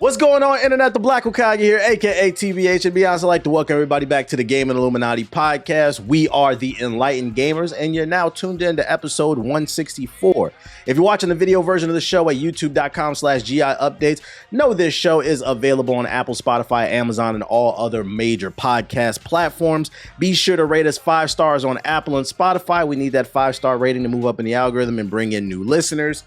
What's going on, Internet? The Black Okage here, aka TBH, and beyond. I'd like to welcome everybody back to the Game and Illuminati podcast. We are the Enlightened Gamers, and you're now tuned in to episode 164. If you're watching the video version of the show at youtube.com/GI updates, know this show is available on Apple, Spotify, Amazon, and all other major podcast platforms. Be sure to rate us 5 stars on Apple and Spotify. We need that 5-star rating to move up in the algorithm and bring in new listeners.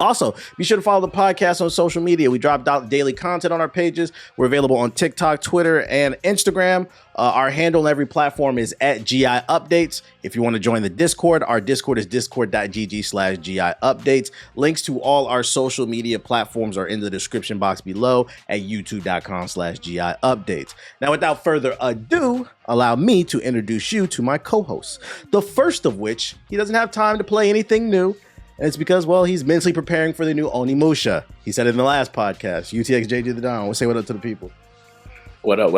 Also, be sure to follow the podcast on social media. We drop daily content on our pages. We're available on TikTok, Twitter, and Instagram. Our handle on every platform is at GI Updates. If you want to join the Discord, our Discord is discord.gg/GI Updates. Links to all our social media platforms are in the description box below at youtube.com/GI Updates. Now, without further ado, allow me to introduce you to my co-hosts. The first of which, he doesn't have time to play anything new. And it's because, well, he's mentally preparing for the new Onimusha. He said it in the last podcast. UTX JG the Don. We'll say what up to the people. What up?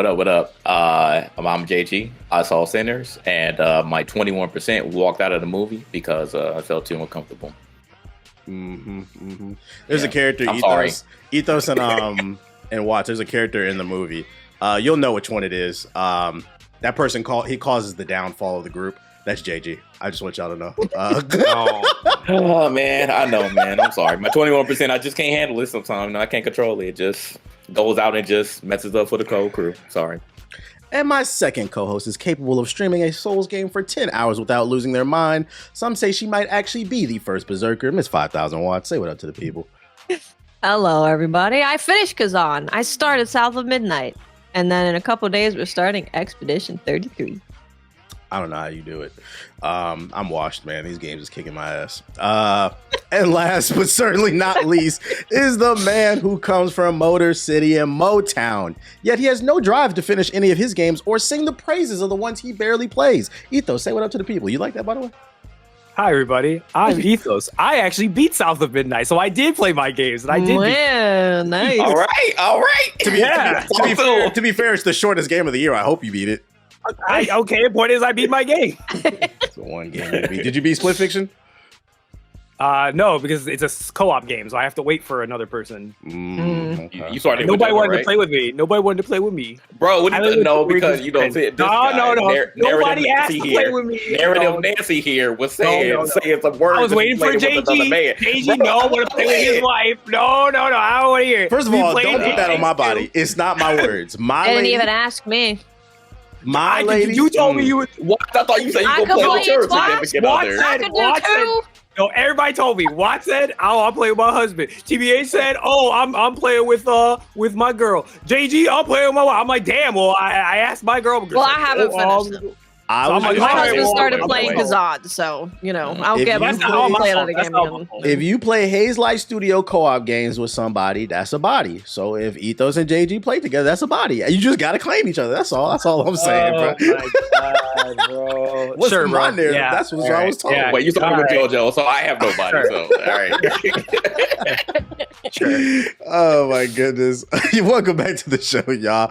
I'm JG. I saw Sinners, and my 21% walked out of the movie because I felt too uncomfortable. There's a character, Ethos and Watts. There's a character in the movie. You'll know which one it is. That person he causes the downfall of the group. That's JG. I just want y'all to know. Oh, man. I know, man. I'm sorry. My 21%, I just can't handle it sometimes. I can't control it. It just goes out and just messes up for the cold crew. Sorry. And my second co-host is capable of streaming a Souls game for 10 hours without losing their mind. Some say she might actually be the first Berserker. Miss 5,000 Watts. Say what up to the people. Hello, everybody. I finished Kazan. I started South of Midnight. And then in a couple days, we're starting Expedition 33. I don't know how you do it. I'm washed, man. These games is kicking my ass. And last but certainly not least is the man who comes from Motor City and Motown. Yet he has no drive to finish any of his games or sing the praises of the ones he barely plays. Ethos, say what up to the people. You like that, by the way? Hi, everybody. I'm Ethos. I actually beat South of Midnight, so I did play my games, and I did. Yeah, nice. All right. To be fair, it's the shortest game of the year. I hope you beat it. Okay, the point is I beat my game. It's the one game you beat. Did you beat Split Fiction? No, because it's a co-op game, so I have to wait for another person. Okay. You started. Nobody wanted right? to play with me. Nobody wanted to play with me. Bro, no, because you don't fit. No. Nobody asked to play with me. Narrative Nancy here was saying some words. I was waiting for JG. JG, no, want to play with his wife. No, I don't want to hear it. First of all, don't put that on my body. It's not my words. My They didn't lady. even ask me. My lady. You told me you would. What? I thought you said you I were could going to play play with twice. your significant other. I could do two. No, everybody told me. Watt said, I'll play with my husband. TBA said, I'm playing with my girl. JG, I'll play with my wife. I'm like, damn, well, I asked my girl. Well, I haven't finished them. My husband started playing Kazan, so, I'll get you play another game again. If you play Haze Light Studio co-op games with somebody, that's a body. So if Ethos and JG play together, that's a body. You just got to claim each other. That's all I'm saying, bro. My God, bro. What's sure, my bro. narrative? Yeah. That's what I was told. Yeah. Wait, you talking with JoJo, so I have nobody. Sure. So, all right. Sure. Oh my goodness. Welcome back to the show, y'all.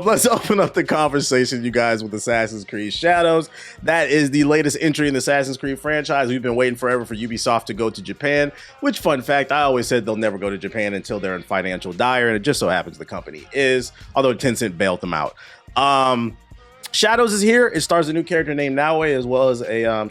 Let's open up the conversation, you guys, with Assassin's Creed Shadows. That is the latest entry in the Assassin's Creed franchise. We've been waiting forever for Ubisoft to go to Japan, which, fun fact, I always said they'll never go to Japan until they're in financial dire, and it just so happens the company is, although Tencent bailed them out. Shadows is here. It stars a new character named Naoe, as well as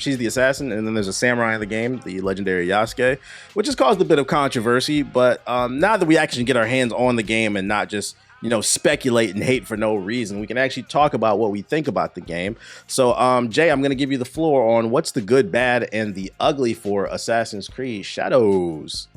she's the assassin, and then there's a samurai in the game, the legendary Yasuke, which has caused a bit of controversy. But now that we actually get our hands on the game and not just speculate and hate for no reason, we can actually talk about what we think about the game. So, Jay, I'm going to give you the floor on what's the good, bad, and the ugly for Assassin's Creed Shadows.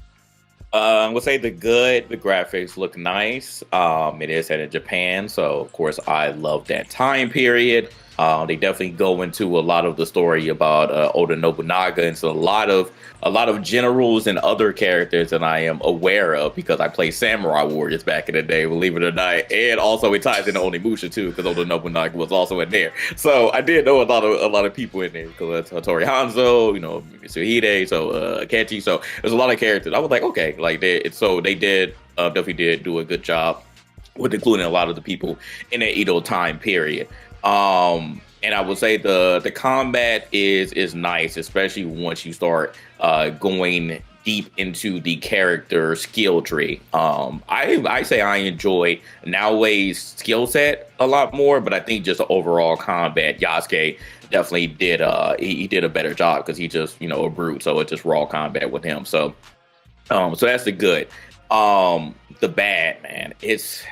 I would say the graphics look nice. It is set in Japan, so of course I love that time period. They definitely go into a lot of the story about Oda Nobunaga, and so a lot of generals and other characters that I am aware of because I played Samurai Warriors back in the day, believe it or not. And also it ties into Onimusha too, because Oda Nobunaga was also in there. So I did know a lot of people in there, because Hattori Hanzo, Mitsuhide, so Akechi. So there's a lot of characters. I was like, okay, they definitely did do a good job with including a lot of the people in the Edo time period. And I would say the combat is nice, especially once you start going deep into the character skill tree. I say I enjoy Naoe's skill set a lot more, but I think just the overall combat, Yasuke definitely did he did a better job because he just, you know, a brute, so it's just raw combat with him. So so that's the good. The bad, man, it's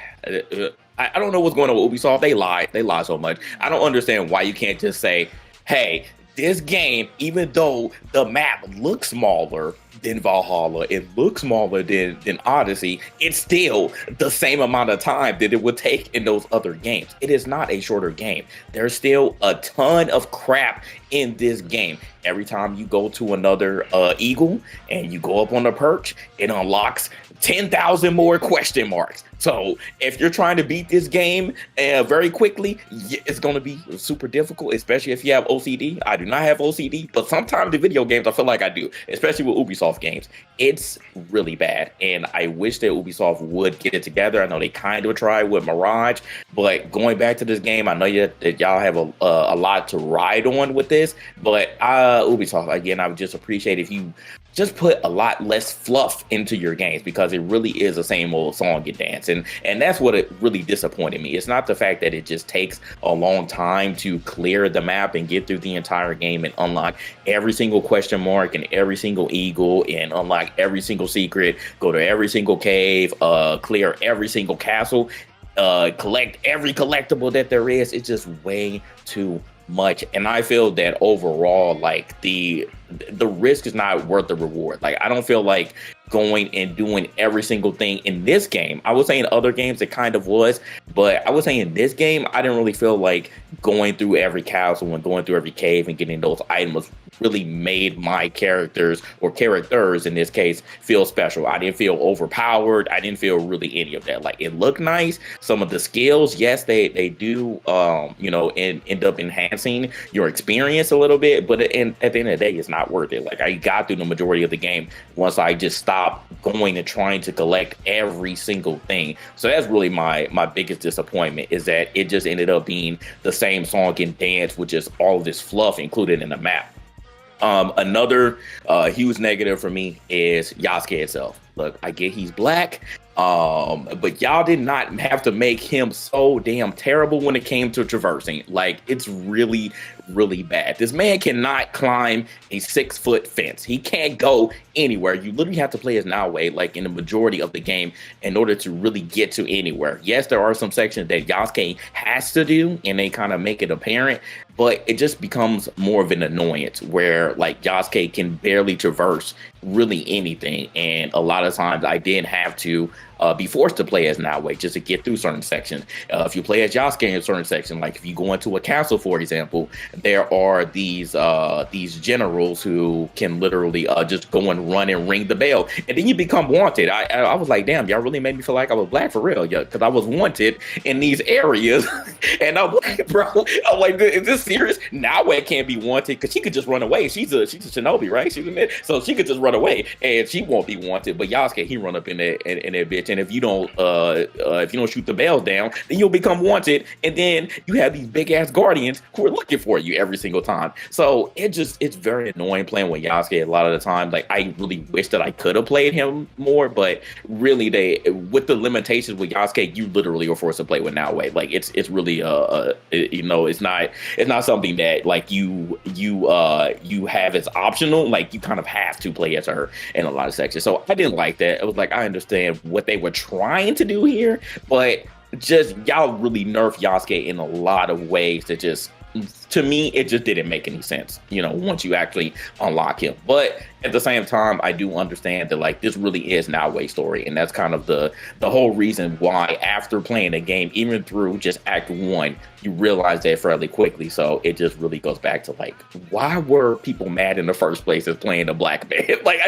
I don't know what's going on with Ubisoft. They lie so much. I don't understand why you can't just say, hey, this game, even though the map looks smaller than Valhalla, it looks smaller than Odyssey, it's still the same amount of time that it would take in those other games. It is not a shorter game. There's still a ton of crap in this game. Every time you go to another eagle and you go up on the perch, it unlocks 10,000 more question marks. So if you're trying to beat this game very quickly, it's going to be super difficult, especially if you have OCD. I do not have OCD, but sometimes the video games, I feel like I do, especially with Ubisoft games. It's really bad, and I wish that Ubisoft would get it together. I know they kind of tried with Mirage, but going back to this game, I know that y'all have a lot to ride on with this, but Ubisoft, again, I would just appreciate if you just put a lot less fluff into your games, because it really is the same old song and dance. And that's what it really disappointed me. It's not the fact that it just takes a long time to clear the map and get through the entire game and unlock every single question mark and every single eagle and unlock every single secret, go to every single cave, clear every single castle, collect every collectible that there is. It's just way too much. And I feel that overall, like the risk is not worth the reward. Like, I don't feel like going and doing every single thing in this game. I was saying other games it kind of was, but I was saying in this game, I didn't really feel like going through every castle and going through every cave and getting those items really made my characters, or characters in this case, feel special. I didn't feel overpowered. I didn't feel really any of that. Like, it looked nice. Some of the skills, yes, they do, you know, end up enhancing your experience a little bit, but at the end of the day, it's not worth it. Like, I got through the majority of the game once I just stopped going and trying to collect every single thing. So that's really my biggest disappointment, is that it just ended up being the same song and dance with just all of this fluff included in the map. Another huge negative for me is Yasuke itself. Look, I get he's black, but y'all did not have to make him so damn terrible when it came to traversing. Like, it's really, really bad. This man cannot climb a 6-foot fence. He can't go anywhere. You literally have to play as Naoe, like in the majority of the game, in order to really get to anywhere. Yes, there are some sections that Yasuke has to do, and they kind of make it apparent, but it just becomes more of an annoyance where, like, Yasuke can barely traverse really anything. And a lot of times I did have to be forced to play as Naoe just to get through certain sections. If you play as Yasuke in a certain section, like if you go into a castle, for example, there are these generals who can literally just go and run and ring the bell, and then you become wanted. I was like, damn, y'all really made me feel like I was black for real, yeah, because I was wanted in these areas. And I'm like, bro, I'm like, is this serious? Naoe can't be wanted because she could just run away. She's a shinobi, right? She's a mid, so she could just run away and she won't be wanted. But Yasuke, he run up in that bitch, and if you don't shoot the bells down, then you'll become wanted, and then you have these big ass guardians who are looking for you every single time. So it's very annoying playing with Yasuke a lot of the time. Like, I really wish that I could have played him more, but really, with the limitations with Yasuke, you literally are forced to play with Naoe. Like, it's really it's not something that like you have as optional. Like, you kind of have to play as her in a lot of sections. So I didn't like that. It was like, I understand what they were trying to do here, but just y'all really nerf Yasuke in a lot of ways that just, to me, it just didn't make any sense, once you actually unlock him. But at the same time, I do understand that, like, this really is Naoe's story, and that's kind of the whole reason why, after playing the game, even through just Act 1, you realize that fairly quickly. So it just really goes back to, like, why were people mad in the first place as playing a black man? Like,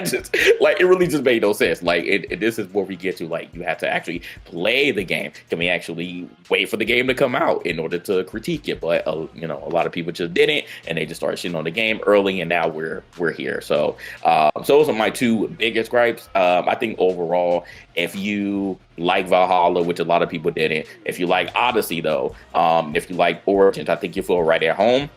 it really just made no sense. Like, this is where we get to, like, you have to actually play the game. Can we actually wait for the game to come out in order to critique it? But, a lot of people just didn't, and they just started shitting on the game early, and now we're here. So those are my two biggest gripes. I think overall, if you like Valhalla, which a lot of people didn't, if you like Odyssey though, if you like Origins, I think you feel right at home.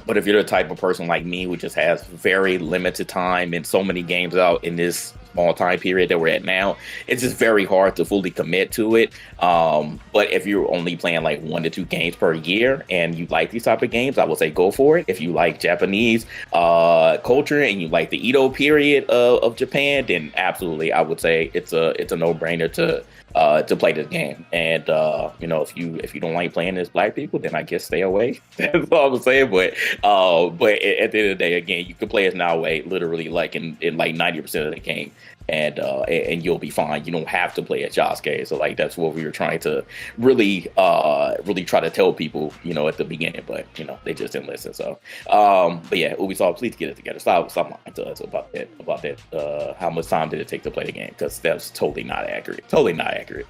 But if you're the type of person like me who just has very limited time and so many games out in this small time period that we're at now, it's just very hard to fully commit to it. But if you're only playing like 1 to 2 games per year and you like these type of games, I would say go for it. If you like Japanese culture and you like the Edo period of Japan, then absolutely, I would say it's a no-brainer to play this game. And if you don't like playing as black people, then I guess stay away. That's all I'm saying. But at the end of the day, again, you can play as Naoe literally like in like 90% of the game, and you'll be fine. You don't have to play as Yasuke. So like that's what we were trying to really try to tell people, at the beginning, but they just didn't listen. So but yeah, Ubisoft, please get it together. Stop lying to us about that. How much time did it take to play the game? Because that's totally not accurate. Totally not accurate.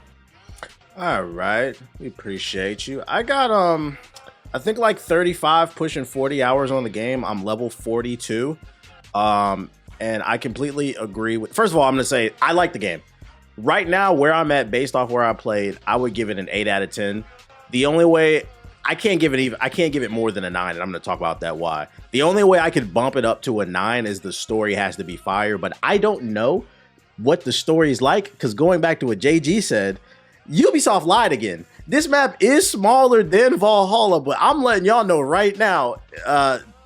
All right, we appreciate you. I got I think like 35 pushing 40 hours on the game. I'm level 42. And I completely agree with, first of all, I'm going to say I like the game. Right now, where I'm at, based off where I played, I would give it an 8 out of 10. The only way I can't give it more than a 9, and I'm going to talk about that why. The only way I could bump it up to a 9 is the story has to be fire, but I don't know what the story is like, because going back to what JG said, Ubisoft lied again. This map is smaller than Valhalla, but I'm letting y'all know right now,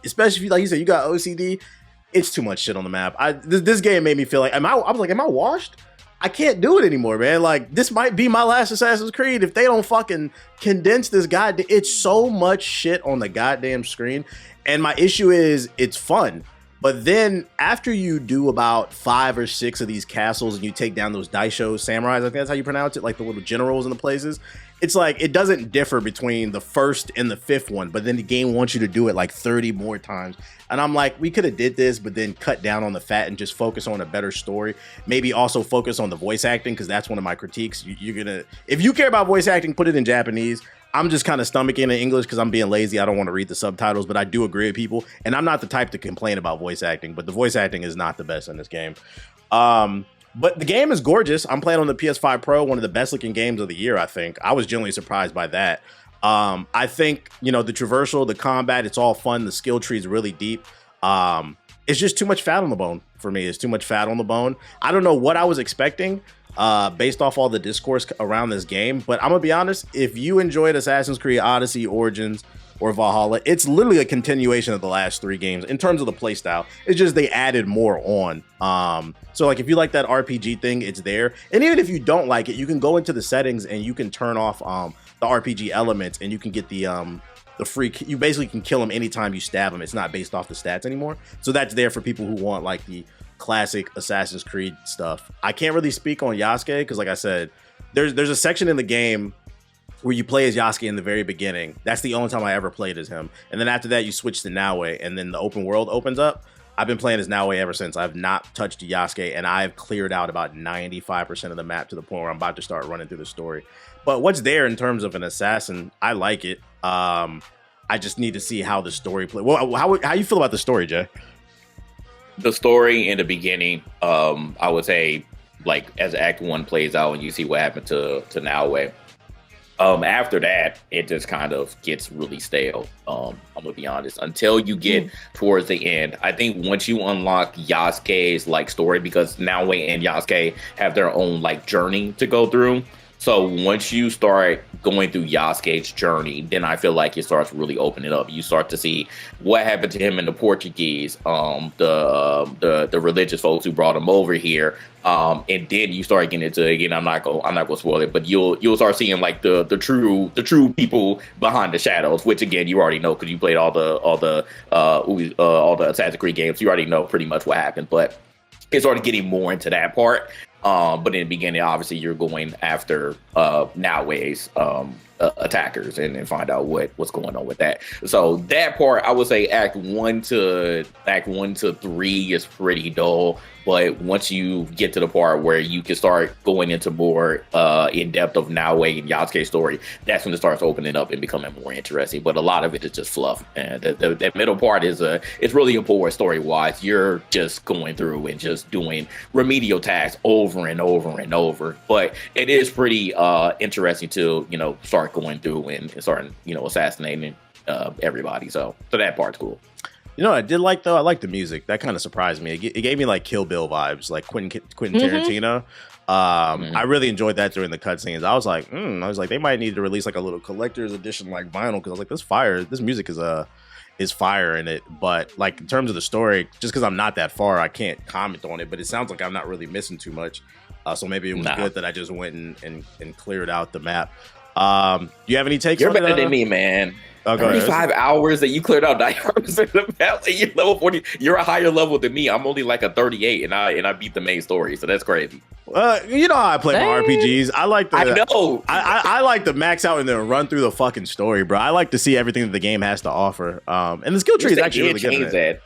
especially if you, like you said, you got OCD, it's too much shit on the map. This game made me feel like, am I washed? I can't do it anymore, man. Like, this might be my last Assassin's Creed if they don't fucking condense this goddamn, it's so much shit on the goddamn screen. And my issue is, it's fun. But then after you do about 5 or 6 of these castles and you take down those Daisho samurais, I think that's how you pronounce it, like the little generals in the places, it's like it doesn't differ between the first and the 5th one, but then the game wants you to do it like 30 more times. And I'm like, we could have did this, but then cut down on the fat and just focus on a better story. Maybe also focus on the voice acting, because that's one of my critiques. If you care about voice acting, put it in Japanese. I'm just kind of stomaching in English because I'm being lazy. I don't want to read the subtitles, but I do agree with people. And I'm not the type to complain about voice acting, but the voice acting is not the best in this game. But the game is gorgeous. I'm playing on the PS5 Pro, one of the best looking games of the year, I think. I was genuinely surprised by that. I think, the traversal, the combat, it's all fun. The skill tree is really deep. It's just too much fat on the bone for me. It's too much fat on the bone. I don't know what I was expecting based off all the discourse around this game. But I'm going to be honest, if you enjoyed Assassin's Creed Odyssey, Origins, or Valhalla, it's literally a continuation of the last 3 games in terms of the playstyle. It's just they added more on. So like if you like that RPG thing, it's there. And even if you don't like it, you can go into the settings and you can turn off the RPG elements, and you can get the free, you basically can kill them anytime you stab them. It's not based off the stats anymore. So that's there for people who want like the classic Assassin's Creed stuff. I can't really speak on Yasuke because like I said, there's a section in the game where you play as Yasuke in the very beginning. That's the only time I ever played as him. And then after that, you switch to Naoe, and then the open world opens up. I've been playing as Naoe ever since. I've not touched Yasuke, and I've cleared out about 95% of the map to the point where I'm about to start running through the story. But what's there in terms of an assassin, I like it. I just need to see how the story plays. Well, how you feel about the story, Jay? The story in the beginning, I would say, like as Act 1 plays out and you see what happened to Naoe. After that, it just kind of gets really stale. I'm gonna be honest. Until you get towards the end, I think once you unlock Yasuke's like story, because Naoe and Yasuke have their own like journey to go through. So once you start going through Yasuke's journey, then I feel like it starts really opening up. You start to see what happened to him in the Portuguese, the religious folks who brought him over here, and then you start getting into, again, I'm not gonna spoil it, but you'll start seeing like the true people behind the shadows, which again you already know because you played all the Assassin's Creed games. You already know pretty much what happened, but it started getting more into that part. But in the beginning, obviously, you're going after Naoe's attackers and find out what's going on with that. So that part, I would say Act 1 to 3 is pretty dull. But once you get to the part where you can start going into more in depth of Naoe and Yasuke's story, that's when it starts opening up and becoming more interesting. But a lot of it is just fluff. And that middle part it's really important story wise. You're just going through and just doing remedial tasks over and over and over. But it is pretty interesting to start going through and starting assassinating everybody. So that part's cool. You know what I did like though? I like the music. That kind of surprised me. It gave me like Kill Bill vibes, like Quentin Tarantino. I really enjoyed that during the cutscenes. I was like, they might need to release like a little collector's edition like vinyl, because I was like, this music is fire in it. But like in terms of the story, just because I'm not that far, I can't comment on it. But it sounds like I'm not really missing too much. So maybe it was good that I just went and cleared out the map. Do you have any takes? You're on better it, than me, man. Oh, 35 hours that you cleared out 9% of the map. Like, you're level 40. You're a higher level than me. I'm only like a 38, and I beat the main story. So that's crazy. You know how I play my RPGs. I like to. I know. I like to max out and then run through the fucking story, bro. I like to see everything that the game has to offer. And the skill tree is actually really good. That.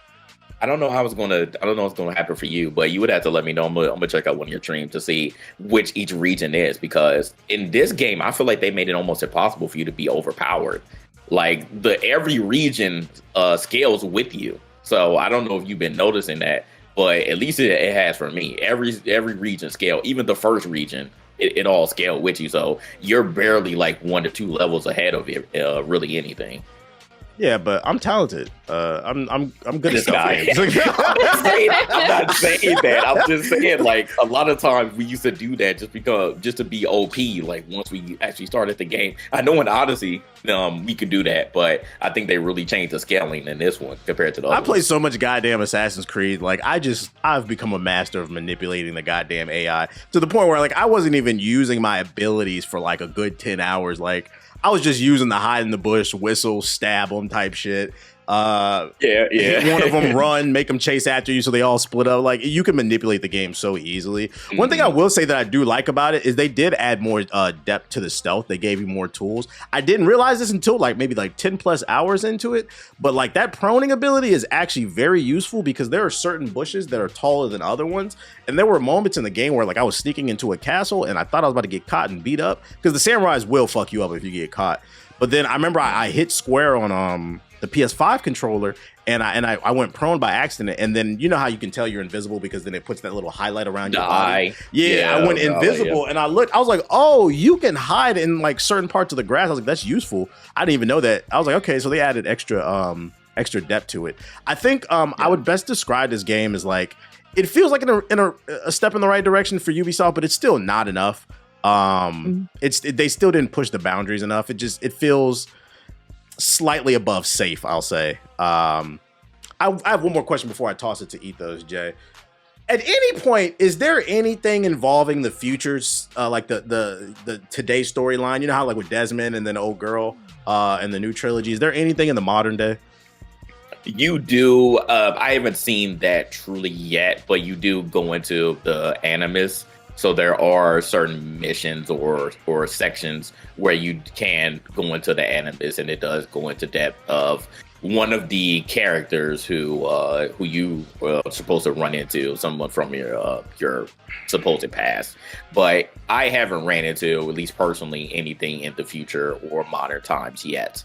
I don't know what's gonna happen for you, but you would have to let me know. I'm gonna check out one of your streams to see which each region is, because in this game, I feel like they made it almost impossible for you to be overpowered. Like every region scales with you. So I don't know if you've been noticing that, but at least it has for me. Every region scale, even the first region, it all scaled with you. So you're barely like 1 to 2 levels ahead of it, really anything. Yeah, but I'm talented. I'm good at stuff. I'm not saying that. I'm just saying, like, a lot of times we used to do that just to be OP. Like, once we actually started the game, I know in Odyssey we could do that, but I think they really changed the scaling in this one compared to the other. I play so much goddamn Assassin's Creed. Like, I've become a master of manipulating the goddamn AI to the point where like I wasn't even using my abilities for like a good 10 hours. Like, I was just using the hide in the bush, whistle, stab them type shit. Yeah. One of them run, make them chase after you, so they all split up. Like, you can manipulate the game so easily. One thing I will say that I do like about it is they did add more depth to the stealth. They gave you more tools. I didn't realize this until like maybe like 10 plus hours into it, but like that proning ability is actually very useful, because there are certain bushes that are taller than other ones, and there were moments in the game where like I was sneaking into a castle and I thought I was about to get caught and beat up, because the samurais will fuck you up if you get caught. But then I remember I hit square on the PS5 controller, and I went prone by accident, and then you know how you can tell you're invisible because then it puts that little highlight around your body. Yeah, I went invisible, and I looked. I was like, oh, you can hide in like certain parts of the grass. I was like, that's useful. I didn't even know that. I was like, okay, so they added extra depth to it. I think I would best describe this game as like, it feels like a step in the right direction for Ubisoft, but it's still not enough. They still didn't push the boundaries enough. It feels slightly above safe, I'll say. I have one more question before I toss it to Ethos, Jay. At any point, is there anything involving the futures, like the today's storyline? You know how like with Desmond and then Old Girl and the new trilogy, is there anything in the modern day? You do. I haven't seen that truly yet, but you do go into the Animus. So there are certain missions or sections where you can go into the Animus, and it does go into depth of one of the characters who you were supposed to run into, someone from your supposed past. But I haven't ran into, at least personally, anything in the future or modern times yet.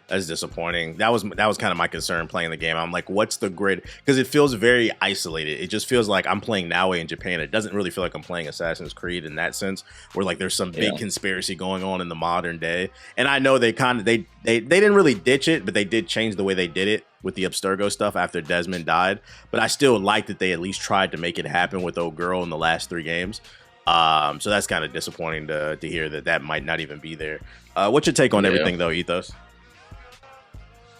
That's disappointing. That was kind of my concern playing the game. I'm like, what's the grid? Because it feels very isolated. It just feels like I'm playing Naue in Japan. It doesn't really feel like I'm playing Assassin's Creed in that sense, where like there's some big conspiracy going on in the modern day. And I know they didn't really ditch it, but they did change the way they did it with the Abstergo stuff after Desmond died. But I still like that they at least tried to make it happen with Old Girl in the last 3 games. So that's kind of disappointing to hear that might not even be there. What's your take on everything though, Ethos?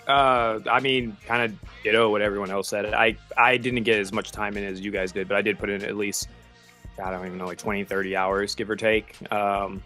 I mean, kind of ditto what everyone else said. I didn't get as much time in as you guys did, but I did put in at least, I don't even know, like 20, 30 hours, give or take. I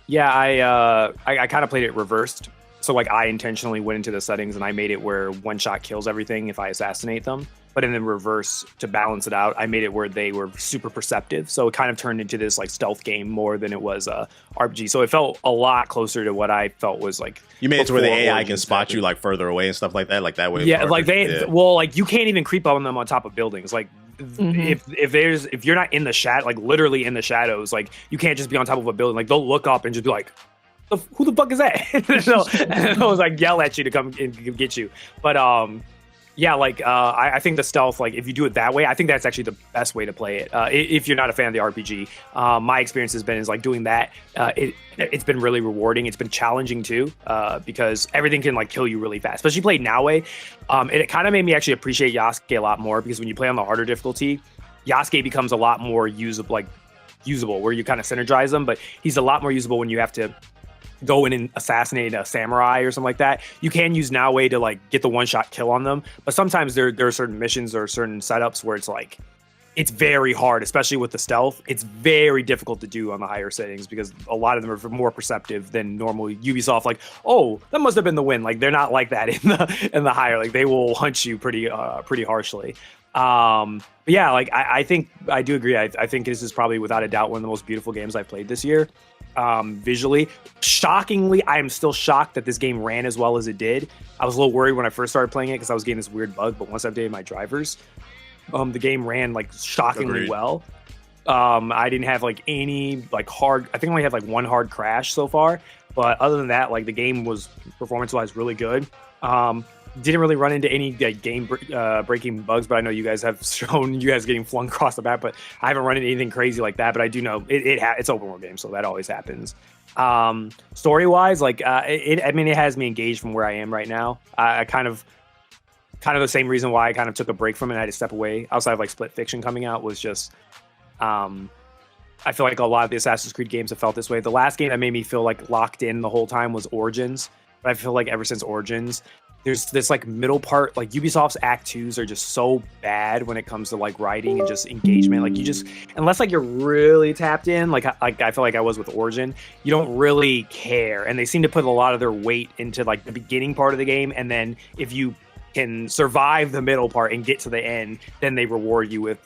kind of played it reversed. So like I intentionally went into the settings and I made it where one shot kills everything if I assassinate them. But in the reverse, to balance it out, I made it where they were super perceptive. So it kind of turned into this like stealth game more than it was a RPG. So it felt a lot closer to what I felt was like. You made it to where the AI can spot you like further away and stuff like that. Like that way. Yeah, like well, like you can't even creep on them on top of buildings. Like if you're not in the shadow, like literally in the shadows, like you can't just be on top of a building. Like they'll look up and just be like, who the fuck is that? And I was like yell at you to come and get you. But Yeah, like I think the stealth, like if you do it that way, I think that's actually the best way to play it. If you're not a fan of the RPG, my experience has been is like doing that. It's been really rewarding. It's been challenging too, because everything can like kill you really fast. Especially play now way. It kind of made me actually appreciate Yasuke a lot more because when you play on the harder difficulty, Yasuke becomes a lot more usable, where you kind of synergize them. But he's a lot more usable when you have to go in and assassinate a samurai or something like that. You can use Now Way to like get the one-shot kill on them, but sometimes there are certain missions or certain setups where it's like it's very hard, especially with the stealth. It's very difficult to do on the higher settings because a lot of them are more perceptive than normal Ubisoft. Like, oh, that must have been the win. Like they're not like that in the higher. Like they will hunt you pretty harshly. But yeah, like I think I do agree. I think this is probably without a doubt one of the most beautiful games I've played this year. Visually, shockingly, I am still shocked that this game ran as well as it did. I was a little worried when I first started playing it because I was getting this weird bug, but once I updated my drivers, the game ran like shockingly well. I didn't have like any like hard. I think I only had like one hard crash so far, but other than that, like the game was performance-wise really good. Didn't really run into any game breaking bugs, but I know you guys have shown you guys getting flung across the bat, but I haven't run into anything crazy like that. But I do know it's open world game, so that always happens. Story wise, like it has me engaged from where I am right now. I kind of the same reason why I kind of took a break from it. I had to step away outside of like Split Fiction coming out was just I feel like a lot of the Assassin's Creed games have felt this way. The last game that made me feel like locked in the whole time was Origins, but I feel like ever since Origins, there's this like middle part, like Ubisoft's Act 2s are just so bad when it comes to like writing and just engagement. Like you just, unless like you're really tapped in, like I feel like I was with Origin, you don't really care. And they seem to put a lot of their weight into like the beginning part of the game. And then if you can survive the middle part and get to the end, then they reward you with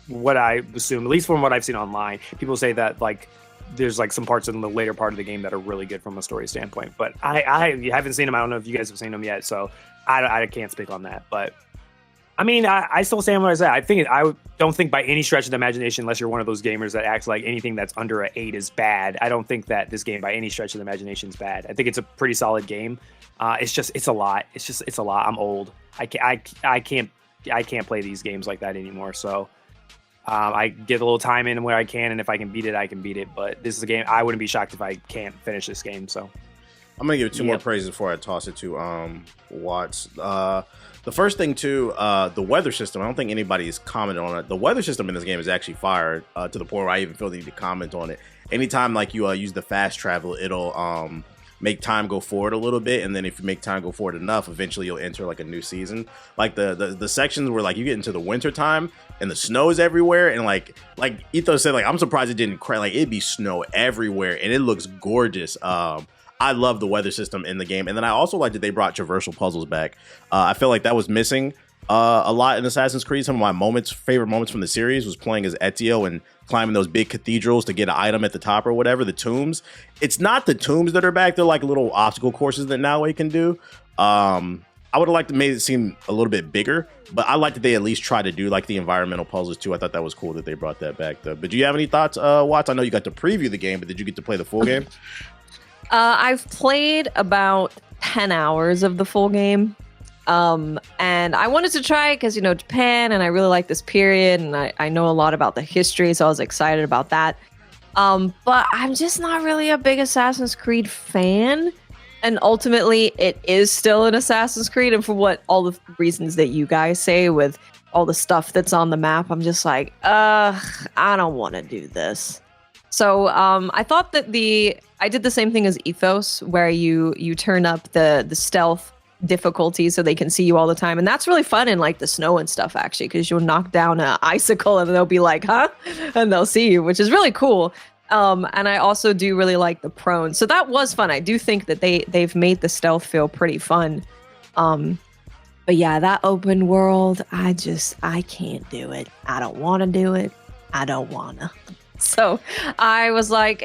what I assume, at least from what I've seen online, people say that like there's like some parts in the later part of the game that are really good from a story standpoint, but I haven't seen them. I don't know if you guys have seen them yet, so I can't speak on that. But I mean, I still stand what I said. I don't think by any stretch of the imagination, unless you're one of those gamers that acts like anything that's under an 8 is bad, I don't think that this game by any stretch of the imagination is bad. I think it's a pretty solid game. It's a lot. It's a lot. I'm old. I can't play these games like that anymore. So. I get a little time in where I can, and if I can beat it, I can beat it. But this is a game I wouldn't be shocked if I can't finish this game. So I'm gonna give it two more praises before I toss it to Watts. The first thing too, the weather system. I don't think anybody's commented on it. The weather system in this game is actually fire to the point where I even feel the need to comment on it. Anytime like you use the fast travel, it'll make time go forward a little bit, and then if you make time go forward enough, eventually you'll enter like a new season. Like the sections where like you get into the winter time and the snow is everywhere, and like Etho said, like I'm surprised it didn't crack. Like it'd be snow everywhere, and it looks gorgeous. I love the weather system in the game, and then I also like that they brought traversal puzzles back. I feel like that was missing a lot in Assassin's Creed. Some of my favorite moments from the series was playing as Ezio and climbing those big cathedrals to get an item at the top or whatever, the tombs. It's not the tombs that are back. They're like little obstacle courses that Now Way can do. I would have liked to make it seem a little bit bigger, but I like that they at least try to do like the environmental puzzles too. I thought that was cool that they brought that back though. But do you have any thoughts, Watts? I know you got to preview the game, but did you get to play the full game? I've played about 10 hours of the full game. And I wanted to try it because, you know, Japan, and I really like this period, and I know a lot about the history, so I was excited about that. But I'm just not really a big Assassin's Creed fan. And ultimately, it is still an Assassin's Creed. And for what all the reasons that you guys say with all the stuff that's on the map, I'm just like, I don't want to do this. So I thought that I did the same thing as Ethos, where you turn up the stealth difficulty so they can see you all the time. And that's really fun in like the snow and stuff, actually, because you'll knock down an icicle and they'll be like, huh? And they'll see you, which is really cool. And I also do really like the prone. So that was fun. I do think that they've made the stealth feel pretty fun. But yeah, that open world, I can't do it. I don't want to do it. I don't want to. So I was like,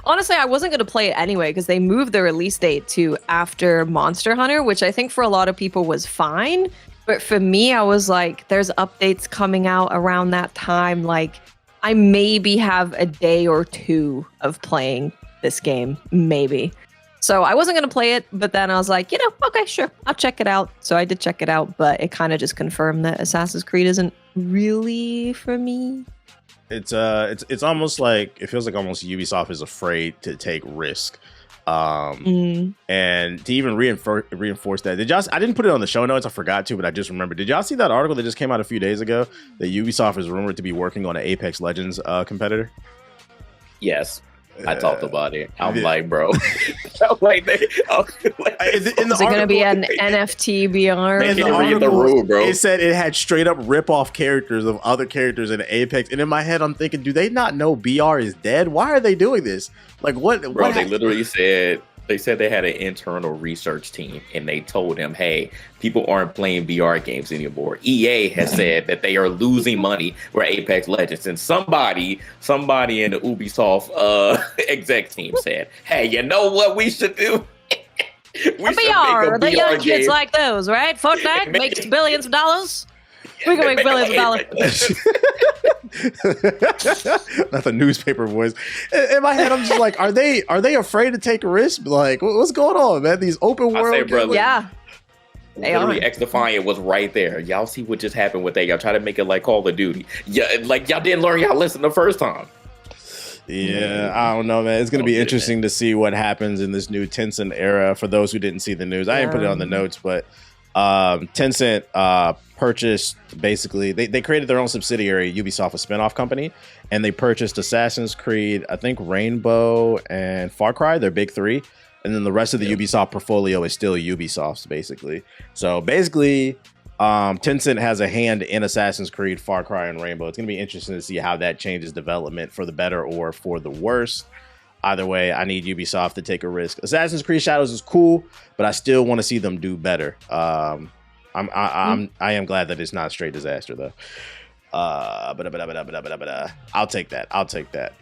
honestly, I wasn't going to play it anyway because they moved the release date to after Monster Hunter, which I think for a lot of people was fine. But for me, I was like, there's updates coming out around that time. Like, I maybe have a day or two of playing this game, maybe. So I wasn't going to play it, but then I was like, okay, sure, I'll check it out. So I did check it out, but it kind of just confirmed that Assassin's Creed isn't really for me. It's almost like, it feels like almost Ubisoft is afraid to take risk. And to even reinforce that, I didn't put it on the show notes, I forgot to, but I just remembered. Did y'all see that article that just came out a few days ago that Ubisoft is rumored to be working on an Apex Legends competitor? Yes. I talked about it. I'm like, bro. I'm like, is it going to be an NFT BR? In the article, bro. It said it had straight up rip-off characters of other characters in Apex. And in my head, I'm thinking, do they not know BR is dead? Why are they doing this? Like, what? Bro, they literally said... They said they had an internal research team, and they told them, hey, people aren't playing VR games anymore. EA has said that they are losing money for Apex Legends. And somebody in the Ubisoft exec team said, hey, you know what we should do? VR, the young kids like those, right? Fortnite makes billions of dollars. We can make billions of dollars. Not the newspaper voice. In my head, I'm just like, are they afraid to take a risk? Like, what's going on, man? These open world, I say, brother, yeah. Literally, X Defiant was right there. Y'all see what just happened with that? Y'all try to make it like Call of Duty. Yeah, like y'all didn't learn y'all lesson the first time. Yeah, I don't know, man. It's going to be interesting to see what happens in this new Tencent era. For those who didn't see the news, I didn't put it on the notes, but Tencent purchased, basically they created their own subsidiary, Ubisoft, a spinoff company, and they purchased Assassin's Creed, I think Rainbow and Far Cry, their big three, and then the rest of the Ubisoft portfolio is still Ubisoft's, basically. So basically Tencent has a hand in Assassin's Creed, Far Cry, and Rainbow. It's gonna be interesting to see how that changes development for the better or for the worse. Either way, I need Ubisoft to take a risk. Assassin's Creed Shadows is cool, but I still want to see them do better. I am glad that it's not a straight disaster though. I'll take that.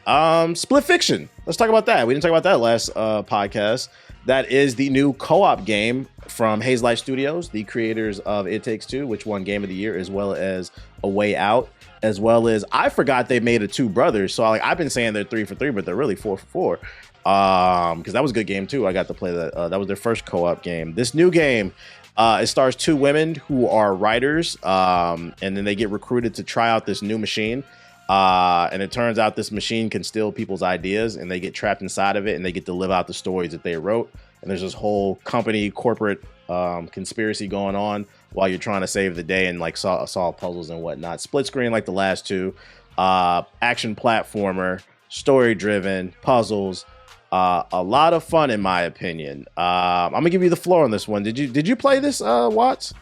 Split Fiction. Let's talk about that. We didn't talk about that last podcast. That is the new co-op game from Haze Light Studios, the creators of It Takes Two, which won Game of the Year, as well as A Way Out, as well as, I forgot they made a Two Brothers. So I've been saying they're 3 for 3, but they're really 4 for 4. Because that was a good game too. I got to play that. That was their first co-op game. This new game, it stars two women who are writers, and then they get recruited to try out this new machine. And it turns out this machine can steal people's ideas, and they get trapped inside of it, and they get to live out the stories that they wrote. And there's this whole company corporate conspiracy going on while you're trying to save the day and like solve puzzles and whatnot. Split screen like the last two, action platformer, story driven, puzzles. A lot of fun in my opinion. I'm gonna give you the floor on this one. Did you play this, Watts?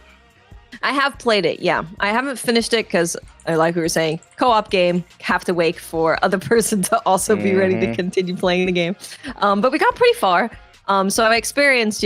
I have played it, yeah. I haven't finished it because, like we were saying, co-op game, have to wait for other person to also be ready to continue playing the game. But we got pretty far. So I've experienced,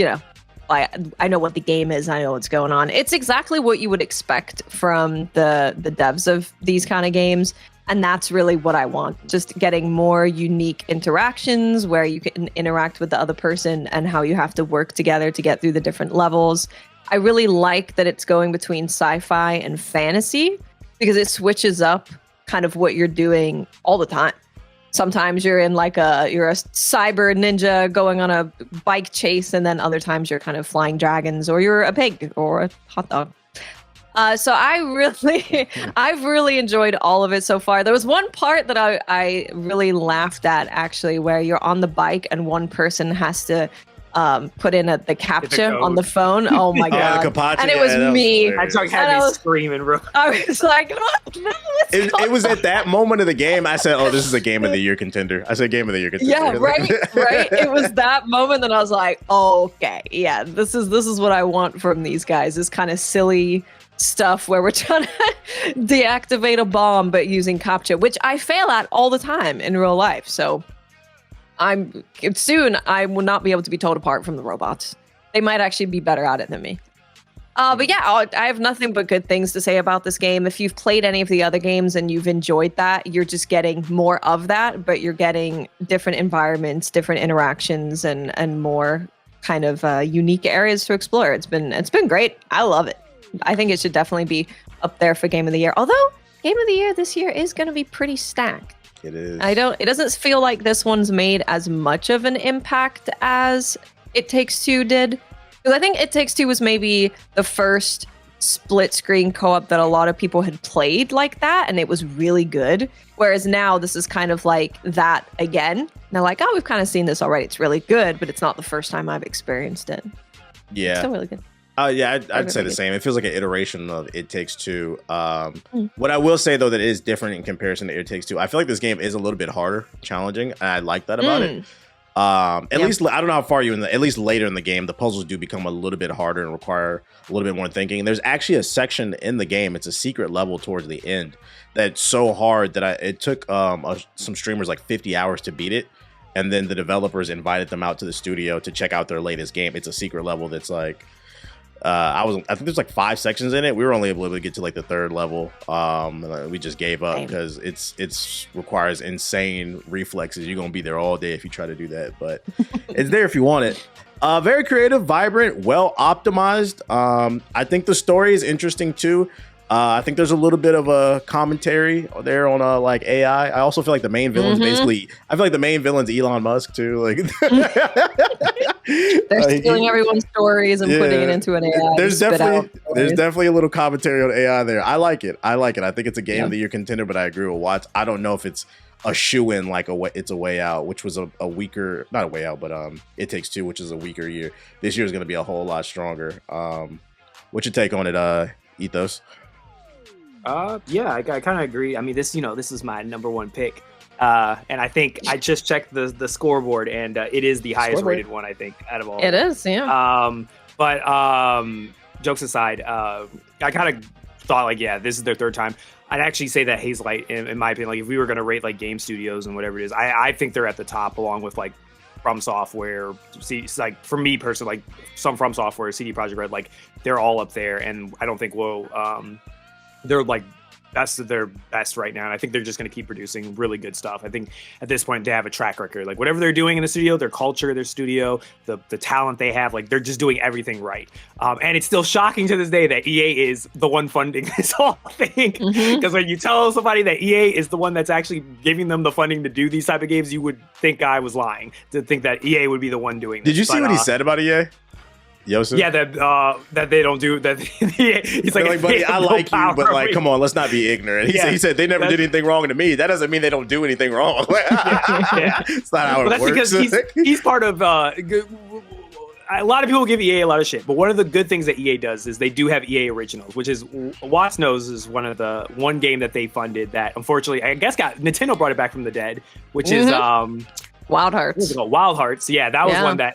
I know what the game is. I know what's going on. It's exactly what you would expect from the devs of these kind of games. And that's really what I want. Just getting more unique interactions where you can interact with the other person and how you have to work together to get through the different levels. I really like that it's going between sci-fi and fantasy because it switches up kind of what you're doing all the time. Sometimes you're in you're a cyber ninja going on a bike chase, and then other times you're kind of flying dragons, or you're a pig or a hot dog. So I've really enjoyed all of it so far. There was one part that I really laughed at, actually, where you're on the bike and one person has to put in the CAPTCHA on the phone. Oh my god! And it was me. I had me screaming, bro. I was like, what? No, it was at that moment of the game I said, "Oh, this is a Game of the Year contender." I said, "Game of the Year contender." Yeah, right. It was that moment that I was like, oh, "Okay, yeah, this is what I want from these guys. This kind of silly stuff where we're trying to deactivate a bomb but using CAPTCHA, which I fail at all the time in real life. So." Soon I will not be able to be told apart from the robots. They might actually be better at it than me. But yeah, I have nothing but good things to say about this game. If you've played any of the other games and you've enjoyed that, you're just getting more of that, but you're getting different environments, different interactions, and more kind of unique areas to explore. It's been great. I love it. I think it should definitely be up there for Game of the Year. Although Game of the Year this year is going to be pretty stacked. It is. It doesn't feel like this one's made as much of an impact as It Takes Two did. Because I think It Takes Two was maybe the first split screen co-op that a lot of people had played like that, and it was really good. Whereas now this is kind of like that again. And they're like, oh, we've kind of seen this already. It's really good, but it's not the first time I've experienced it. Yeah. It's still really good. Yeah, I'd say the same. It feels like an iteration of It Takes Two. What I will say, though, that is different in comparison to It Takes Two, I feel like this game is a little bit harder, challenging, and I like that about it. At least, I don't know how far you at least later in the game, the puzzles do become a little bit harder and require a little bit more thinking. There's actually a section in the game, it's a secret level towards the end, that's so hard that it took some streamers like 50 hours to beat it. And then the developers invited them out to the studio to check out their latest game. It's a secret level that's like, I think there's like 5 sections in it. We were only able to get to like the 3rd level. We just gave up because it's requires insane reflexes. You're gonna be there all day if you try to do that, but it's there if you want it. Very creative, vibrant, well optimized. I think the story is interesting too. I think there's a little bit of a commentary there on like AI. I also feel like the main villain's basically, I feel like the main villain's Elon Musk too. Like they're stealing everyone's stories and putting it into an AI. There's definitely a little commentary on AI there. I like it. I think it's a game of the year contender, but I agree with Watts. I don't know if it's a shoe-in like It's a Way Out, which was a weaker, not a way out, but It Takes Two, which is a weaker year. This year is going to be a whole lot stronger. What's your take on it, Ethos? Yeah, I kind of agree. I mean, this is my number 1 pick. And I think I just checked the scoreboard, and it is the highest rated one, I think, out of all. It is, yeah. But jokes aside, I kind of thought like, yeah, this is their 3rd time. I'd actually say that Hazelight, in my opinion, like if we were going to rate like game studios and whatever it is, I think they're at the top along with like From Software. See, like for me personally, like some From Software, CD Projekt Red, like they're all up there, and I don't think they're like best of their best right now. And I think they're just going to keep producing really good stuff. I think at this point they have a track record, like whatever they're doing in the studio, their culture, their studio, the talent they have, like they're just doing everything right. And it's still shocking to this day that EA is the one funding this whole thing. Because when you tell somebody that EA is the one that's actually giving them the funding to do these type of games, you would think I was lying to think that EA would be the one doing this. Did you see what he said about EA? Yosef? Yeah, that they don't do that. He's like, buddy, I like you, but like, come on, let's not be ignorant. He said they never did anything wrong to me. That doesn't mean they don't do anything wrong. It's not how it works. That's because he's part of. A lot of people give EA a lot of shit, but one of the good things that EA does is they do have EA Originals, which is Watts knows is one game that they funded that unfortunately I guess Nintendo brought it back from the dead, which is Wild Hearts. Wild Hearts, yeah, that was one that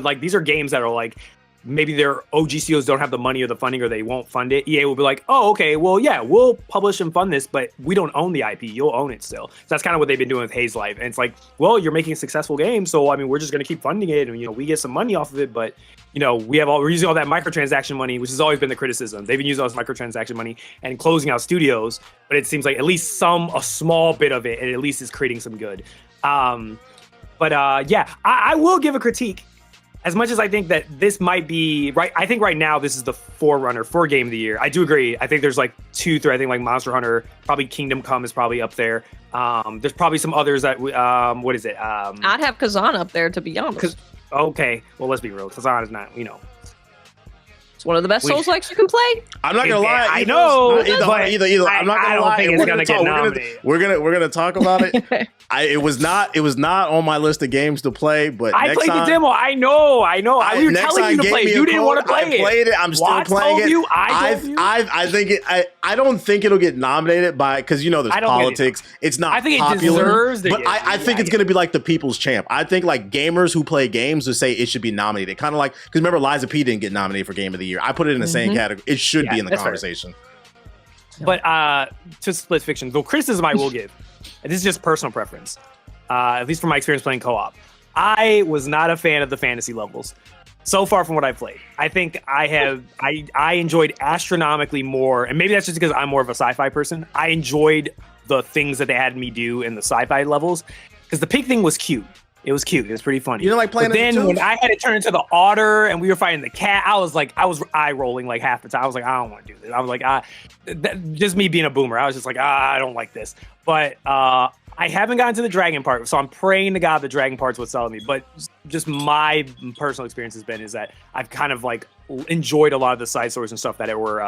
like these are games that are like. Maybe their OG studios don't have the money or the funding, or they won't fund it. EA will be like, oh, okay, well, yeah, we'll publish and fund this, but we don't own the IP. You'll own it still. So that's kind of what they've been doing with Haze Life. And it's like, well, you're making a successful game, so I mean, we're just going to keep funding it, and we get some money off of it. But we're using all that microtransaction money, which has always been the criticism. They've been using all this microtransaction money and closing out studios, but it seems like at least a small bit of it, and at least is creating some good. Yeah, I will give a critique. As much as I think that this might be right, I think right now this is the forerunner for Game of the Year. I do agree. I think there's like 2, 3. I think like Monster Hunter, probably Kingdom Come is probably up there. There's probably some others that what is it? I'd have Kazan up there, to be honest. Okay, well let's be real. Kazan is not, It's one of the best Souls-likes you can play. I'm not gonna lie. I know. Either. I'm not gonna lie. Think it's gonna get nominated. We're gonna talk about it. It was not on my list of games to play, but I played the demo. I know. We were telling you to play. You didn't want to play it. I played it. I'm still playing it. I don't think it'll get nominated because there's politics. It's not. I think popular, it deserves. But I think it's gonna be like the people's champ. I think like gamers who play games would say it should be nominated. Kind of like because remember Liza P didn't get nominated for Game of the Year. I put it in the same category. It should be in the conversation. Fair. But to Split Fiction, the criticism I will give, and this is just personal preference, at least from my experience playing co-op, I was not a fan of the fantasy levels. So far from what I've played, I think I enjoyed astronomically more, and maybe that's just because I'm more of a sci-fi person. I enjoyed the things that they had me do in the sci-fi levels because the pig thing was cute. It was cute. It was pretty funny. You don't like playing. But then when I had to turn into the otter and we were fighting the cat, I was eye rolling like half the time. I was like, I don't want to do this. I was like, just me being a boomer. I was just like, I don't like this. But I haven't gotten to the dragon part, so I'm praying to God the dragon part's what's selling me. But just my personal experience has been is that I've kind of like enjoyed a lot of the side stories and stuff that were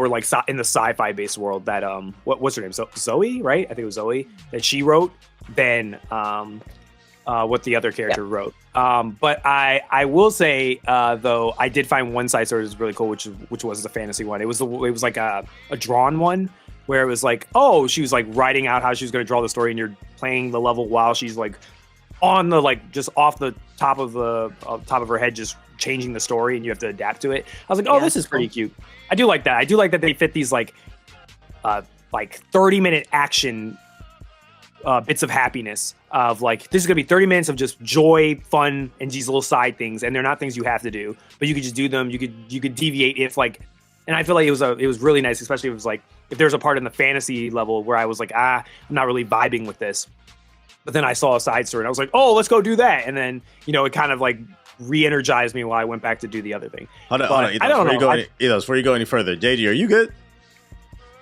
like in the sci-fi based world that what's her name, Zoe, right? I think it was Zoe that she wrote than what the other character wrote. But I will say though, I did find one side story that was really cool, which was the fantasy one. It was like a drawn one where it was like, oh, she was like writing out how she was going to draw the story, and you're playing the level while she's like on the like just off the top of her head, just changing the story, and you have to adapt to it. I was like, oh, this is pretty cute. I do like that. I do like that they fit these like 30-minute action bits of happiness of like, this is gonna be 30 minutes of just joy, fun, and these little side things, and they're not things you have to do, but you could just do them. You could deviate if like, and I feel like it was really nice, especially if it was like, if there's a part in the fantasy level where I was like, I'm not really vibing with this, but then I saw a side story and I was like, oh, let's go do that, and then it kind of like re-energized me while I went back to do the other thing. Hold on, I don't know. Before you go any further, JD, are you good?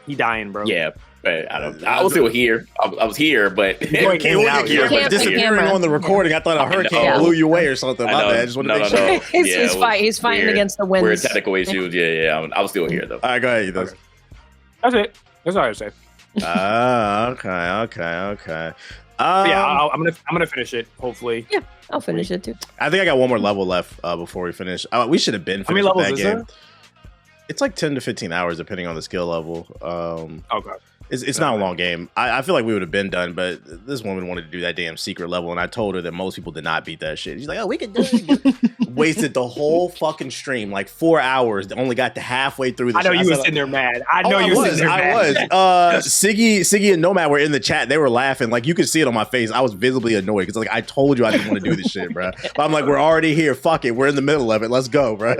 He dying, bro. Yeah. But I was still here. I was here, but disappearing on the recording. I thought a hurricane blew you away or something. My bad. I just want to make sure. He's fighting against the winds. Weird technical issues. Yeah. I was still here though. All right, go ahead. Ethan. That's it. That's all I would say. Okay. Yeah, I'm gonna finish it. Hopefully. Yeah, I'll finish it too. I think I got one more level left before we finish. We should have been finished with that game. There? It's like 10 to 15 hours depending on the skill level. Okay. It's not a long game. I feel like we would have been done, but this woman wanted to do that damn secret level, and I told her that most people did not beat that shit. She's like, oh, we can do it. Wasted the whole fucking stream, like 4 hours. Only got to halfway through the I know you were sitting there mad. I was. Siggy and Nomad were in the chat. They were laughing. Like, you could see it on my face. I was visibly annoyed because like I told you I didn't want to do this shit, bro. But I'm like, we're already here. Fuck it. We're in the middle of it. Let's go, bro.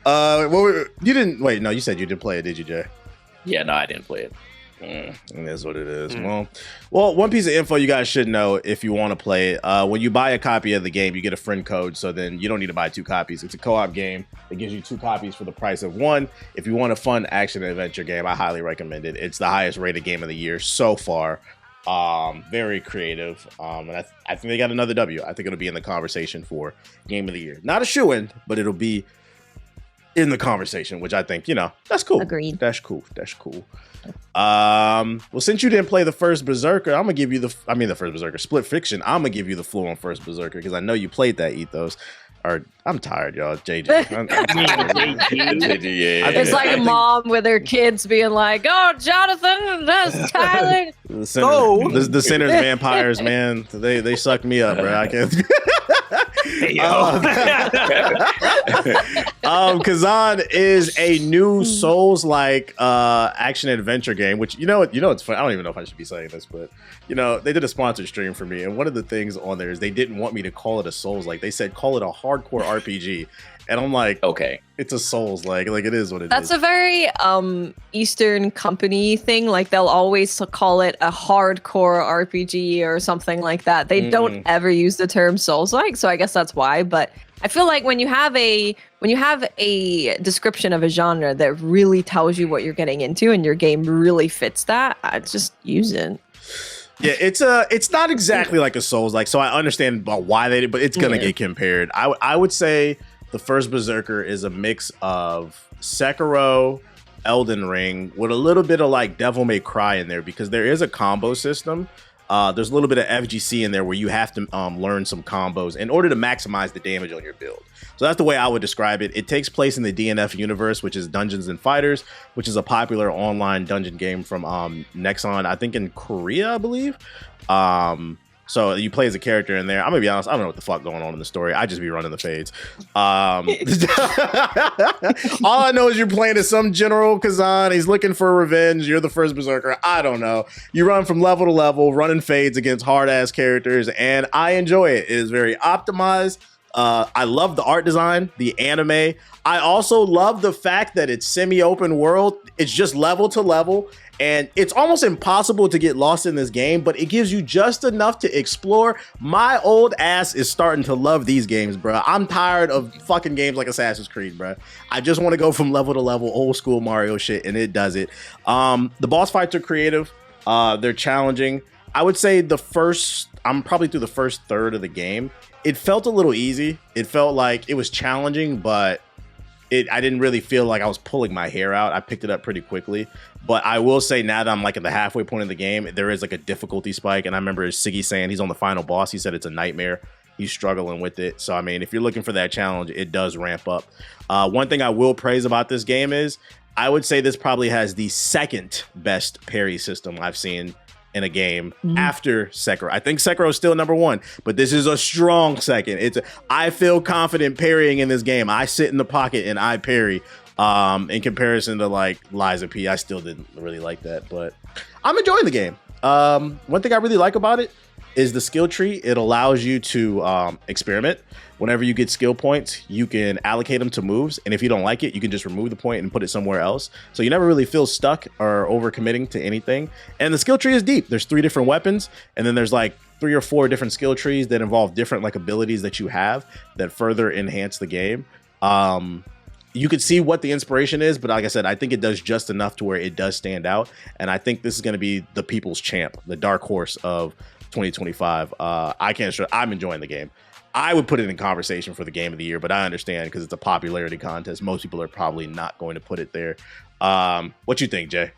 You didn't wait. No, you said you didn't play it, did you, Jay? Yeah, no, I didn't play it. And that's what it is. Well, one piece of info you guys should know if you want to play it. When you buy a copy of the game, you get a friend code, so then you don't need to buy 2 copies. It's a co-op game. It gives you 2 copies for the price of 1. If you want a fun action adventure game, I highly recommend it. It's the highest rated game of the year so far. Very creative. And I think they got another W. I think it'll be in the conversation for game of the year. Not a shoo-in, but it'll be in the conversation, which I think, that's cool. Agreed. That's cool. Well, since you didn't play the first Berserker, I'm gonna give you the first Berserker Split Fiction. I'm gonna give you the floor on first Berserker because I know you played that ethos. Or I'm tired, y'all. JJ. It's like a mom with her kids being like, "Oh, Jonathan, that's Tyler." The sinners, vampires, man. They suck me up, bro. I can't. Kazan is a new Souls-like action adventure game, which it's funny. I don't even know if I should be saying this, but they did a sponsored stream for me, and one of the things on there is they didn't want me to call it a Souls-like. They said call it a hardcore RPG, and I'm like, okay, it's a Souls-like. Like it is what it is. That's a very Eastern company thing. Like they'll always call it a hardcore RPG or something like that. They don't ever use the term Souls-like, so I guess that's why. But I feel like when you have a description of a genre that really tells you what you're getting into, and your game really fits that, I just use it. Yeah, it's not exactly like a Souls-like, so I understand about why they did, but it's gonna get compared. I would say the first Berserker is a mix of Sekiro, Elden Ring, with a little bit of like Devil May Cry in there, because there is a combo system. There's a little bit of FGC in there where you have to learn some combos in order to maximize the damage on your build. So that's the way I would describe it. It takes place in the DNF universe, which is Dungeons and Fighters, which is a popular online dungeon game from Nexon, I think in Korea, I believe. So you play as a character in there. I'm gonna be honest, I don't know what the fuck going on in the story. I just be running the fades. All I know is you're playing as some general Kazan. He's looking for revenge. You're the first Berserker. I don't know. You run from level to level, running fades against hard ass characters, and I enjoy it. It is very optimized. I love the art design, the anime. I also love the fact that it's semi-open world. It's just level to level, and it's almost impossible to get lost in this game, but it gives you just enough to explore. My old ass is starting to love these games, bro. I'm tired of fucking games like Assassin's Creed, bro. I just want to go from level to level, old school Mario shit, and it does it. The boss fights are creative. They're challenging. I would say the first I'm probably through the first third of the game. It felt a little easy. It felt like it was challenging, but I didn't really feel like I was pulling my hair out. I picked it up pretty quickly. But I will say now that I'm like at the halfway point of the game, there is like a difficulty spike. And I remember Siggy saying he's on the final boss. He said it's a nightmare. He's struggling with it. So, I mean, if you're looking for that challenge, it does ramp up. One thing I will praise about this game is I would say this probably has the second best parry system I've seen in a game after Sekiro. I think Sekiro is still number one, but this is a strong second. I feel confident parrying in this game. I sit in the pocket and I parry. In comparison to like Liza P, I still didn't really like that, but I'm enjoying the game. One thing I really like about it is the skill tree. It allows you to experiment. Whenever you get skill points, you can allocate them to moves. And if you don't like it, you can just remove the point and put it somewhere else. So you never really feel stuck or overcommitting to anything. And the skill tree is deep. There's 3 different weapons. And then there's like 3 or 4 different skill trees that involve different like abilities that you have that further enhance the game. You could see what the inspiration is, but like I said, I think it does just enough to where it does stand out. And I think this is going to be the people's champ, the dark horse of 2025. I can't stress, I'm enjoying the game. I would put it in conversation for the game of the year, but I understand because it's a popularity contest. Most people are probably not going to put it there. What you think, Jay?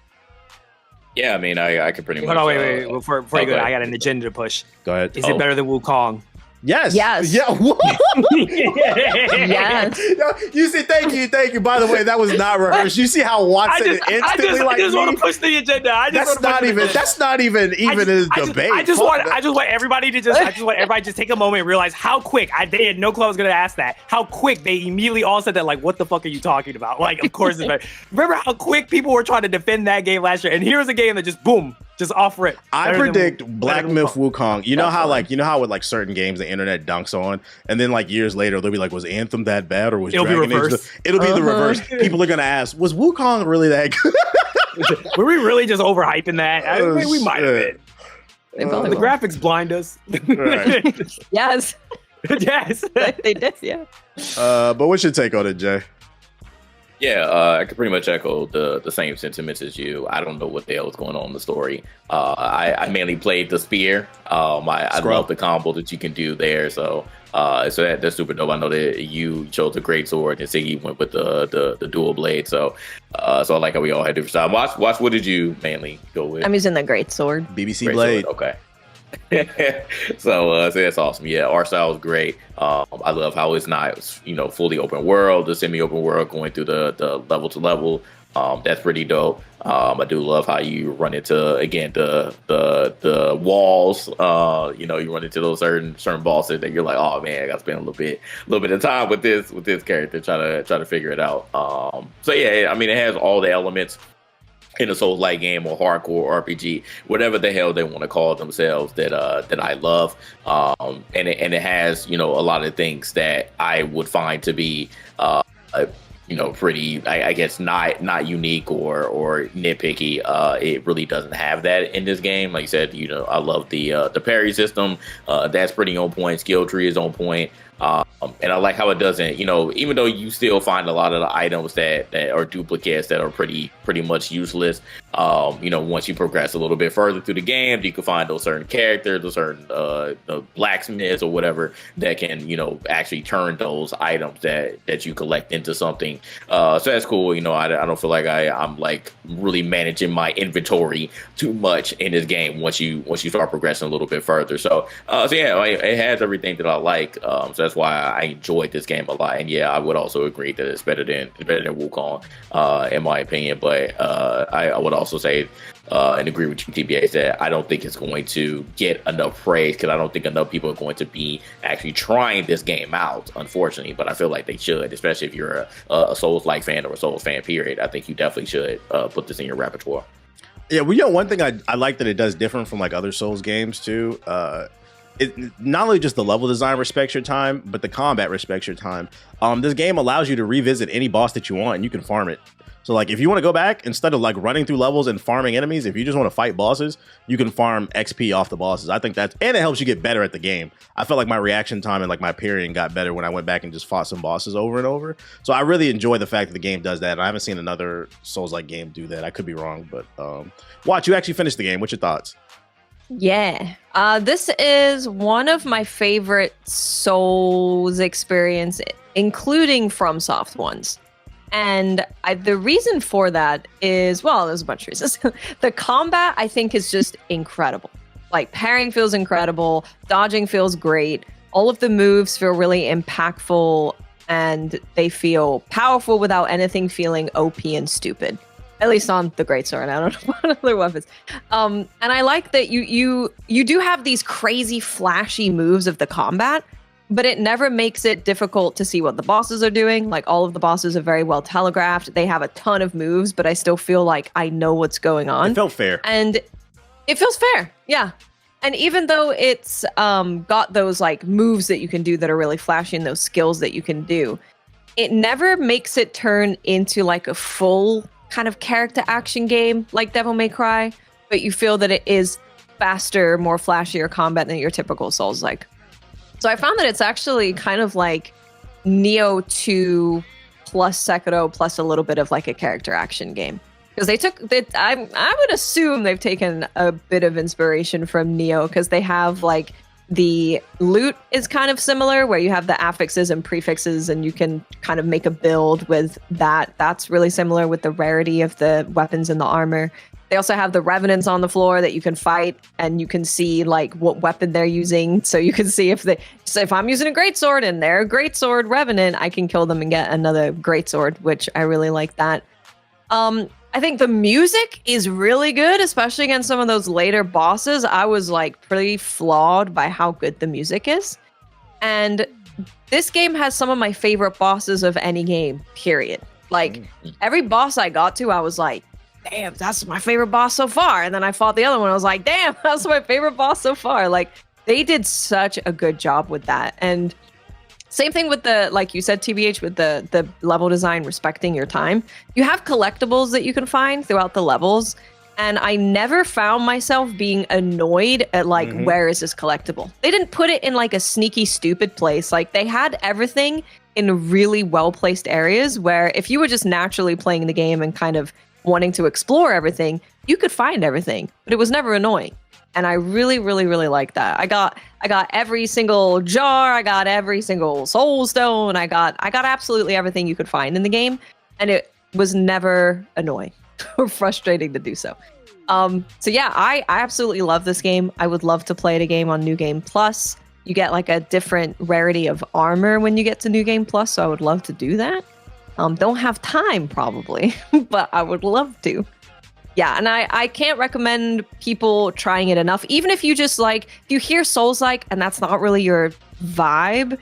Yeah, I mean, I could pretty much. Hold on, wait. Before you go, I got an agenda to push. Go ahead. Is it better than Wukong? Yes. Yes. Yeah. Yes. You see, thank you. By the way, that was not rehearsed. You see how Watson instantly I just want to push the agenda. That's not even a debate. I just want everybody to just take a moment and realize how quick they had no clue I was going to ask that. How quick they immediately all said that. Like, what the fuck are you talking about? Like, of course it's better. Remember how quick people were trying to defend that game last year, and here's a game that just boom. Just off rip. I predict Black Myth Wukong. You know how with like certain games the internet dunks on, and then like years later they'll be like, was Anthem that bad or was Dragon Age? It'll be the reverse. People are gonna ask, was Wukong really that good? Were we really just overhyping that? We might have been. The graphics blind us. Right. Yes. Yes. They did. Yeah. But what's your take on it, Jay? Yeah, I could pretty much echo the same sentiments as you. I don't know what the hell is going on in the story. I mainly played the spear. I love the combo that you can do there. So that's super dope. I know that you chose the great sword and Siggy went with the dual blade. So I like how we all had different styles. Watch. What did you mainly go with? I'm using the great sword. BBC blade. Sword, okay. So that's awesome. Yeah, art style is great. I love how it's not, fully open world, the semi-open world going through the level to level. That's pretty dope. I do love how you run into again the walls. You run into those certain bosses that you're like, oh man, I got to spend a little bit of time with this character try to figure it out. So yeah, I mean it has all the elements in a Souls-like game or hardcore RPG, whatever the hell they want to call themselves, that I love, and it has a lot of things that I would find to be pretty, I guess not unique or nitpicky. It really doesn't have that in this game. Like you said, I love the parry system. That's pretty on point. Skill tree is on point. And I like how it doesn't, even though you still find a lot of the items that are duplicates that are pretty much useless. Once you progress a little bit further through the game, you can find those certain characters, those certain blacksmiths or whatever that can, actually turn those items that you collect into something. So that's cool. I don't feel like I'm like really managing my inventory too much in this game once you start progressing a little bit further. So yeah, it has everything that I like. So that's why I enjoyed this game a lot. And yeah, I would also agree that it's better than Wukong, in my opinion. But I would also say and agree with you, TBA, that I don't think it's going to get enough praise because I don't think enough people are going to be actually trying this game out, unfortunately. But I feel like they should, especially if you're a Souls-like fan or a Souls fan, period. I think you definitely should put this in your repertoire. Yeah, well, one thing I like that it does different from like other Souls games too. It not only just the level design respects your time, but the combat respects your time. This game allows you to revisit any boss that you want and you can farm it. So like if you want to go back, instead of like running through levels and farming enemies, if you just want to fight bosses, you can farm XP off the bosses. I think and it helps you get better at the game. I felt like my reaction time and like my parrying got better when I went back and just fought some bosses over and over. So I really enjoy the fact that the game does that. And I haven't seen another Souls-like game do that. I could be wrong, but Watch, you actually finished the game. What's your thoughts? Yeah. This is one of my favorite Souls experience, including FromSoft ones. And the reason for that is, well, there's a bunch of reasons. The combat, I think, is just incredible. Like, parrying feels incredible. Dodging feels great. All of the moves feel really impactful, and they feel powerful without anything feeling OP and stupid. At least on the greatsword. I don't know about other weapons. And I like that you do have these crazy flashy moves of the combat, but it never makes it difficult to see what the bosses are doing. Like, all of the bosses are very well telegraphed. They have a ton of moves, but I still feel like I know what's going on. It felt fair. And it feels fair. Yeah. And even though it's got those like moves that you can do that are really flashy and those skills that you can do, it never makes it turn into like a full kind of character action game like Devil May Cry, but you feel that it is faster, more flashier combat than your typical Souls like. So I found that it's actually kind of like Nioh 2 plus Sekiro plus a little bit of like a character action game. Because I would assume they've taken a bit of inspiration from Nioh, because they have like the loot is kind of similar, where you have the affixes and prefixes and you can kind of make a build with that. That's really similar with the rarity of the weapons and the armor. They also have the revenants on the floor that you can fight, and you can see like what weapon they're using. So you can see if I'm using a greatsword and they're a greatsword revenant, I can kill them and get another greatsword, which I really like that. I think the music is really good, especially against some of those later bosses. I was like pretty flawed by how good the music is. And this game has some of my favorite bosses of any game, period. Like, every boss I got to, I was like, damn, that's my favorite boss so far. And then I fought the other one. I was like, damn, that's my favorite boss so far. Like, they did such a good job with that. And same thing with the, like you said, TBH, with the level design, respecting your time. You have collectibles that you can find throughout the levels, and I never found myself being annoyed at like, where is this collectible? They didn't put it in like a sneaky, stupid place. Like, they had everything in really well-placed areas where if you were just naturally playing the game and kind of wanting to explore everything, you could find everything, but it was never annoying. And I really, really, really like that. I got every single jar. I got every single soul stone. I got absolutely everything you could find in the game, and it was never annoying or frustrating to do so. So yeah, I absolutely love this game. I would love to play it again on New Game Plus. You get like a different rarity of armor when you get to New Game Plus, so I would love to do that. Don't have time probably, but I would love to. Yeah, and I can't recommend people trying it enough. Even if you just like, if you hear Souls-like and that's not really your vibe,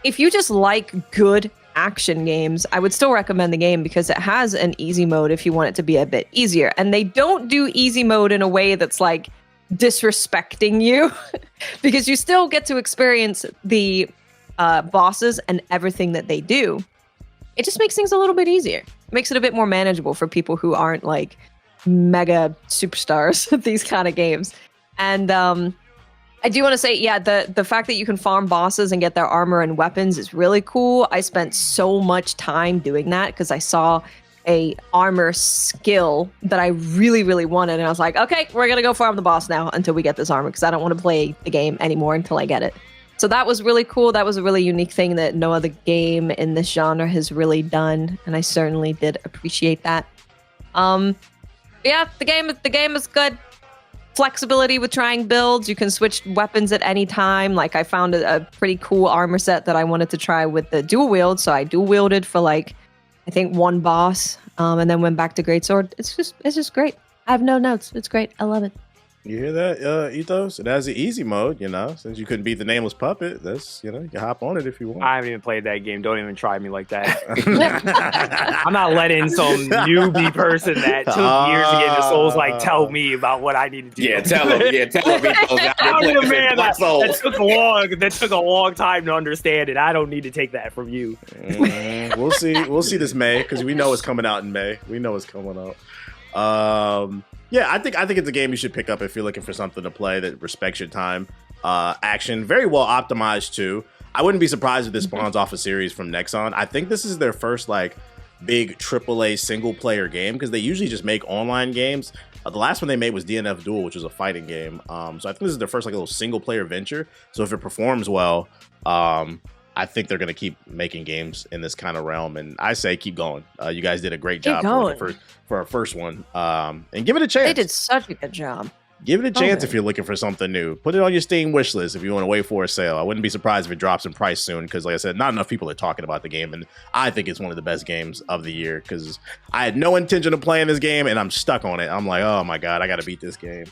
if you just like good action games, I would still recommend the game, because it has an easy mode if you want it to be a bit easier. And they don't do easy mode in a way that's like disrespecting you, because you still get to experience the bosses and everything that they do. It just makes things a little bit easier. It makes it a bit more manageable for people who aren't like mega superstars at these kind of games. And I do want to say, yeah, the fact that you can farm bosses and get their armor and weapons is really cool. I spent so much time doing that because I saw a armor skill that I really, really wanted, and I was like, okay, we're gonna go farm the boss now until we get this armor, because I don't want to play the game anymore until I get it. So that was really cool. That was a really unique thing that no other game in this genre has really done, and I certainly did appreciate that. Yeah, the game is good. Flexibility with trying builds. You can switch weapons at any time. Like, I found a pretty cool armor set that I wanted to try with the dual wield, so I dual wielded for like, I think one boss, and then went back to greatsword. It's just great. I have no notes. It's great. I love it. You hear that, Ethos? It has the easy mode, since you couldn't beat the nameless puppet. That's, you can hop on it if you want. I haven't even played that game. Don't even try me like that. I'm not letting some newbie person that took years to get into Souls tell me about what I need to do. Yeah, tell him. I'm the man that took a long time to understand it. I don't need to take that from you. We'll see this May, because we know it's coming out in May. We know it's coming out. Yeah, I think it's a game you should pick up if you're looking for something to play that respects your time. Action, very well optimized too. I wouldn't be surprised if this spawns off a series from Nexon. I think this is their first like big AAA single player game because they usually just make online games. The last one they made was DNF Duel, which was a fighting game. So I think this is their first like little single player venture. So if it performs well, I think they're going to keep making games in this kind of realm. And I say keep going. You guys did a great job for our first one. And give it a chance. They did such a good job. Give it a chance if you're looking for something new. Put it on your Steam wish list if you want to wait for a sale. I wouldn't be surprised if it drops in price soon because, like I said, not enough people are talking about the game. And I think it's one of the best games of the year because I had no intention of playing this game and I'm stuck on it. I'm like, oh my God, I got to beat this game.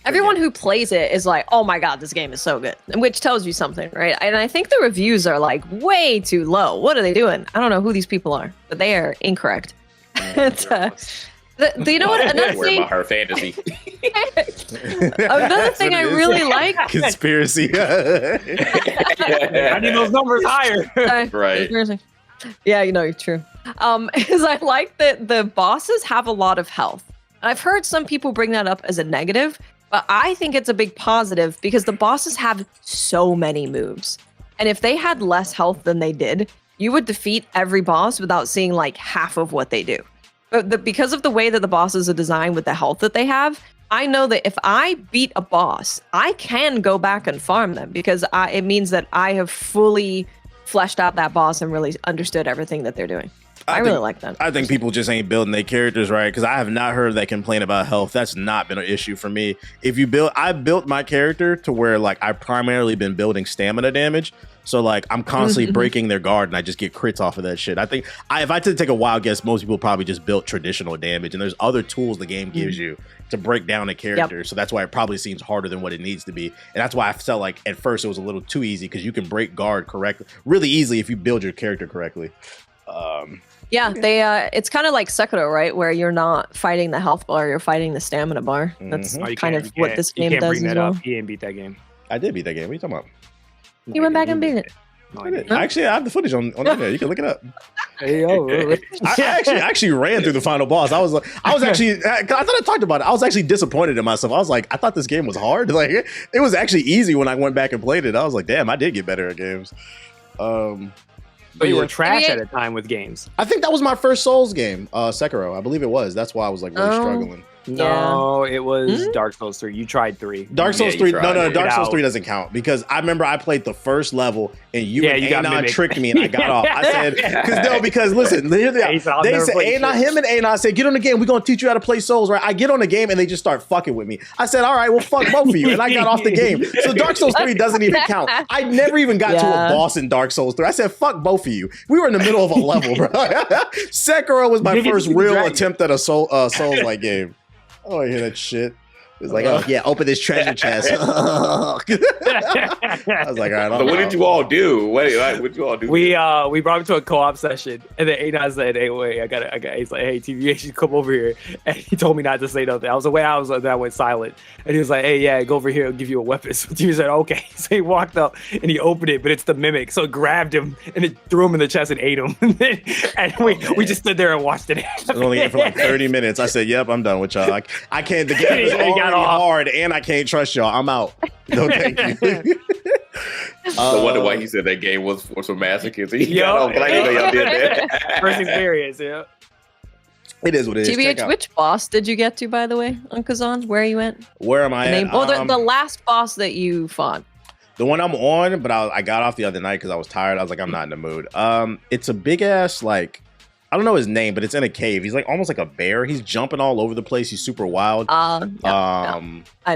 Everyone who plays it is like, oh my God, this game is so good, which tells you something, right? And I think the reviews are like way too low. What are they doing? I don't know who these people are, but they are incorrect. Do you know what? Another thing about her fantasy. Another thing I really like. Conspiracy. I need those numbers higher. Right. Yeah, you know, true. Is I like that the bosses have a lot of health. And I've heard some people bring that up as a negative, but I think it's a big positive because the bosses have so many moves. And if they had less health than they did, you would defeat every boss without seeing like half of what they do. But because of the way that the bosses are designed with the health that they have, I know that if I beat a boss, I can go back and farm them because it means that I have fully fleshed out that boss and really understood everything that they're doing. I really like that. I think people just ain't building their characters right because I have not heard that complain about health. That's not been an issue for me. I built my character to where like I've primarily been building stamina damage. So like I'm constantly breaking their guard and I just get crits off of that shit. I think if I had to take a wild guess, most people probably just built traditional damage and there's other tools the game gives you to break down a character. Yep. So that's why it probably seems harder than what it needs to be. And that's why I felt like at first it was a little too easy because you can break guard correctly, really easily if you build your character correctly. Yeah, it's kind of like Sekiro, right? Where you're not fighting the health bar, you're fighting the stamina bar. That's kind of what this game does bring that as well. up. He didn't beat that game. I did beat that game. What are you talking about? You went back and beat it. No, I did. Actually, I have the footage on there. You can look it up. Hey, yo, I actually ran through the final boss. I was actually, I thought I talked about it. I was actually disappointed in myself. I was like, I thought this game was hard. Like, it was actually easy when I went back and played it. I was like, damn, I did get better at games. But you were trash at a time with games. I think that was my first Souls game, Sekiro. I believe it was. That's why I was like really struggling. No, it was Dark Souls 3. You tried 3. Dark Souls 3. No. Dark Souls 3 doesn't count because I remember I played the first level and you and Anon tricked me and I got off. I said, because listen, they said, him and Anon said, get on the game. We're going to teach you how to play Souls, right? I get on the game and they just start fucking with me. I said, all right, well, fuck both of you. And I got off the game. So Dark Souls 3 doesn't even count. I never even got to a boss in Dark Souls 3. I said, fuck both of you. We were in the middle of a level, bro. Sekiro was my first real attempt at a Souls-like game. Oh, I hear that shit. It's like, oh yeah, open this treasure chest. I was like, all right. So what did you all do? What did you all do? We brought him to a co-op session, and then Anon said, "Hey, wait, I got." He's like, "Hey, TVH, should come over here." And he told me not to say nothing. I was away. I went silent, and he was like, "Hey, yeah, go over here. I'll give you a weapon." So TV said, "Okay." So he walked up and he opened it, but it's the mimic. So it grabbed him and it threw him in the chest and ate him. And we just stood there and watched it. I was only in for like 30 minutes. I said, "Yep, I'm done with y'all. I can't. The game is already hard, and I can't trust y'all. I'm out. No, thank you." I wonder why he said that game was for some masochists. He got on y'all did that. First experience, yeah. It is what it is. TBH, which boss did you get to, by the way, on Kazan? Where are you at? Where am I at? The last boss that you fought. The one I'm on, but I got off the other night because I was tired. I was like, I'm not in the mood. It's a big ass, like, I don't know his name, but it's in a cave. He's like almost like a bear. He's jumping all over the place. He's super wild. I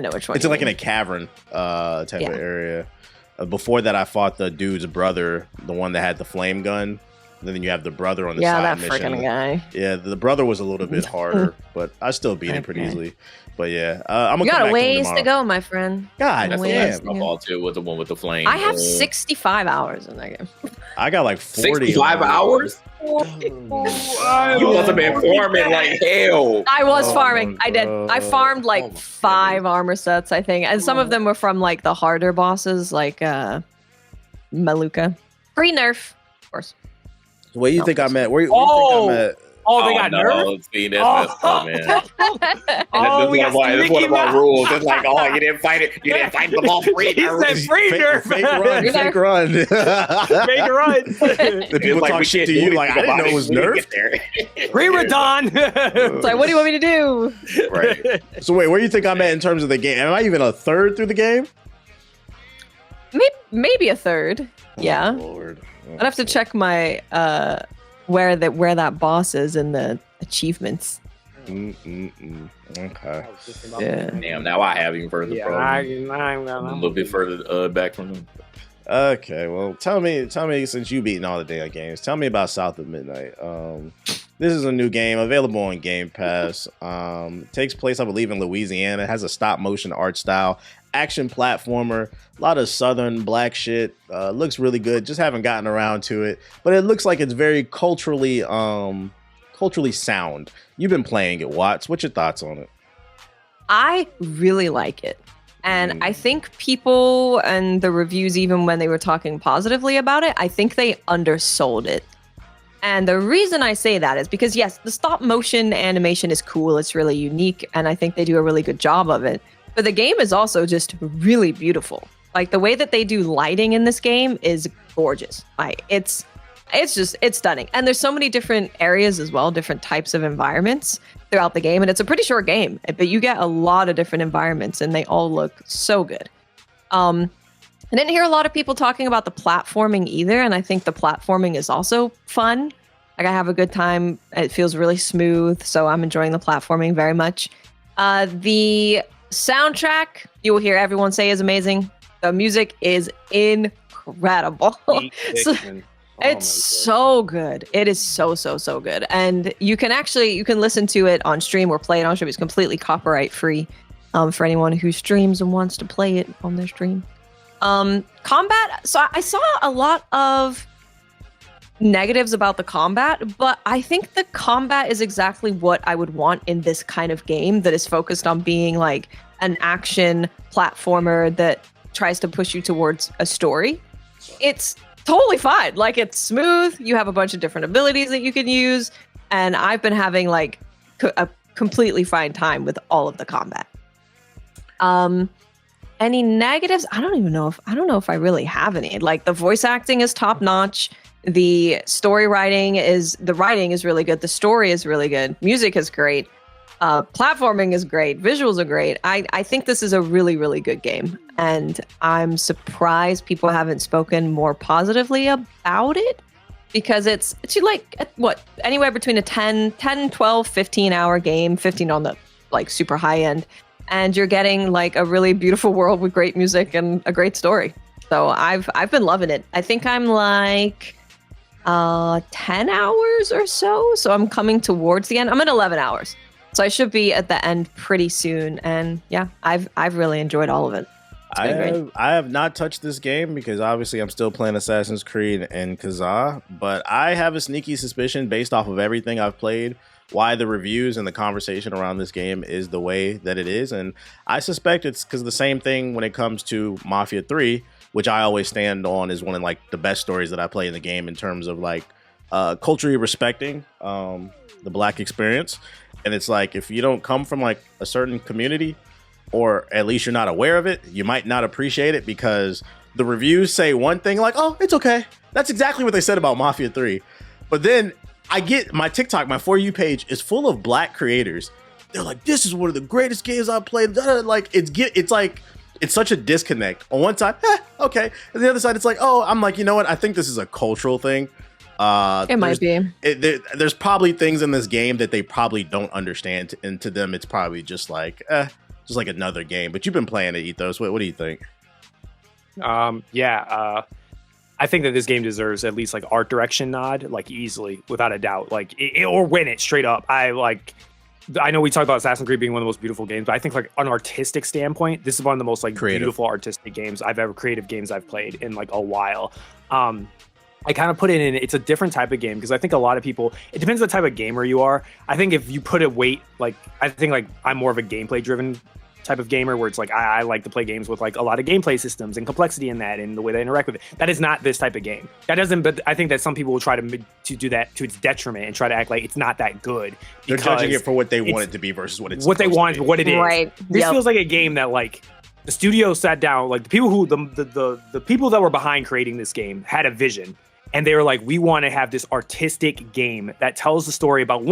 know which one. It's like in a cavern type of area. Before that, I fought the dude's brother, the one that had the flame gun. And then you have the brother on the side. Yeah, that freaking guy. Yeah, the brother was a little bit harder, but I still beat him pretty easily. But yeah, I'm gonna. You got a ways to go, my friend. God, that's the last ball too. Was the one with the flame. I have 65 hours in that game. I got like 40. 65 hours. You must have been farming like hell. I was farming. I did. I farmed like 5 armor sets, I think, and some of them were from like the harder bosses, like Maluka. Pre-nerf, of course. Where you think I'm at? Where you think I'm at? Oh, they got nerfed? See, that's messed up, man. Oh, we got That's one of my rules. It's like, oh, you didn't fight it. You didn't fight the ball free. He said free nerf. Fake run. Fake run. The people like, talk we shit to can't do you like, I anything didn't know about it was when we nerfed. get there. Free Radon. It's like, what do you want me to do? Right. So wait, where do you think I'm at in terms of the game? Am I even a third through the game? Maybe a third. Yeah. Oh, Lord. I'd have to check my where that boss is in the achievements. Okay. Yeah. Damn, now I have even further problems. I'm a little bit further back from them. Okay, well, tell me, since you beaten all the damn games, tell me about South of Midnight. This is a new game available on Game Pass. Takes place, I believe, in Louisiana. It has a stop motion art style, action platformer, a lot of southern black shit. Looks really good. Just haven't gotten around to it, but it looks like it's very culturally sound. You've been playing it, Watts. What's your thoughts on it? I really like it. And I think people and the reviews, even when they were talking positively about it, I think they undersold it. And the reason I say that is because, yes, the stop motion animation is cool. It's really unique. And I think they do a really good job of it. But the game is also just really beautiful. Like the way that they do lighting in this game is gorgeous. Like it's stunning. And there's so many different areas as well, different types of environments throughout the game. And it's a pretty short game, but you get a lot of different environments and they all look so good. I didn't hear a lot of people talking about the platforming either. And I think the platforming is also fun. Like I have a good time. It feels really smooth. So I'm enjoying the platforming very much. The soundtrack, you will hear everyone say is amazing. The music is incredible. It's so good. It is so good. And you can listen to it on stream or play it on stream. It's completely copyright free for anyone who streams and wants to play it on their stream. Combat. So I saw a lot of negatives about the combat, but I think the combat is exactly what I would want in this kind of game that is focused on being like an action platformer that tries to push you towards a story. It's totally fine. Like it's smooth. You have a bunch of different abilities that you can use. And I've been having like a completely fine time with all of the combat. Any negatives? I don't know if I really have any. Like the voice acting is top notch. The writing is really good. The story is really good. Music is great. Platforming is great. Visuals are great. I think this is a really, really good game. And I'm surprised people haven't spoken more positively about it because it's like, what, anywhere between a 10, 12, 15 hour game, 15 on the like super high end. And you're getting like a really beautiful world with great music and a great story. So I've been loving it. I think I'm like 10 hours or so. So I'm coming towards the end. I'm at 11 hours. So I should be at the end pretty soon. And yeah, I've really enjoyed all of it. I have not touched this game because obviously I'm still playing Assassin's Creed and Kazaa, but I have a sneaky suspicion based off of everything I've played why the reviews and the conversation around this game is the way that it is. And I suspect it's because the same thing when it comes to Mafia 3, which I always stand on is one of like the best stories that I play in the game in terms of like culturally respecting the Black experience. And it's like, if you don't come from like a certain community, or at least you're not aware of it, you might not appreciate it because the reviews say one thing like, oh, it's okay. That's exactly what they said about Mafia 3. But then I get my TikTok, my For You page is full of Black creators. They're like, this is one of the greatest games I've played. Like it's like, it's such a disconnect. On one side, okay. And the other side, it's like, oh, I'm like, you know what? I think this is a cultural thing. It might be. There's probably things in this game that they probably don't understand. And to them, it's probably just like another game. But you've been playing it, Ethos. What do you think? I think that this game deserves at least like art direction nod, like easily, without a doubt, like or win it straight up. I know we talked about Assassin's Creed being one of the most beautiful games, but I think like on an artistic standpoint, this is one of the most like beautiful artistic games creative games I've played in like a while. I kind of put it in, it's a different type of game because I think a lot of people, it depends on the type of gamer you are. I think if you put a weight, like, I think like I'm more of a gameplay driven type of gamer where it's like I like to play games with like a lot of gameplay systems and complexity in that and the way they interact with it. That is not this type of game. That doesn't. But I think that some people will try to do that to its detriment and try to act like it's not that good. They're judging it for what they want it to be versus what they want, what it is. Right. This feels like a game that like the studio sat down, like the people who the people that were behind creating this game had a vision, and they were like, we want to have this artistic game that tells the story about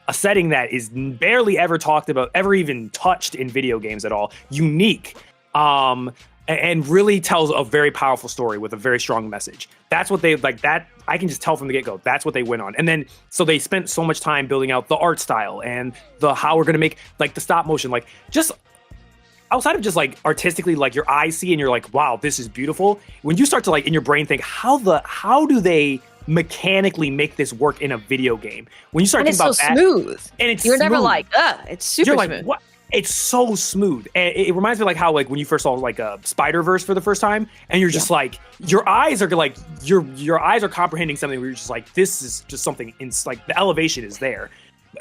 a setting that is barely ever talked about, ever even touched in video games at all, unique, and really tells a very powerful story with a very strong message. That's what they like. That I can just tell from the get-go. That's what they went on. And then so they spent so much time building out the art style and the how we're gonna make like the stop motion, like just outside of just like artistically, like your eyes see and you're like, wow, this is beautiful. When you start to like in your brain think, how do they mechanically make this work in a video game? When you start thinking about that, smooth, and it's you're never like, it's super you're like, smooth. What? It's so smooth. And it reminds me like how like when you first saw like a Spider-Verse for the first time, and you're just like, your eyes are like your eyes are comprehending something where you're just like, this is just something like the elevation is there,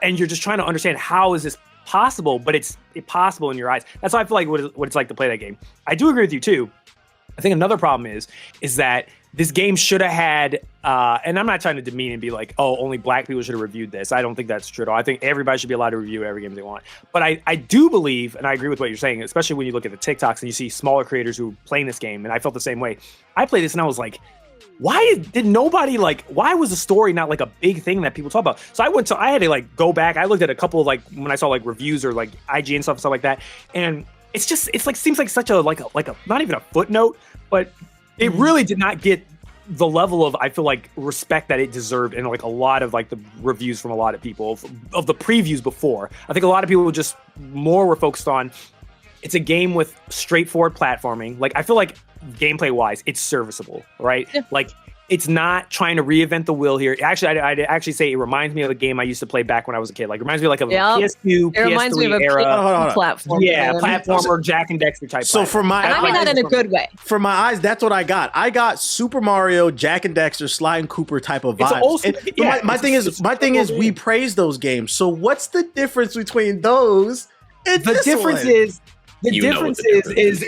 and you're just trying to understand how is this possible, but it's possible in your eyes. That's why I feel like what it's like to play that game. I do agree with you too. I think another problem is that this game should have had, and I'm not trying to demean and be like, oh, only black people should have reviewed this. I don't think that's true at all. I think everybody should be allowed to review every game they want. But I do believe, and I agree with what you're saying, especially when you look at the TikToks and you see smaller creators who are playing this game, and I felt the same way. I played this and I was like, why was the story not like a big thing that people talk about? So I had to like go back. I looked at a couple of like when I saw like reviews or like IGN stuff like that, and it's like seems like such a like a not even a footnote, but it really did not get the level of I feel like respect that it deserved in like a lot of like the reviews from a lot of people of the previews before. I think a lot of people just were focused on it's a game with straightforward platforming. Like I feel like gameplay wise, it's serviceable, right? Yeah. Like it's not trying to reinvent the wheel here. Actually, I'd actually say it reminds me of a game I used to play back when I was a kid. Like it reminds me like of a PS2, PS3 era platform. Yeah, platformer, Jack and Dexter type. So for my, I mean that in a good way. For my eyes, that's what I got. I got Super Mario, Jack and Dexter, Sly and Cooper type of vibes. My thing is, we praise those games. So what's the difference between those and the difference is. The difference is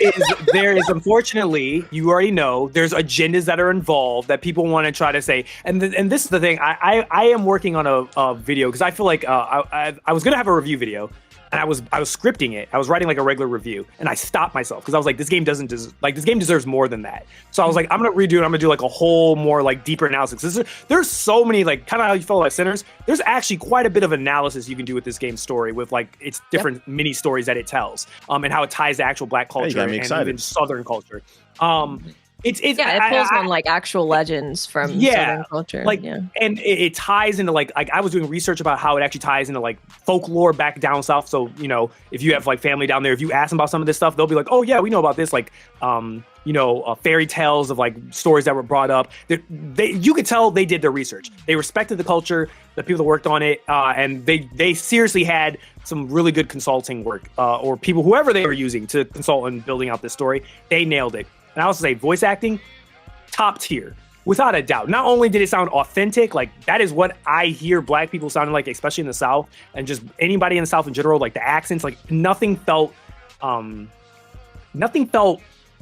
there is, unfortunately, you already know, there's agendas that are involved that people want to try to say. And this is the thing. I am working on a video because I feel like I was going to have a review video. And I was scripting it. I was writing like a regular review, and I stopped myself because I was like, this game deserves more than that. So I was like, I'm gonna redo it. I'm gonna do like a whole more like deeper analysis. There's so many like kind of how you felt like Sinners. There's actually quite a bit of analysis you can do with this game's story with like its different mini stories that it tells, and how it ties to actual Black culture and even Southern culture. It pulls on like actual legends from Southern culture. And it ties into like I was doing research about how it actually ties into like folklore back down south. So, you know, if you have like family down there, if you ask them about some of this stuff, they'll be like, oh yeah, we know about this. Like, fairy tales of like stories that were brought up. You could tell they did their research. They respected the culture, the people that worked on it, and they seriously had some really good consulting work or people, whoever they were using to consult in building out this story. They nailed it. And I also say voice acting, top tier, without a doubt. Not only did it sound authentic, like that is what I hear Black people sounding like, especially in the South, and just anybody in the South in general, like the accents, like nothing felt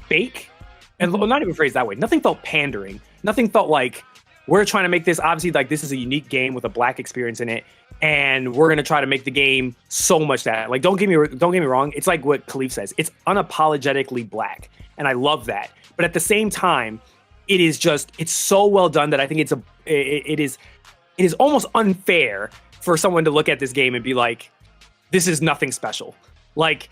fake. And not even phrased that way. Nothing felt pandering. Nothing felt like we're trying to make this, obviously, like this is a unique game with a Black experience in it. And we're going to try to make the game so much that, like, don't get me wrong. It's like what Khalif says. It's unapologetically Black. And I love that. But at the same time, it's so well done that I think it is almost unfair for someone to look at this game and be like, this is nothing special. Like,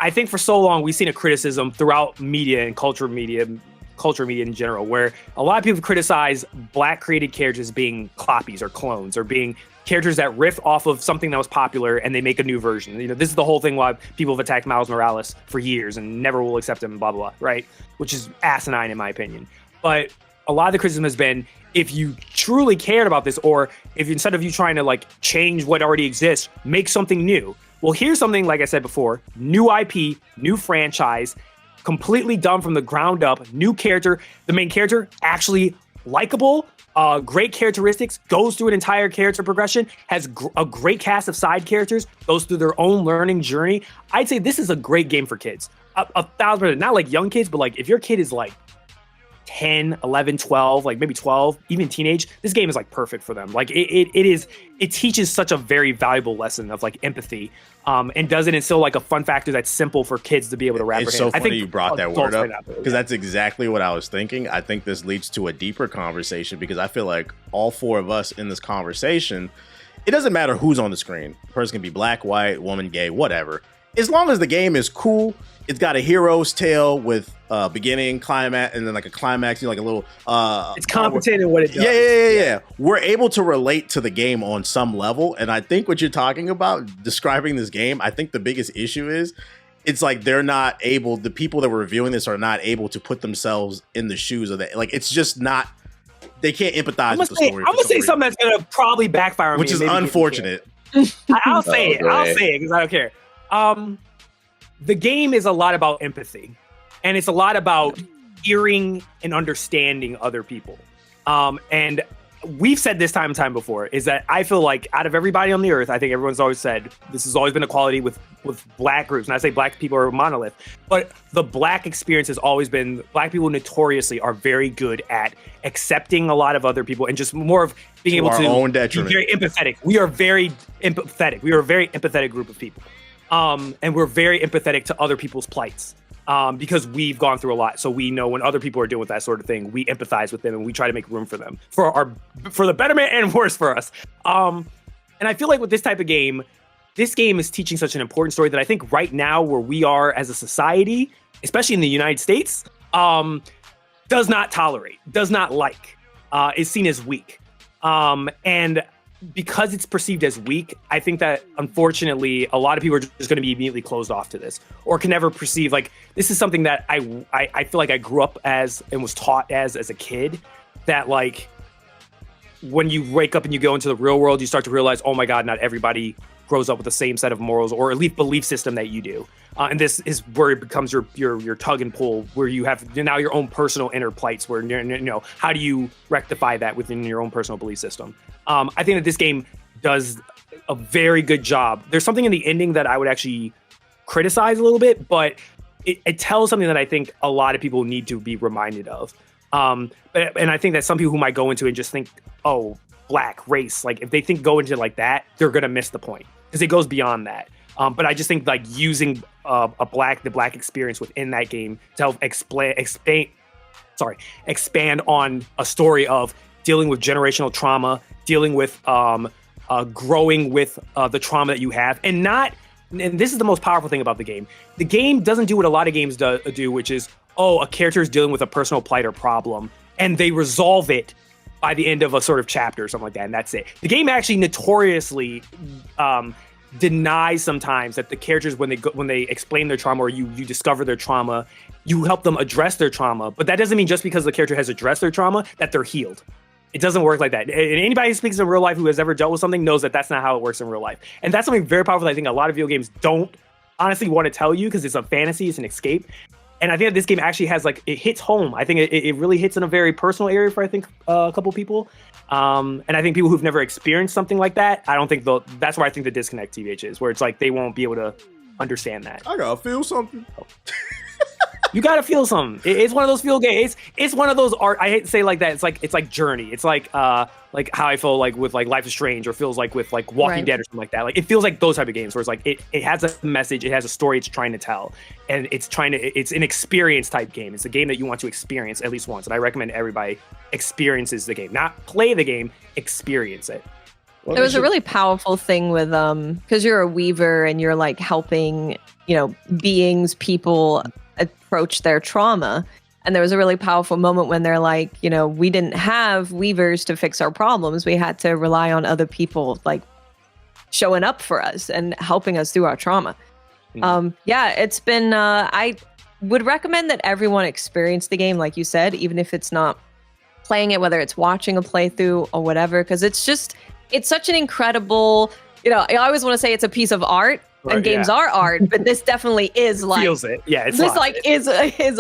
I think for so long, we've seen a criticism throughout media and culture media in general, where a lot of people criticize Black created characters being copies or clones or being characters that riff off of something that was popular and they make a new version. You know, this is the whole thing why people have attacked Miles Morales for years and never will accept him, blah, blah, blah, right? Which is asinine in my opinion. But a lot of the criticism has been, if you truly cared about this, or if instead of you trying to like change what already exists, make something new. Well, here's something, like I said before, new IP, new franchise, completely done from the ground up, new character. The main character actually likable, great characteristics, goes through an entire character progression, has a great cast of side characters, goes through their own learning journey. I'd say this is a great game for kids. 1,000%. Not like young kids, but like if your kid is like 10, 11, 12, like maybe 12, even teenage, this game is like perfect for them. Like it teaches such a very valuable lesson of like empathy, and doesn't instill like a fun factor that's simple for kids to be able to wrap their It's hands. so funny you brought that word up because yeah. that's exactly what I was thinking. I think this leads to a deeper conversation because I feel like all four of us in this conversation, it doesn't matter who's on the screen. The person can be black, white, woman, gay, whatever. As long as the game is cool, it's got a hero's tale with beginning, climax, and then like a climax, like a little it's complicated what it does. Yeah. We're able to relate to the game on some level. And I think what you're talking about, describing this game, I think the biggest issue is it's like they're not able, the people that were reviewing this are not able to put themselves in the shoes of that. Like it's just not, they can't empathize with the story. I'm gonna say something that's gonna probably backfire on me. Which is unfortunate. I'll say it because I don't care. The game is a lot about empathy, and it's a lot about hearing and understanding other people. And we've said this time and time before, is that I feel like out of everybody on the earth, I think everyone's always said this has always been a quality with black groups. And I say black people are a monolith, but the black experience has always been, black people notoriously are very good at accepting a lot of other people and just more of being able to own detriment. Be very empathetic. We are very empathetic. We are a very empathetic group of people. And we're very empathetic to other people's plights. Because we've gone through a lot, so we know when other people are dealing with that sort of thing, we empathize with them and we try to make room for them, for the betterment and worse for us. And I feel like with this type of game, this game is teaching such an important story that I think right now where we are as a society, especially in the United States, does not tolerate, does not like, is seen as weak. And because it's perceived as weak, I think that unfortunately a lot of people are just going to be immediately closed off to this, or can never perceive like this is something that I feel like I grew up as and was taught as a kid, that like when you wake up and you go into the real world, you start to realize, oh my God, not everybody grows up with the same set of morals or at least belief system that you do. And this is where it becomes your tug and pull, where you have now your own personal inner plights, where, you know, how do you rectify that within your own personal belief system? I think that this game does a very good job. There's something in the ending that I would actually criticize a little bit, but it tells something that I think a lot of people need to be reminded of. And I think that some people who might go into it and just think, oh, black race, like if they go into it like that, they're going to miss the point because it goes beyond that. But I just think like using the black experience within that game to help expand on a story of dealing with generational trauma, dealing with growing with the trauma that you have, and this is the most powerful thing about the game. The game doesn't do what a lot of games do, which is, a character is dealing with a personal plight or problem, and they resolve it by the end of a sort of chapter or something like that, and that's it. The game actually notoriously denies sometimes that the characters, when they explain their trauma or you discover their trauma, you help them address their trauma. But that doesn't mean just because the character has addressed their trauma that they're healed. It doesn't work like that. And anybody who speaks in real life who has ever dealt with something knows that that's not how it works in real life. And that's something very powerful that I think a lot of video games don't honestly want to tell you, because it's a fantasy, it's an escape. And I think that this game actually has, like, it hits home. I think it really hits in a very personal area for, I think, a couple people. And I think people who've never experienced something like that, I don't think that's where I think the disconnect, TVH, is, where it's like they won't be able to understand that. I gotta feel something. You gotta feel something. It's one of those feel games. It's one of those art. I hate to say it like that. It's like Journey. It's like how I feel like with like Life is Strange, or feels like with like Walking Dead or something like that. Like it feels like those type of games where it's like it has a message, it has a story it's trying to tell, and it's an experience type game. It's a game that you want to experience at least once, and I recommend everybody experiences the game, not play the game, experience it. Well, there was a really powerful thing with because you're a weaver and you're like helping, people approach their trauma. And there was a really powerful moment when they're like, we didn't have weavers to fix our problems. We had to rely on other people like showing up for us and helping us through our trauma. It's been, I would recommend that everyone experience the game, like you said, even if it's not playing it, whether it's watching a playthrough or whatever, because it's such an incredible, I always want to say it's a piece of art, and games are art, but this definitely is like feels it. Yeah, it's this like is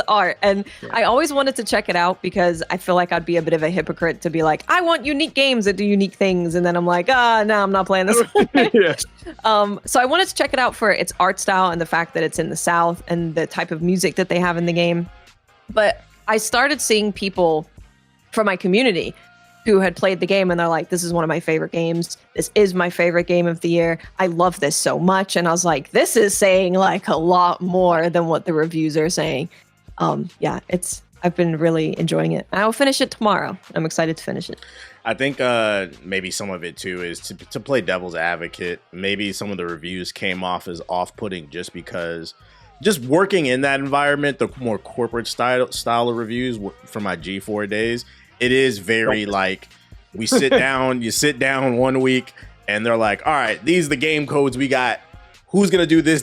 art, and I always wanted to check it out because I feel like I'd be a bit of a hypocrite to be like, I want unique games that do unique things, and then I'm like, no, I'm not playing this. So I wanted to check it out for its art style and the fact that it's in the South and the type of music that they have in the game. But I started seeing people from my community who had played the game and they're like, this is one of my favorite games. This is my favorite game of the year. I love this so much. And I was like, this is saying like a lot more than what the reviews are saying. I've been really enjoying it. I will finish it tomorrow. I'm excited to finish it. I think maybe some of it too is to play devil's advocate. Maybe some of the reviews came off as off-putting just because just working in that environment, the more corporate style of reviews from my G4 days, it is very like we sit down, you sit down 1 week and they're like, all right, these are the game codes we got. Who's going to do this,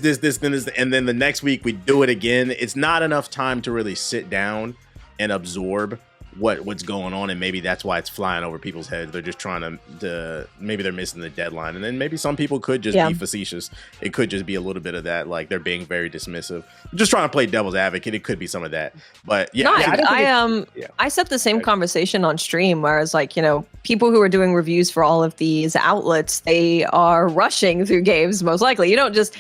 and then the next week we do it again. It's not enough time to really sit down and absorb what's going on, and maybe that's why it's flying over people's heads. They're just trying to maybe they're missing the deadline, and then maybe some people could just be facetious. It could just be a little bit of that, like they're being very dismissive, just trying to play devil's advocate. It could be some of that, but I set the same conversation on stream where it's like, people who are doing reviews for all of these outlets, they are rushing through games most likely. You don't just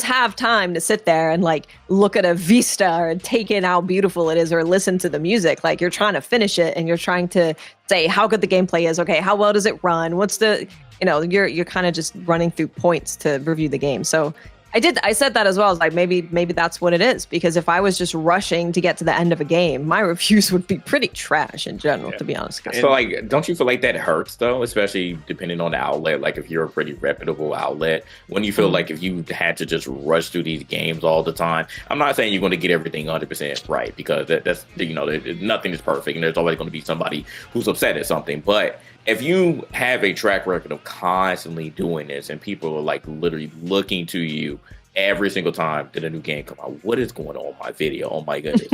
have time to sit there and like look at a vista and take in how beautiful it is or listen to the music. Like you're trying to finish it and you're trying to say how good the gameplay is. Okay, how well does it run? What's the, you're kind of just running through points to review the game. So I said that as well. I was like, maybe that's what it is, because if I was just rushing to get to the end of a game, my reviews would be pretty trash in general, to be honest. So like, don't you feel like that hurts though, especially depending on the outlet? Like if you're a pretty reputable outlet, when you feel like if you had to just rush through these games all the time, I'm not saying you're going to get everything 100% right, because that's nothing is perfect and there's always going to be somebody who's upset at something. But if you have a track record of constantly doing this and people are like literally looking to you every single time that a new game come out, what is going on with my video? Oh my goodness.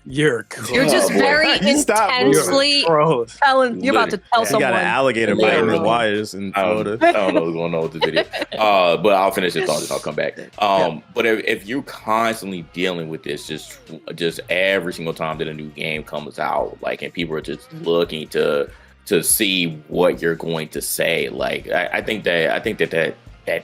You're just very intensely telling, you're about to tell someone. You got an alligator biting his wires in Florida. I don't know what's going on with the video. But I'll finish this thought and I'll come back. But if you're constantly dealing with this, just every single time that a new game comes out, like, and people are just looking to see what you're going to say, like I think that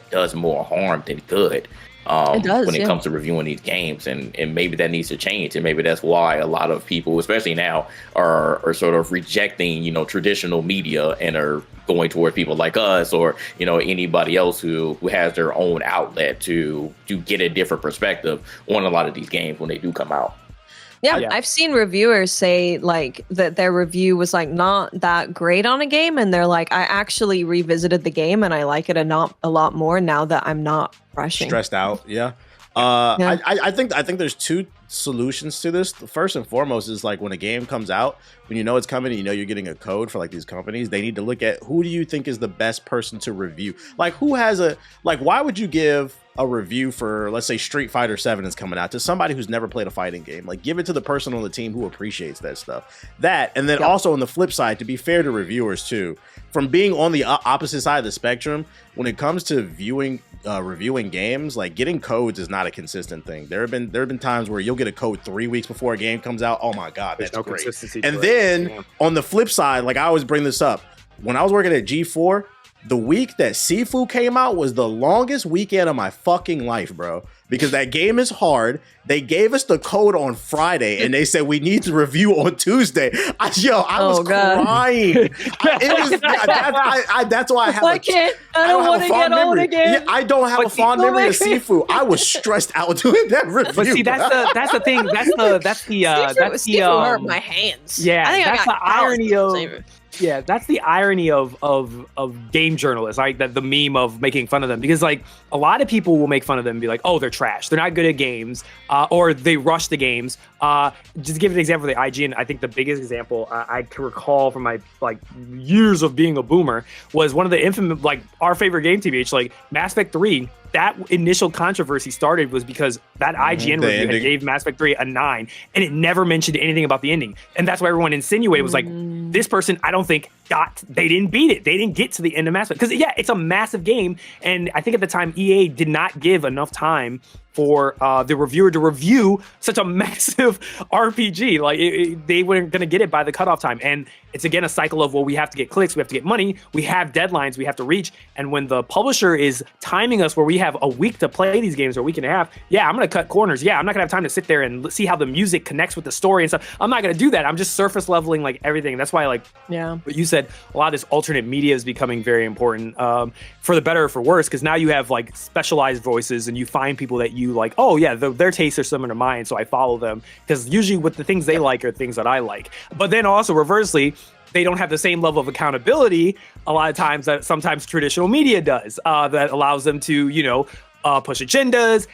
does more harm than good when it comes to reviewing these games, and maybe that needs to change, and maybe that's why a lot of people, especially now, are sort of rejecting traditional media and are going towards people like us or anybody else who has their own outlet to get a different perspective on a lot of these games when they do come out. Yeah, I've seen reviewers say like that their review was like not that great on a game, and they're like, I actually revisited the game and I like it a lot more now that I'm not rushing. Stressed out, I think there's two solutions to this. The first and foremost is like when a game comes out, when you know it's coming, and you're getting a code for like these companies, they need to look at who do you think is the best person to review. Like who has why would you give a review for, let's say, Street Fighter 7 is coming out to somebody who's never played a fighting game? Like give it to the person on the team who appreciates that stuff. And then also on the flip side, to be fair to reviewers too, from being on the opposite side of the spectrum, when it comes to reviewing games, like getting codes is not a consistent thing. There have been times where you'll get a code 3 weeks before a game comes out. Oh my God, that's great. And then on the flip side, like I always bring this up, when I was working at G4, the week that Sifu came out was the longest weekend of my fucking life, bro. Because that game is hard. They gave us the code on Friday, and they said we need to review on Tuesday. I was crying. That's why I have. I don't want to get old again. Yeah, I don't have a fond memory of Sifu. I was stressed out doing that review. But see, that's the thing. Sifu hurt my hands. Yeah, I think that's the irony of. Yeah, that's the irony of game journalists, right? That the meme of making fun of them, because like a lot of people will make fun of them and be like, oh, they're trash, they're not good at games, or they rush the games. Just to give an example, the IGN, I think the biggest example I can recall from my like years of being a boomer was one of the infamous, like our favorite game, TBH, like Mass Effect 3. That initial controversy started was because that IGN review gave Mass Effect 3 a 9, and it never mentioned anything about the ending. And that's why everyone insinuated was like, this person, I don't think, they didn't beat it. They didn't get to the end of Mass Effect. Because, yeah, it's a massive game. And I think at the time, EA did not give enough time for the reviewer to review such a massive RPG. Like, they weren't going to get it by the cutoff time. And it's, again, a cycle of, well, we have to get clicks, we have to get money, we have deadlines we have to reach. And when the publisher is timing us where we have a week to play these games or a week and a half, yeah, I'm going to cut corners. Yeah, I'm not going to have time to sit there and see how the music connects with the story and stuff. I'm not going to do that. I'm just surface leveling, like, everything. That's why, like, what you said, a lot of this alternate media is becoming very important, for the better or for worse, because now you have, like, specialized voices and you find people that you like, oh yeah, their tastes are similar to mine, so I follow them, because usually what the things they like are things that I like. But then also reversely, they don't have the same level of accountability a lot of times that sometimes traditional media does, that allows them to, push agendas,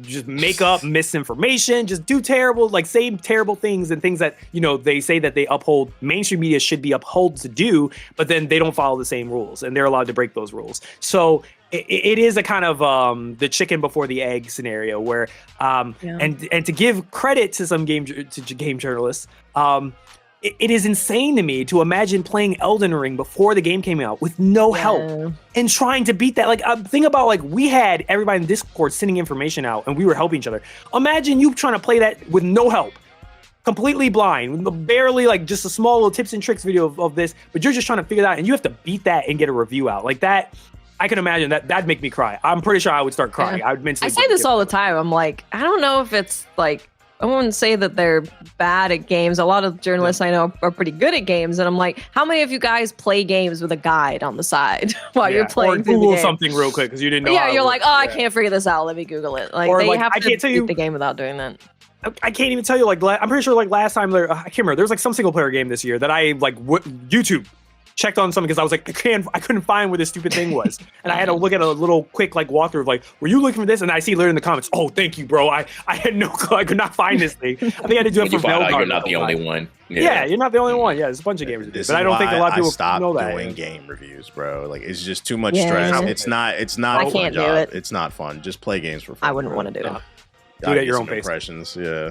just make up misinformation, just do terrible, like say terrible things and things that, they say that they uphold, mainstream media should be upheld to do, but then they don't follow the same rules and they're allowed to break those rules. So it is a kind of the chicken before the egg scenario where, and to give credit to some game journalists, it is insane to me to imagine playing Elden Ring before the game came out with no help and trying to beat that. Like, think about, like, we had everybody in Discord sending information out and we were helping each other. Imagine you trying to play that with no help, completely blind, barely, like, just a small little tips and tricks video of this, but you're just trying to figure it out and you have to beat that and get a review out. Like that, I can imagine that'd make me cry. I'm pretty sure I would start crying. I would mentally. I say this all the time. I'm like, I don't know if it's like, I wouldn't say that they're bad at games. A lot of journalists I know are pretty good at games, and I'm like, how many of you guys play games with a guide on the side while you're playing? Or Google something real quick because you didn't know. Yeah, you're like, I can't figure this out. Let me Google it. Like, or, they have to beat the game without doing that. I can't even tell you. Like, I'm pretty sure like last time, I can't remember. There was like some single player game this year that I like YouTube checked on something because I was like, I couldn't find where this stupid thing was. And I had to look at a little quick like walkthrough of like, were you looking for this? And I see later in the comments, oh, thank you, bro. I had I could not find this thing. I think I had to do it for Velgar. You're not the only one. Yeah, you're not the only one. Yeah, there's a bunch of gamers. But I don't think a lot of people know that. I stopped doing game reviews, bro. Like, it's just too much stress. It's not I a can't fun job. do it. It's not fun. Just play games for fun. I wouldn't want to do it. Do it at your own pace. Impressions, yeah.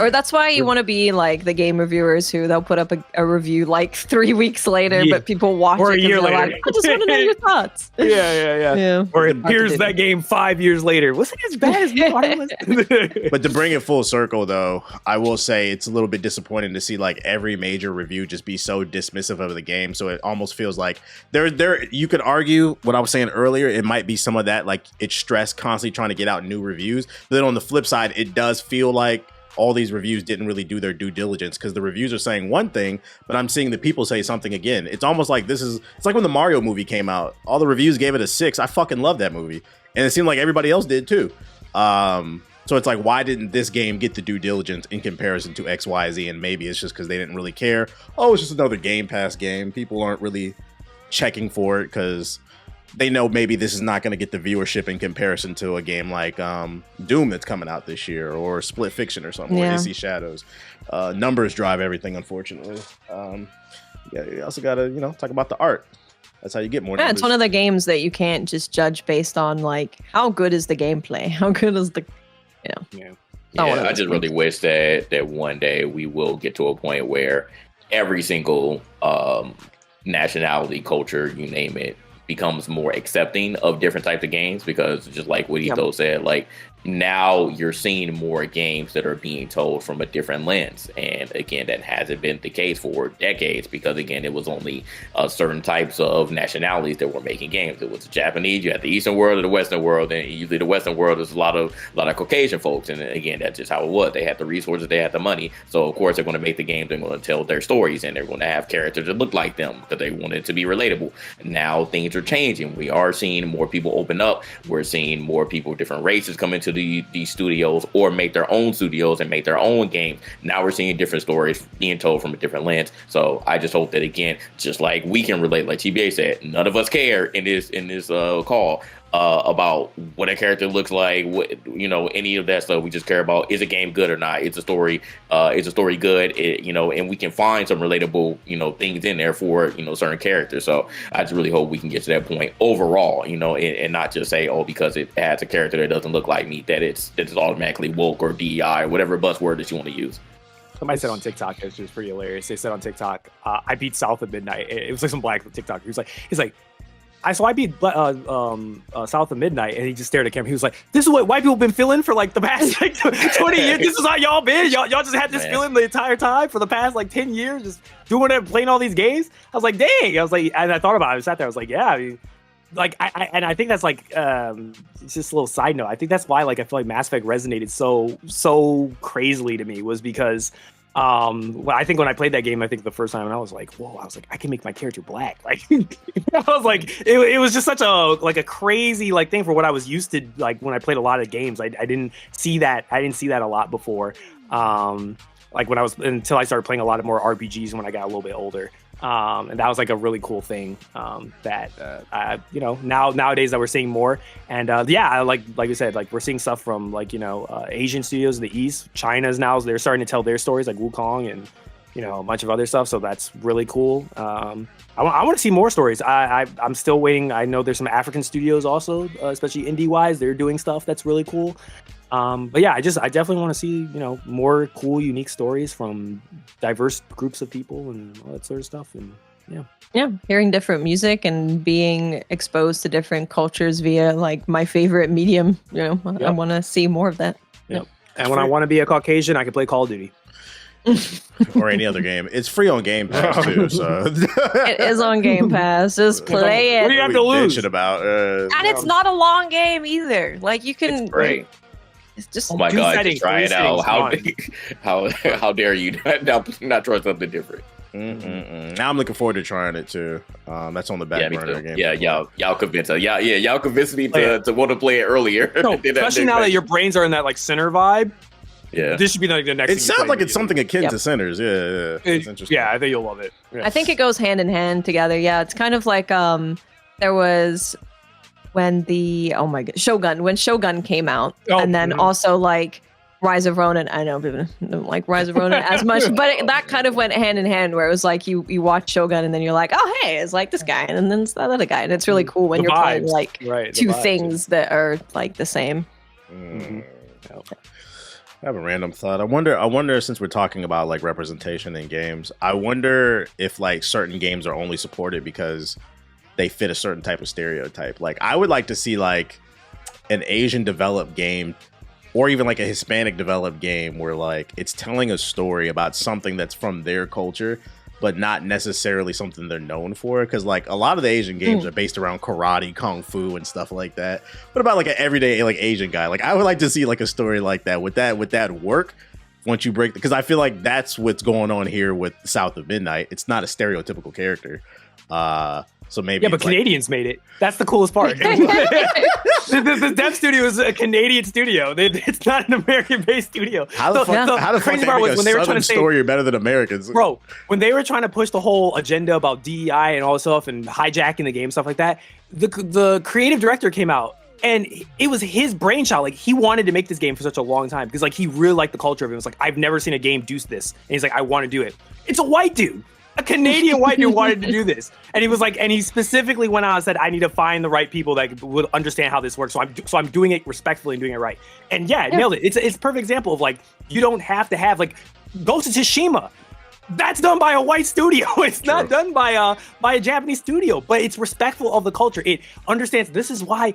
Or that's why you want to be like the game reviewers who they'll put up a review like 3 weeks later, but people watch or it a year later. Like, I just want to know your thoughts. Yeah. Or here's that game 5 years later. Wasn't it as bad as me? But to bring it full circle, though, I will say it's a little bit disappointing to see like every major review just be so dismissive of the game. So it almost feels like there. You could argue what I was saying earlier. It might be some of that, like it's stress constantly trying to get out new reviews. But then on the flip side, it does feel like all these reviews didn't really do their due diligence because the reviews are saying one thing, but I'm seeing the people say something again. It's almost like it's like when the Mario movie came out. All the reviews gave it a 6. I fucking love that movie. And it seemed like everybody else did too. So it's like, why didn't this game get the due diligence in comparison to X, Y, Z? And maybe it's just because they didn't really care. Oh, it's just another Game Pass game. People aren't really checking for it because they know maybe this is not going to get the viewership in comparison to a game like Doom that's coming out this year, or Split Fiction or something, or AC Shadows. Numbers drive everything, unfortunately. You also got to, talk about the art. That's how you get more numbers. It's one of the games that you can't just judge based on like how good is the gameplay, how good is the, I just really wish that one day we will get to a point where every single nationality, culture, you name it, becomes more accepting of different types of games, because just like what Ito said, like now you're seeing more games that are being told from a different lens. And again, that hasn't been the case for decades, because again, it was only certain types of nationalities that were making games. It was the Japanese, you had the Eastern world or the Western world, and usually the Western world is a lot of Caucasian folks. And again, that's just how it was. They had the resources, they had the money. So of course they're going to make the games, they're going to tell their stories, and they're going to have characters that look like them because they want it to be relatable. Now things are changing. We are seeing more people open up. We're seeing more people, different races come into these studios or make their own studios and make their own games. Now we're seeing different stories being told from a different lens. So I just hope that, again, just like we can relate, like TBA said, none of us care in this call about what a character looks like, any of that stuff. We just care about, is a game good or not? Is the story good? And we can find some relatable, things in there for, certain characters. So I just really hope we can get to that point overall, and not just say, oh, because it has a character that doesn't look like me, that it's automatically woke or DEI or whatever buzzword that you want to use. Somebody said on TikTok, it was just pretty hilarious. They said on TikTok, I beat South of Midnight. It was like some black TikTok. He's like, I beat South of Midnight, and he just stared at the camera. He was like, "This is what white people been feeling for like the past like 20 years. This is how y'all been. Y'all just had this feeling the entire time for the past like 10 years, just doing it, playing all these games." I was like, "Dang!" I was like, and I thought about it. I sat there. I was like, "Yeah." I mean, like I think that's like it's just a little side note. I think that's why like I feel like Mass Effect resonated so crazily to me was because. Well, I think when I played that game, I think the first time, and I was like, "Whoa!" I was like, "I can make my character black." Like, I was like, it was just such a crazy like thing for what I was used to. Like when I played a lot of games, I didn't see that. I didn't see that a lot before. Like when I was until I started playing a lot more RPGs when I got a little bit older. And that was like a really cool thing that nowadays that we're seeing more. And like you said, like we're seeing stuff from like Asian studios in the East. China's now they're starting to tell their stories like Wukong and a bunch of other stuff. So that's really cool. I want to see more stories. I'm still waiting. I know there's some African studios also, especially indie wise. They're doing stuff that's really cool. But yeah, I definitely want to see, more cool, unique stories from diverse groups of people and all that sort of stuff. And yeah, hearing different music and being exposed to different cultures via like my favorite medium. I want to see more of that. Yep. And when I want to be a Caucasian, I can play Call of Duty. Or any other game. It's free on Game Pass too, so it is on Game Pass. Just play it. What do you have to lose? About, and it's not a long game either. Like you can. It's great. It's just oh my god, just try it out. How dare you not try something different? Now I'm looking forward to trying it too. That's on the back burner again. Yeah, y'all convinced us. Y'all convinced me to want to play it earlier. No, especially now that your brains are in that like Sinner vibe. Yeah, this should be like the next. It sounds like it's something akin to Sinners. Yeah, it's interesting. Yeah, I think you'll love it. Yeah. I think it goes hand in hand together. Yeah, it's kind of like there was. When when Shogun came out, and then also like Rise of Ronin. I know people don't like Rise of Ronin as much, but that kind of went hand in hand where it was like you watch Shogun and then you're like, oh hey, it's like this guy and then it's that other guy, and it's really cool when you're playing like two things that are like the same. I have a random thought. I wonder since we're talking about like representation in games, I wonder if like certain games are only supported because they fit a certain type of stereotype. Like I would like to see like an Asian developed game or even like a Hispanic developed game where like it's telling a story about something that's from their culture, but not necessarily something they're known for. Cause like a lot of the Asian games are based around karate, kung fu and stuff like that. What about like an everyday like Asian guy? Like I would like to see like a story like that. Would that work? Once you break, because I feel like that's what's going on here with South of Midnight. It's not a stereotypical character. So maybe but Canadians made it. That's the coolest part. the dev studio is a Canadian studio. It's not an American-based studio. How the fuck crazy they part make was a when they were trying Southern to say story better than Americans? Bro, when they were trying to push the whole agenda about DEI and all this stuff and hijacking the game, stuff like that, the creative director came out. And it was his brainchild. Like he wanted to make this game for such a long time because like he really liked the culture of it. It was like, I've never seen a game do this. And he's like, I want to do it. It's a white dude. A Canadian white dude wanted to do this. And he was like, and he specifically went out and said, I need to find the right people that would understand how this works. So I'm doing it respectfully and doing it right. And nailed it. It's a perfect example of like, you don't have to have like Ghost of Tsushima. That's done by a white studio. It's not done by a Japanese studio, but it's respectful of the culture. It understands this is why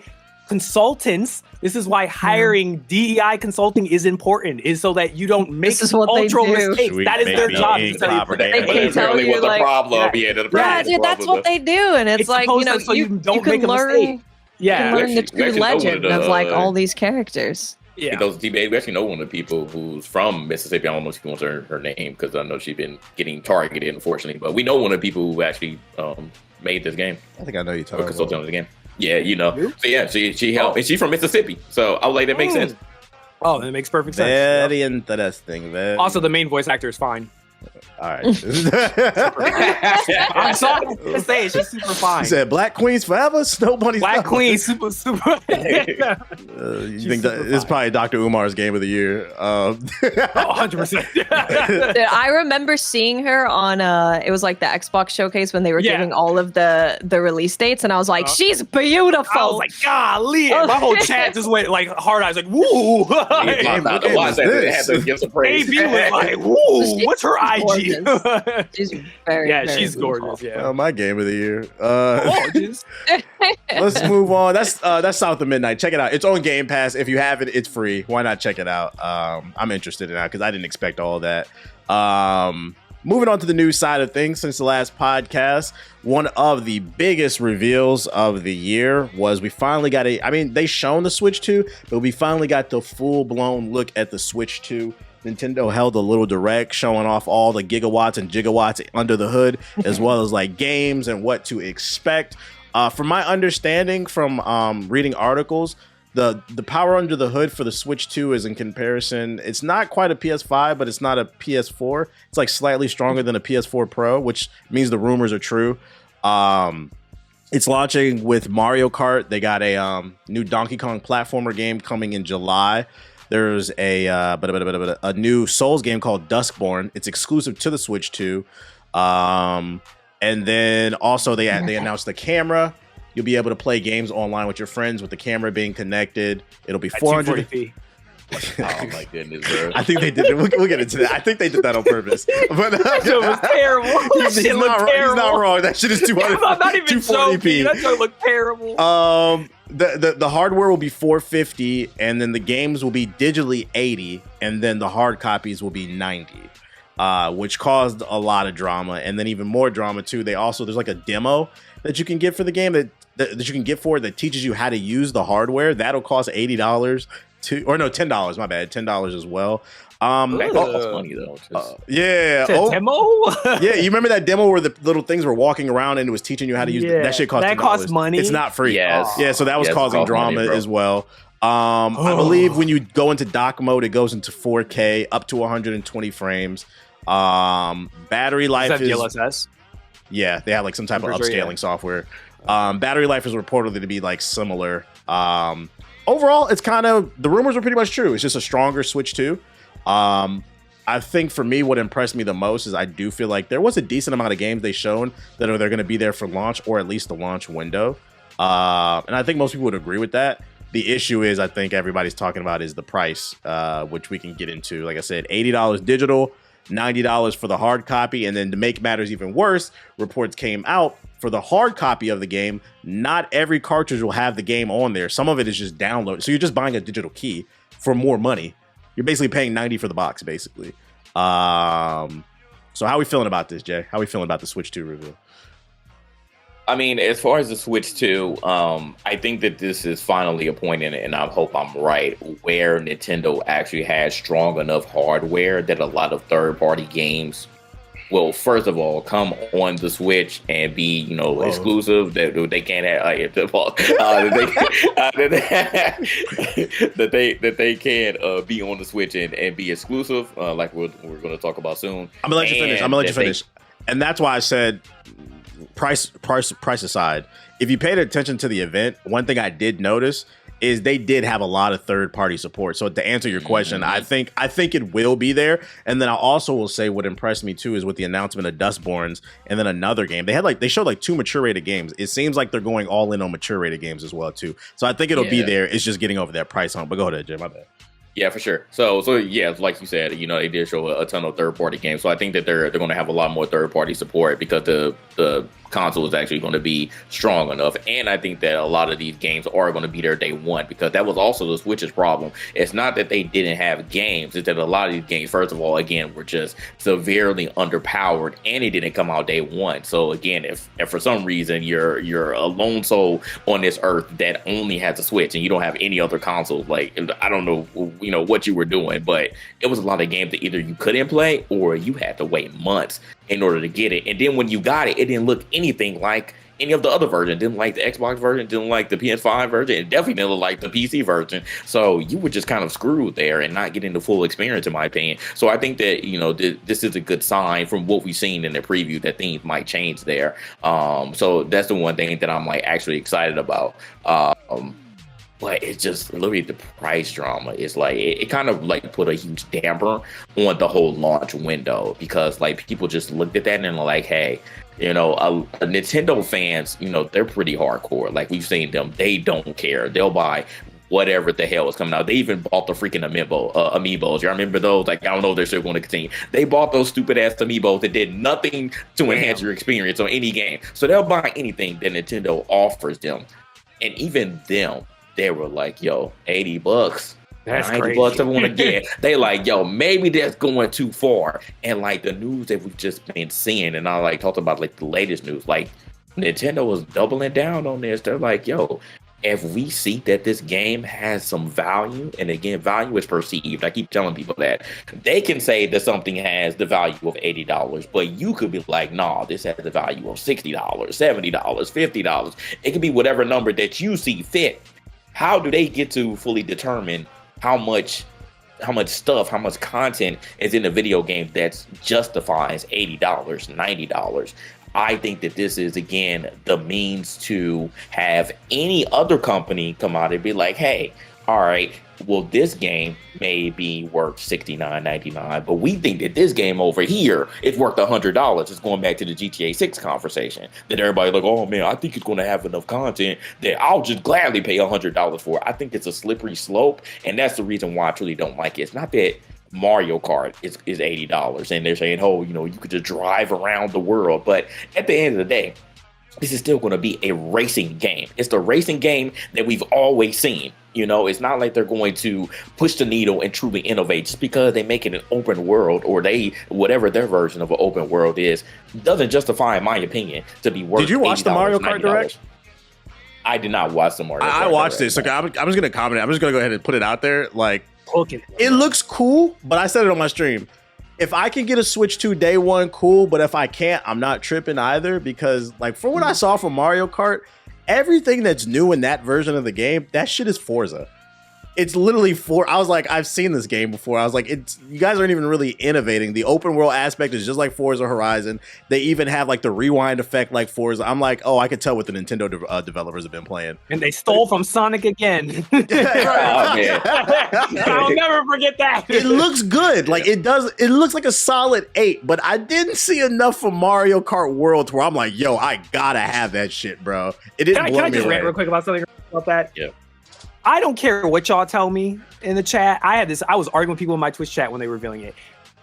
hiring DEI consulting is important, is so that you don't make cultural mistakes. That is their job. They can tell you like, that's what they do, and it's like you can learn. Yeah, learn the true legend of like all these characters. Yeah, those debates. We actually know one of the people who's from Mississippi. I don't know if she wants her name because I know she's been getting targeted, unfortunately. But we know one of the people who actually made this game. I think I know you talking about. Consulting on the game. Yeah, So yeah, she helped, and she's from Mississippi. So I was like, that makes sense. Oh, that makes perfect sense. Very interesting. Also, the main voice actor is fine. All right. I'm sorry to say, she's super fine. He said, "Black Queens forever, Snow Bunny's Black never." Queen, super. You think that it's probably Dr. Umar's game of the year? 100%. I remember seeing her on it was like the Xbox showcase when they were giving all of the release dates, and I was like, she's beautiful. I was like, golly, my whole chat just went like hard eyes, like, woo. To give some praise. AB was like, woo, what's her IG? She's very, yeah, very she's beautiful. gorgeous. Yeah, My game of the year. gorgeous. Let's move on. That's South of Midnight. Check it out. It's on Game Pass. If you have it, it's free. Why not check it out? I'm interested in that because I didn't expect all of that. Moving on to the news side of things, since the last podcast, one of the biggest reveals of the year was we finally got they've shown the Switch 2, but we finally got the full-blown look at the Switch 2. Nintendo held a little direct showing off all the gigawatts and gigawatts under the hood, as well as like games and what to expect. From my understanding from reading articles, the power under the hood for the Switch 2 is in comparison. It's not quite a PS5, but it's not a PS4. It's like slightly stronger than a PS4 Pro, which means the rumors are true. It's launching with Mario Kart. They got a new Donkey Kong platformer game coming in July. There's a new Souls game called Duskborn. It's exclusive to the Switch 2. And then also they announced the camera. You'll be able to play games online with your friends with the camera being connected. It'll be 400p. Oh my goodness, bro. I think they did it. We'll get into that. I think they did that on purpose. But That shit was terrible. he's not wrong. That shit is 200. I'm not even 240p. joking. That shit looked terrible. The hardware will be $450, and then the games will be digitally $80, and then the hard copies will be $90, which caused a lot of drama, and then even more drama too. There's like a demo that you can get for the game that you can get for it that teaches you how to use the hardware. That'll cost $10. My bad, $10 as well. That costs money though. Demo? Yeah, you remember that demo where the little things were walking around and it was teaching you how to use that shit cost $10. That costs money. It's not free. Yes. Yeah, so that was causing drama money, as well. I believe when you go into dock mode, it goes into 4K up to 120 frames. Battery life is DLSS. Yeah, they have like some type of upscaling software. Battery life is reportedly to be like similar. Overall, it's kind of, the rumors were pretty much true. It's just a stronger Switch 2. I think for me, what impressed me the most is I do feel like there was a decent amount of games they shown that they're going to be there for launch, or at least the launch window. And I think most people would agree with that. The issue is, I think everybody's talking about is the price, which we can get into. Like I said, $80 digital, $90 for the hard copy. And then to make matters even worse, reports came out for the hard copy of the game. Not every cartridge will have the game on there. Some of it is just download. So you're just buying a digital key for more money. You're basically paying $90 for the box, basically. So how are we feeling about this, Jay? How are we feeling about the Switch 2 review? I mean, as far as the Switch 2, I think that this is finally a point in it, and I hope I'm right, where Nintendo actually has strong enough hardware that a lot of third-party games will, first of all, come on the Switch and be, exclusive. That they can't have that they can be on the Switch and be exclusive, like we're going to talk about soon. I'm gonna let you finish. And that's why I said, price aside, if you paid attention to the event, one thing I did notice is they did have a lot of third-party support. So to answer your question, I think it will be there. And then I also will say what impressed me too is with the announcement of Dustborns and then another game. They showed like 2 mature rated games. It seems like they're going all in on mature rated games as well too. So I think it'll be there. It's just getting over that price hump. But go ahead, Jay, my bad. Yeah, for sure. So yeah, like you said, they did show a ton of third-party games. So I think that they're going to have a lot more third-party support because the console is actually going to be strong enough. And I think that a lot of these games are going to be there day one, because that was also the Switch's problem. It's not that they didn't have games. It's that a lot of these games, first of all, again, were just severely underpowered, and it didn't come out day one. So again, if for some reason you're a lone soul on this earth that only has a Switch and you don't have any other consoles, like, I don't know, what you were doing. But it was a lot of games that either you couldn't play or you had to wait months in order to get it. And then when you got it, it didn't look anything like any of the other versions. Didn't like the Xbox version, didn't like the PS5 version, and definitely didn't like the PC version. So you were just kind of screwed there and not getting the full experience, in my opinion. So I think that, this is a good sign from what we've seen in the preview that things might change there. So that's the one thing that I'm like actually excited about. But it's just literally the price drama is like it kind of like put a huge damper on the whole launch window, because like people just looked at that and they're like, hey, Nintendo fans, they're pretty hardcore. Like we've seen them, they don't care. They'll buy whatever the hell is coming out. They even bought the freaking amiibos. Y'all remember those? Like, I don't know if they're still going to continue. They bought those stupid ass amiibos that did nothing to enhance your experience on any game. So they'll buy anything that Nintendo offers them. And even them, they were like, yo, $80. That's $90 crazy. I want to get. They like, yo, maybe that's going too far. And like the news that we've just been seeing, and I like talked about like the latest news, like Nintendo was doubling down on this. They're like, yo, if we see that this game has some value, and again, value is perceived. I keep telling people that they can say that something has the value of $80, but you could be like, nah, this has the value of $60, $70, $50. It can be whatever number that you see fit. How do they get to fully determine how much stuff, how much content is in a video game that justifies $80, $90? I think that this is, again, the means to have any other company come out and be like, hey, all right, well, this game may be worth $69.99, but we think that this game over here is worth $100. It's going back to the GTA 6 conversation that everybody like, oh man, I think it's going to have enough content that I'll just gladly pay $100 for it. I think it's a slippery slope, and that's the reason why I truly don't like it. It's not that Mario Kart is $80 and they're saying, oh, you could just drive around the world, but at the end of the day, this is still going to be a racing game. It's the racing game that we've always seen. It's not like they're going to push the needle and truly innovate just because they make it an open world, or whatever their version of an open world is, doesn't justify, in my opinion, to be worth. Did you watch the Mario Kart $90. Direct? I did not watch the Mario Kart. I watched Direct. it. So I'm just going to comment. I'm just going to go ahead and put it out there. Like, It looks cool, but I said it on my stream. If I can get a Switch 2 day one, cool. But if I can't, I'm not tripping either, because like for what I saw from Mario Kart, everything that's new in that version of the game, that shit is Forza. It's literally I was like, I've seen this game before. I was like, you guys aren't even really innovating. The open world aspect is just like Forza Horizon. They even have like the rewind effect like Forza. I'm like, oh, I could tell what the Nintendo developers have been playing. And they stole from Sonic again. Oh, man. I'll never forget that. It looks good. Like it does. It looks like a solid 8, but I didn't see enough from Mario Kart World to where I'm like, yo, I gotta have that shit, bro. It didn't Can blow I me just away. rant real quick about something about that? Yeah. I don't care what y'all tell me in the chat. I was arguing with people in my Twitch chat when they were revealing it.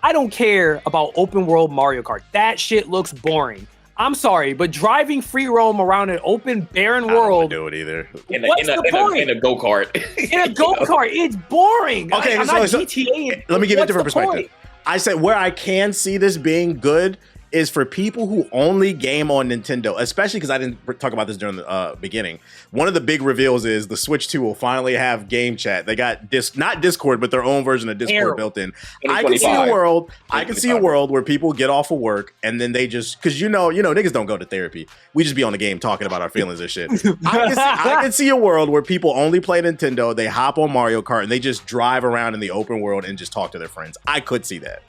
I don't care about open world Mario Kart. That shit looks boring. I'm sorry, but driving free roam around an open, barren world. I don't do it either. What's the point? In a go-kart. In a go-kart, it's boring. Okay, I'm so- not so- GTA. Let me give you a different What's the perspective. point? I said where I can see this being good is for people who only game on Nintendo, especially because I didn't talk about this during the beginning. One of the big reveals is the Switch 2 will finally have game chat. They got not Discord, but their own version of Discord built in. I can see a world. I can see a world where people get off of work and then they just, because niggas don't go to therapy. We just be on the game talking about our feelings and shit. I can see a world where people only play Nintendo. They hop on Mario Kart and they just drive around in the open world and just talk to their friends. I could see that.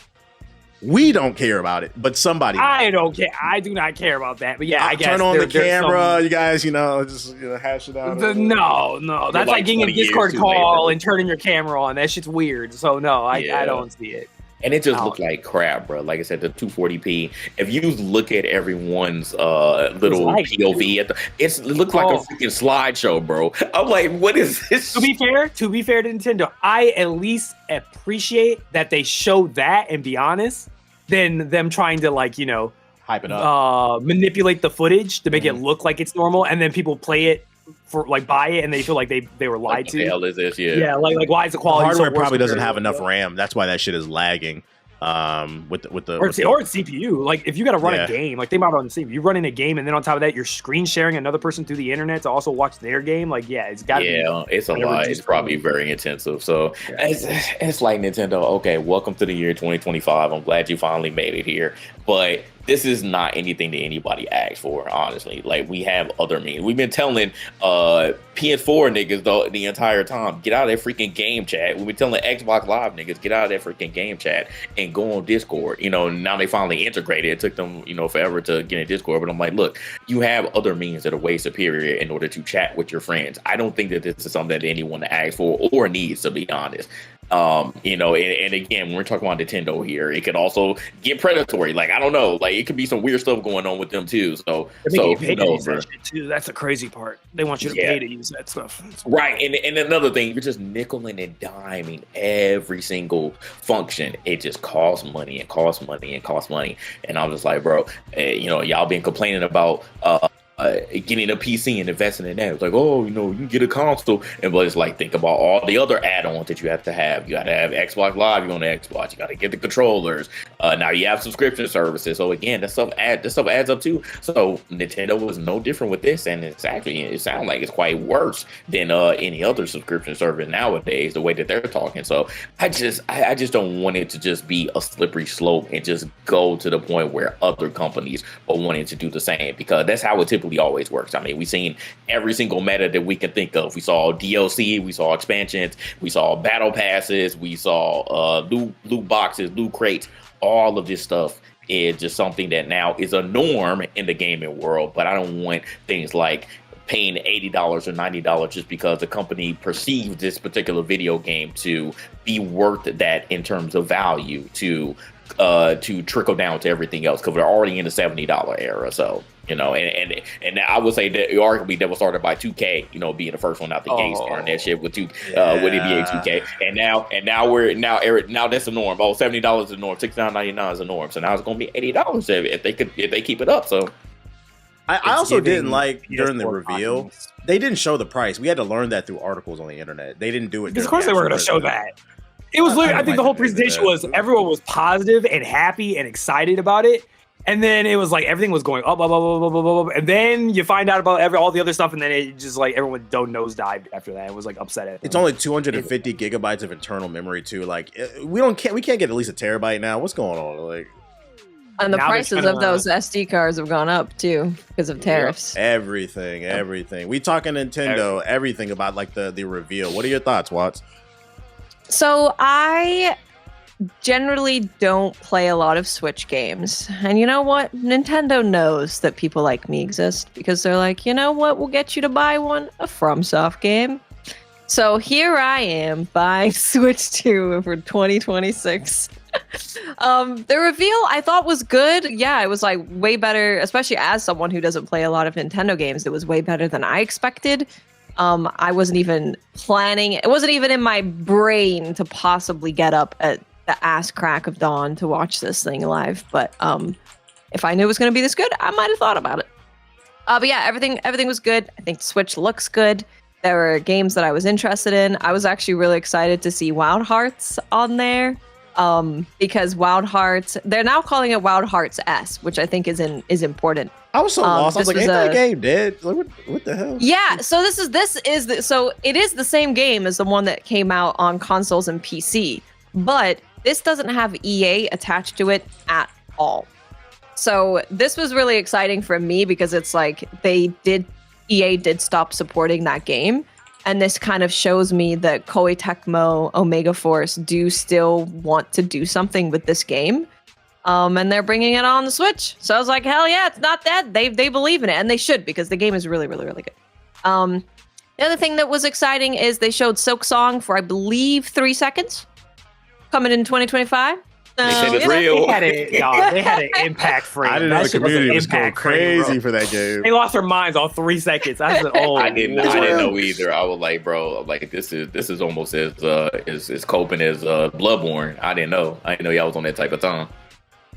We don't care about it, but somebody. I don't care. I do not care about that. But yeah, I guess turn on the there's camera, some- you guys. Just hash it out. No, that's like getting a 20 years Discord too call late. and turning your camera on. That shit's weird. So no, I don't see it. And it just looked like crap, bro. Like I said, the 240p. If you look at everyone's little POV, it looks like a freaking slideshow, bro. I'm like, what is this? To be fair to Nintendo, I at least appreciate that they show that and be honest, than them trying to hype it up, manipulate the footage to make it look like it's normal, and then people play it for buy it and they feel like they were lied to. What the hell is this? Yeah, like why is the quality? Hardware so worse probably doesn't compared have to- enough RAM. That's why that shit is lagging. with the or CPU. Like if you got to run a game, like think about it on the CPU, you run in a game, and then on top of that, you're screen sharing another person through the internet to also watch their game. Like it's got to be. It's a lot. It's probably very intensive. So it's like Nintendo. Okay, welcome to the year 2025. I'm glad you finally made it here, but this is not anything that anybody asked for, honestly. Like, we have other means. We've been telling PS4 niggas the entire time, get out of that freaking game chat. We've been telling Xbox Live niggas, get out of that freaking game chat and go on Discord. Now they finally integrated. It took them, forever to get in Discord. But I'm like, look, you have other means that are way superior in order to chat with your friends. I don't think that this is something that anyone asks for or needs, to be honest. And again, when we're talking about Nintendo here, it could also get predatory. Like, I don't know, like it could be some weird stuff going on with them too. So who knows, that shit too. That's the crazy part. They want you to pay to use that stuff. Right. And another thing, you're just nickeling and diming every single function. It just costs money and costs money and costs money. And I'm just like, bro, y'all been complaining about getting a PC and investing in that. It's like, you can get a console, but it's like, think about all the other add-ons that you have to have. You got to have Xbox Live. You're on the Xbox. You got to get the controllers. Now you have subscription services. So again, this stuff adds up too. So Nintendo was no different with this, and it sounds like it's quite worse than any other subscription service nowadays. The way that they're talking. So I just don't want it to just be a slippery slope and just go to the point where other companies are wanting to do the same, because that's how it typically always works. I mean, we've seen every single meta that we can think of. We saw DLC, we saw expansions, we saw battle passes, we saw loot boxes, loot crates. All of this stuff is just something that now is a norm in the gaming world. But I don't want things like paying $80 or $90 just because the company perceives this particular video game to be worth that in terms of value to trickle down to everything else, because we're already in the $70 era. So and I would say that arguably that was started by 2K, being the first one out the gate, starting that shit with NBA 2K, and now that's the norm. $70 is the norm, $69.99 is the norm. So now it's going to be $80 if they keep it up. So I also didn't like during the reveal, they didn't show the price. We had to learn that through articles on the internet. They didn't do it. Of course they were going to show that. It was literally, I think the whole presentation was everyone was positive and happy and excited about it. And then it was like everything was going up, and then you find out about all the other stuff, and then it just like everyone nosedived after that. It was like upset at them. It's only 250 gigabytes of internal memory too. Like we can't get at least a terabyte now. What's going on? Like, and the prices of those SD cards have gone up too because of tariffs. Everything. We talking Nintendo, everything about like the reveal. What are your thoughts, Watts? So I generally don't play a lot of Switch games. And you know what? Nintendo knows that people like me exist, because they're like, you know what will get you to buy one? A FromSoft game. So here I am buying Switch 2 for 2026. The reveal I thought was good. Yeah, it was like way better, especially as someone who doesn't play a lot of Nintendo games. It was way better than I expected. I wasn't even planning. It wasn't even in my brain to possibly get up at the ass crack of dawn to watch this thing live. But if I knew it was going to be this good, I might have thought about it. But yeah, everything was good. I think Switch looks good. There were games that I was interested in. I was actually really excited to see Wild Hearts on there. Because Wild Hearts, they're now calling it Wild Hearts S, which I think is important. I was so lost. I was like, ain't that game dead? Like, what the hell? Yeah, so it is the same game as the one that came out on consoles and PC, but this doesn't have EA attached to it at all. So this was really exciting for me, because it's like EA did stop supporting that game. And this kind of shows me that Koei Tecmo, Omega Force do still want to do something with this game. And they're bringing it on the Switch. So I was like, hell yeah, it's not dead. They believe in it, and they should, because the game is really, really, really good. The other thing that was exciting is they showed Silk Song for, I believe, 3 seconds. Coming in 2025. They said it's real. They had an impact frame. I didn't know the community was going crazy for that game. They lost their minds all 3 seconds. I said, I didn't know either. I was like, bro, like this is almost as coping as Bloodborne. I didn't know y'all was on that type of time.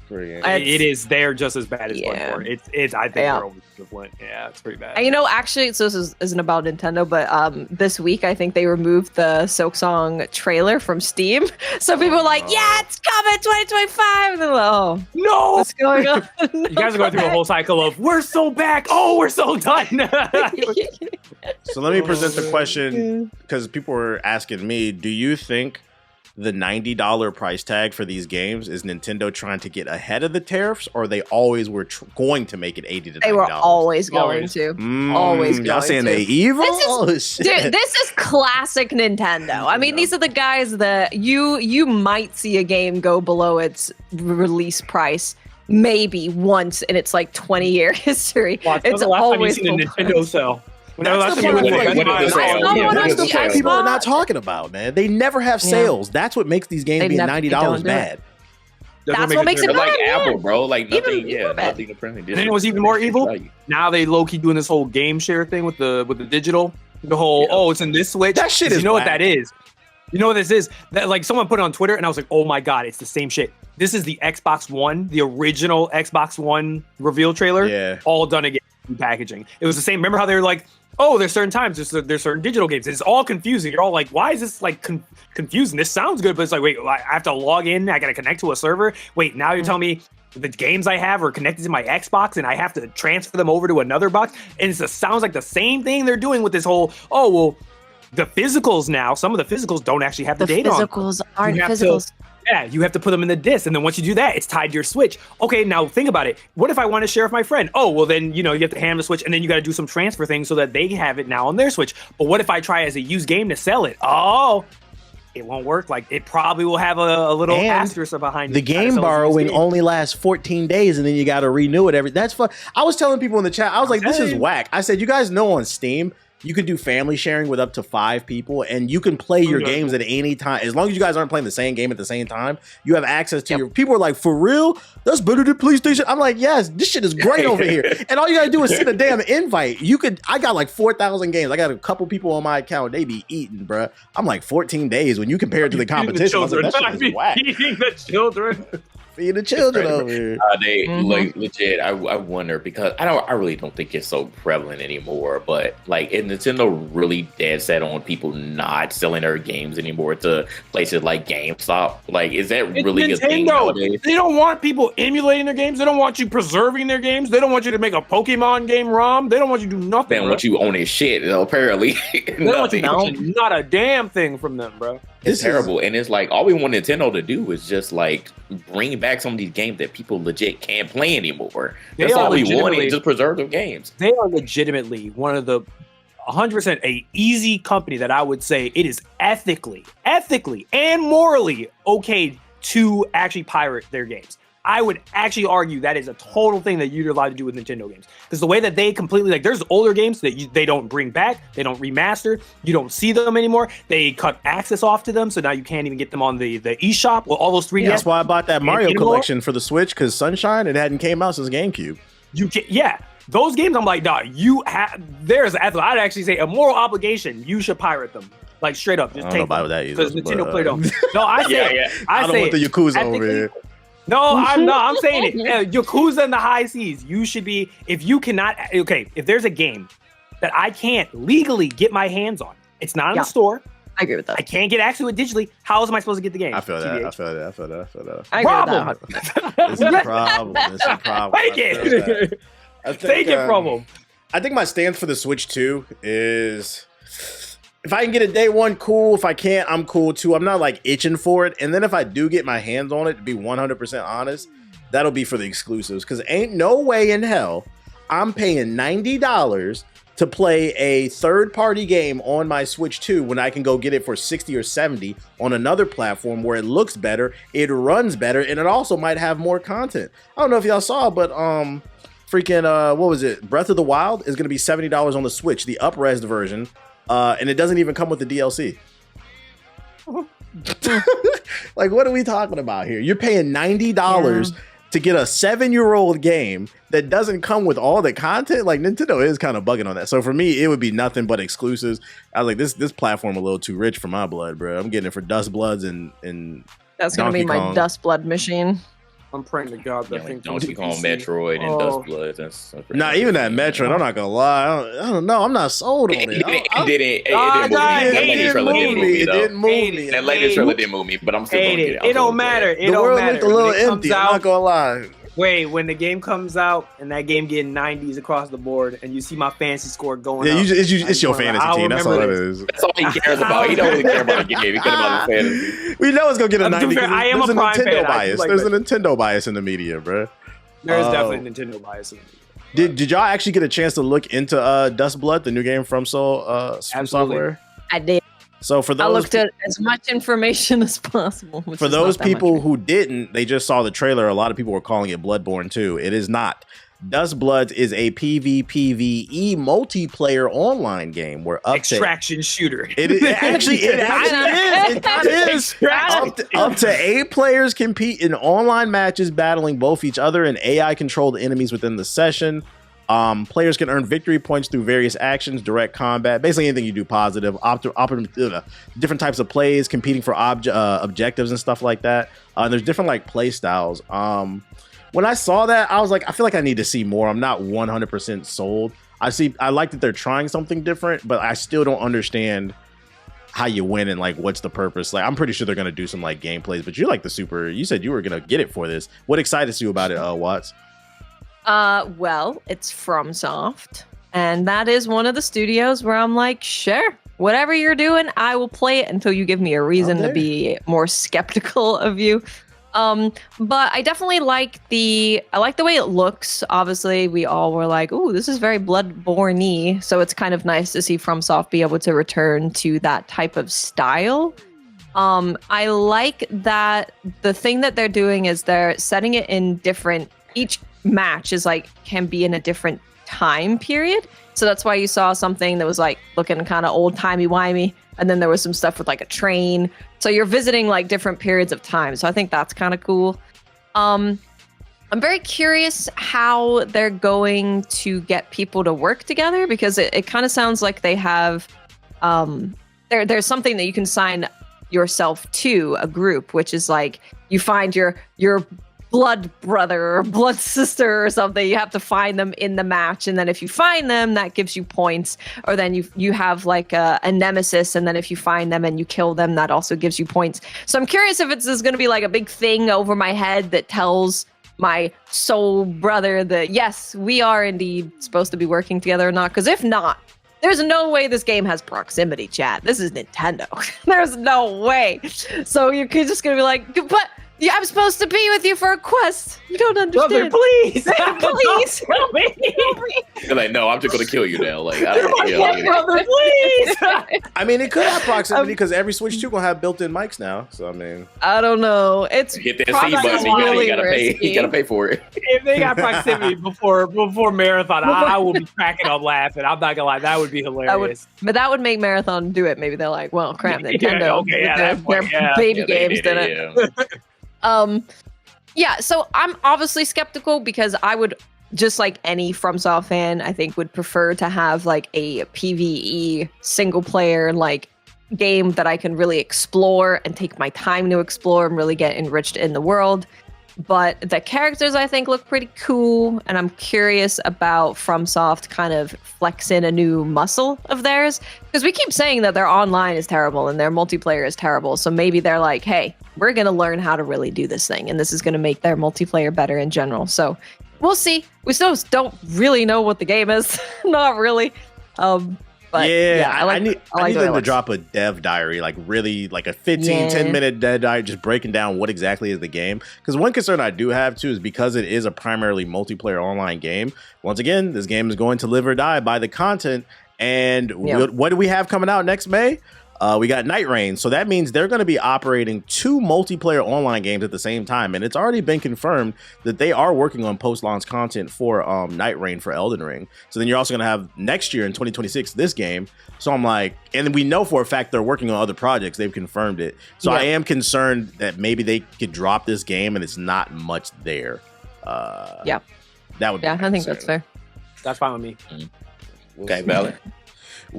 It is. They're just as bad as Bloodborne. It's. I think they're over equivalent. Yeah, it's pretty bad. And, actually, so this isn't about Nintendo, but this week I think they removed the Silksong trailer from Steam. So people are like, "Yeah, it's coming 2025." And they're like, "Oh no, what's going on?" You guys are going through a whole cycle of "We're so back." Oh, we're so done. So let me present the question because people were asking me: do you think the $90 price tag for these games is Nintendo trying to get ahead of the tariffs, or they always were going to make it $80 to $90? They were always going to. Always going y'all saying to. they evil? Dude, this is classic Nintendo. I mean, these are the guys that you might see a game go below its release price maybe once in its like 20-year history. It's always seen a Nintendo sell. That's the part people are not talking about, man. They never have sales. That's what makes these games being $90 bad. That's what makes it bad. Like Apple, bro. Like nothing. Nothing apparently. And it was even more evil. Now they low key doing this whole game share thing with the digital. The whole it's in this Switch. That shit is. You know what that is? You know what this is? That like someone put it on Twitter, and I was like, oh my god, it's the same shit. This is the Xbox One, the original Xbox One reveal trailer. Yeah. All done again in packaging. It was the same. Remember how they were like, oh, there's certain times, there's certain digital games. It's all confusing. You're all like, why is this like confusing? This sounds good, but it's like, wait, I have to log in. I got to connect to a server. Wait, now you're telling me the games I have are connected to my Xbox and I have to transfer them over to another box. And it sounds like the same thing they're doing with this whole, the physicals now, some of the physicals don't actually have the data on them. Physicals aren't physicals. Yeah, you have to put them in the disc, and then once you do that, it's tied to your Switch. Okay, now think about it. What if I want to share with my friend? Oh, well then, you have to hand the Switch, and then you got to do some transfer things so that they have it now on their Switch. But what if I try as a used game to sell it? Oh, it won't work. Like, it probably will have a little asterisk behind it. The game borrowing only lasts 14 days, and then you got to renew it That's fun. I was telling people in the chat, I was like, this is whack. I said, you guys know on Steam, you can do family sharing with up to 5 people, and you can play your games at any time. As long as you guys aren't playing the same game at the same time, you have access to your... People are like, for real? That's better than PlayStation? I'm like, yes, this shit is great over here. And all you gotta do is send a damn invite. I got like 4,000 games. I got a couple people on my account. They be eating, bruh. I'm like 14 days when you compare it to the competition. I was like, that shit is whack. Feeding the children. Feed the children over here. Like legit. I wonder because I really don't think it's so prevalent anymore. But like, is Nintendo really dead set on people not selling their games anymore to places like GameStop? Like, is that really a thing nowadays? They don't want people emulating their games. They don't want you preserving their games. They don't want you to make a Pokemon game ROM. They don't want you to do nothing. They don't want you owning shit. Apparently, they don't want you not a damn thing from them, bro. It's terrible. And it's like all we want Nintendo to do is just like bring back some of these games that people legit can't play anymore. That's all we want, is just preserve their games. They are legitimately one of the 100% a easy company that I would say it is ethically and morally okay to actually pirate their games. I would actually argue that is a total thing that you're allowed to do with Nintendo games. Because the way that they completely, like, there's older games that they don't bring back, they don't remaster, you don't see them anymore. They cut access off to them, so now you can't even get them on the eShop. Well, all those 3DS. That's why I bought that Mario collection for the Switch, because Sunshine, it hadn't came out since GameCube. Those games, I'm like, dog, there's, I'd actually say a moral obligation. You should pirate them. Like, straight up. Just take them. Because Nintendo played them. No, I say I don't want the Yakuza over here. No, I'm saying it. Yakuza and the high seas. You should be, if you cannot, if there's a game that I can't legally get my hands on, it's not in the store. I agree with that. I can't get access to it digitally. How am I supposed to get the game? I feel that. I problem. Agree with that. It's a problem. Take it. Take it from them. I think my stance for the Switch 2 is, if I can get it day one, cool. If I can't, I'm cool too. I'm not like itching for it. And then if I do get my hands on it, to be 100% honest, that'll be for the exclusives. Because ain't no way in hell I'm paying $90 to play a third-party game on my Switch 2 when I can go get it for 60 or 70 on another platform where it looks better, it runs better, and it also might have more content. I don't know if y'all saw, but what was it? Breath of the Wild is going to be $70 on the Switch, the up-res version. And it doesn't even come with the DLC. Like, what are we talking about here? You're paying $90 to get a 7-year-old game that doesn't come with all the content. Like, Nintendo is kind of bugging on that. So for me, it would be nothing but exclusives. I was like, this platform a little too rich for my blood, bro. I'm getting it for Dust Bloods and that's gonna be my Dust Blood machine. I'm praying to God that thing. Donkey Kong, Metroid, and Dust Blood. That's not even that Metroid. I'm not gonna lie. I don't know. I'm not sold on it. It didn't move me. It didn't move me. That latest trailer didn't move me, but I'm still gonna get it. It don't matter. It the world looked a little when empty. I'm not gonna lie. Wait, when the game comes out and that game getting 90s across the board, and you see my fantasy score going up, it's your fantasy team. That's all it is. That's all he cares about. He don't really care about the game. He cares about the fantasy. We know it's gonna get a 90. I am a Prime Nintendo fan. bias. There's a Nintendo bice in the media, bro. There is definitely Nintendo bias in the media. Did y'all actually get a chance to look into Dust Blood, the new game from Software? I did. So for those, I looked at as much information as possible. For those people who didn't, they just saw the trailer. A lot of people were calling it Bloodborne 2. It is not. Dust Bloods is a PvPvE multiplayer online game where extraction shooter. It actually is. Up to 8 players compete in online matches, battling both each other and AI-controlled enemies within the session. Players can earn victory points through various actions, direct combat, basically anything you do positive, different types of plays, competing for objectives and stuff like that. There's different like play styles. When I saw that, I was like, I feel like I need to see more. I'm not 100% sold. I like that they're trying something different, but I still don't understand how you win and like what's the purpose. Like, I'm pretty sure they're gonna do some like gameplays, but you're like you said you were gonna get it for this. What excites you about it, Watts? Well, it's FromSoft, and that is one of the studios where I'm like, sure, whatever you're doing, I will play it until you give me a reason to be more skeptical of you. But I definitely like the way it looks. Obviously, we all were like, "Ooh, this is very Bloodborne-y." So it's kind of nice to see FromSoft be able to return to that type of style. I like that the thing that they're doing is they're setting it in different. Each match is like can be in a different time period. So that's why you saw something that was like looking kind of old timey-wimey. And then there was some stuff with like a train. So you're visiting like different periods of time. So I think that's kind of cool. I'm very curious how they're going to get people to work together, because it kind of sounds like they have there's something that you can sign yourself to, a group, which is like you find your blood brother or blood sister or something. You have to find them in the match, and then if you find them, that gives you points. Or then you have like a nemesis, and then if you find them and you kill them, that also gives you points. So I'm curious if it's going to be like a big thing over my head that tells my soul brother that yes, we are indeed supposed to be working together or not. Because if not, there's no way this game has proximity chat. This is Nintendo. There's no way. So you're just going to be like, but yeah, I'm supposed to be with you for a quest. You don't understand. Brother, please. Please. You're like, no, I'm just going to kill you now. Like, I don't know. Brother, please. I mean, it could have proximity because every Switch 2 gonna have built-in mics now. So I mean, I don't know. It's hit that C button. You gotta pay. You gotta pay for it. If they got proximity before Marathon, I will be cracking up laughing. I'm not gonna lie, that would be hilarious. But that would make Marathon do it. Maybe they're like, well, crap, Nintendo. Their baby games did it. Yeah, so I'm obviously skeptical because I would, just like any FromSoft fan, I think would prefer to have like a PvE single player like game that I can really explore and take my time to explore and really get enriched in the world. But the characters I think look pretty cool, and I'm curious about FromSoft kind of flexing a new muscle of theirs, because we keep saying that their online is terrible and their multiplayer is terrible. So maybe they're like, hey, we're going to learn how to really do this thing, and this is going to make their multiplayer better in general. So we'll see. We still don't really know what the game is. Not really. But yeah, I need them to drop a dev diary, like really like a 10-minute dev diary, just breaking down what exactly is the game. Because one concern I do have too is because it is a primarily multiplayer online game. Once again, this game is going to live or die by the content. And what do we have coming out next May? We got Night Rain. So that means they're going to be operating 2 multiplayer online games at the same time. And it's already been confirmed that they are working on post-launch content for Night Rain for Elden Ring. So then you're also going to have next year in 2026 this game. So I'm like, and we know for a fact they're working on other projects. They've confirmed it. So I am concerned that maybe they could drop this game and it's not much there. That would be I think that's fair. That's fine with me. Okay, valid.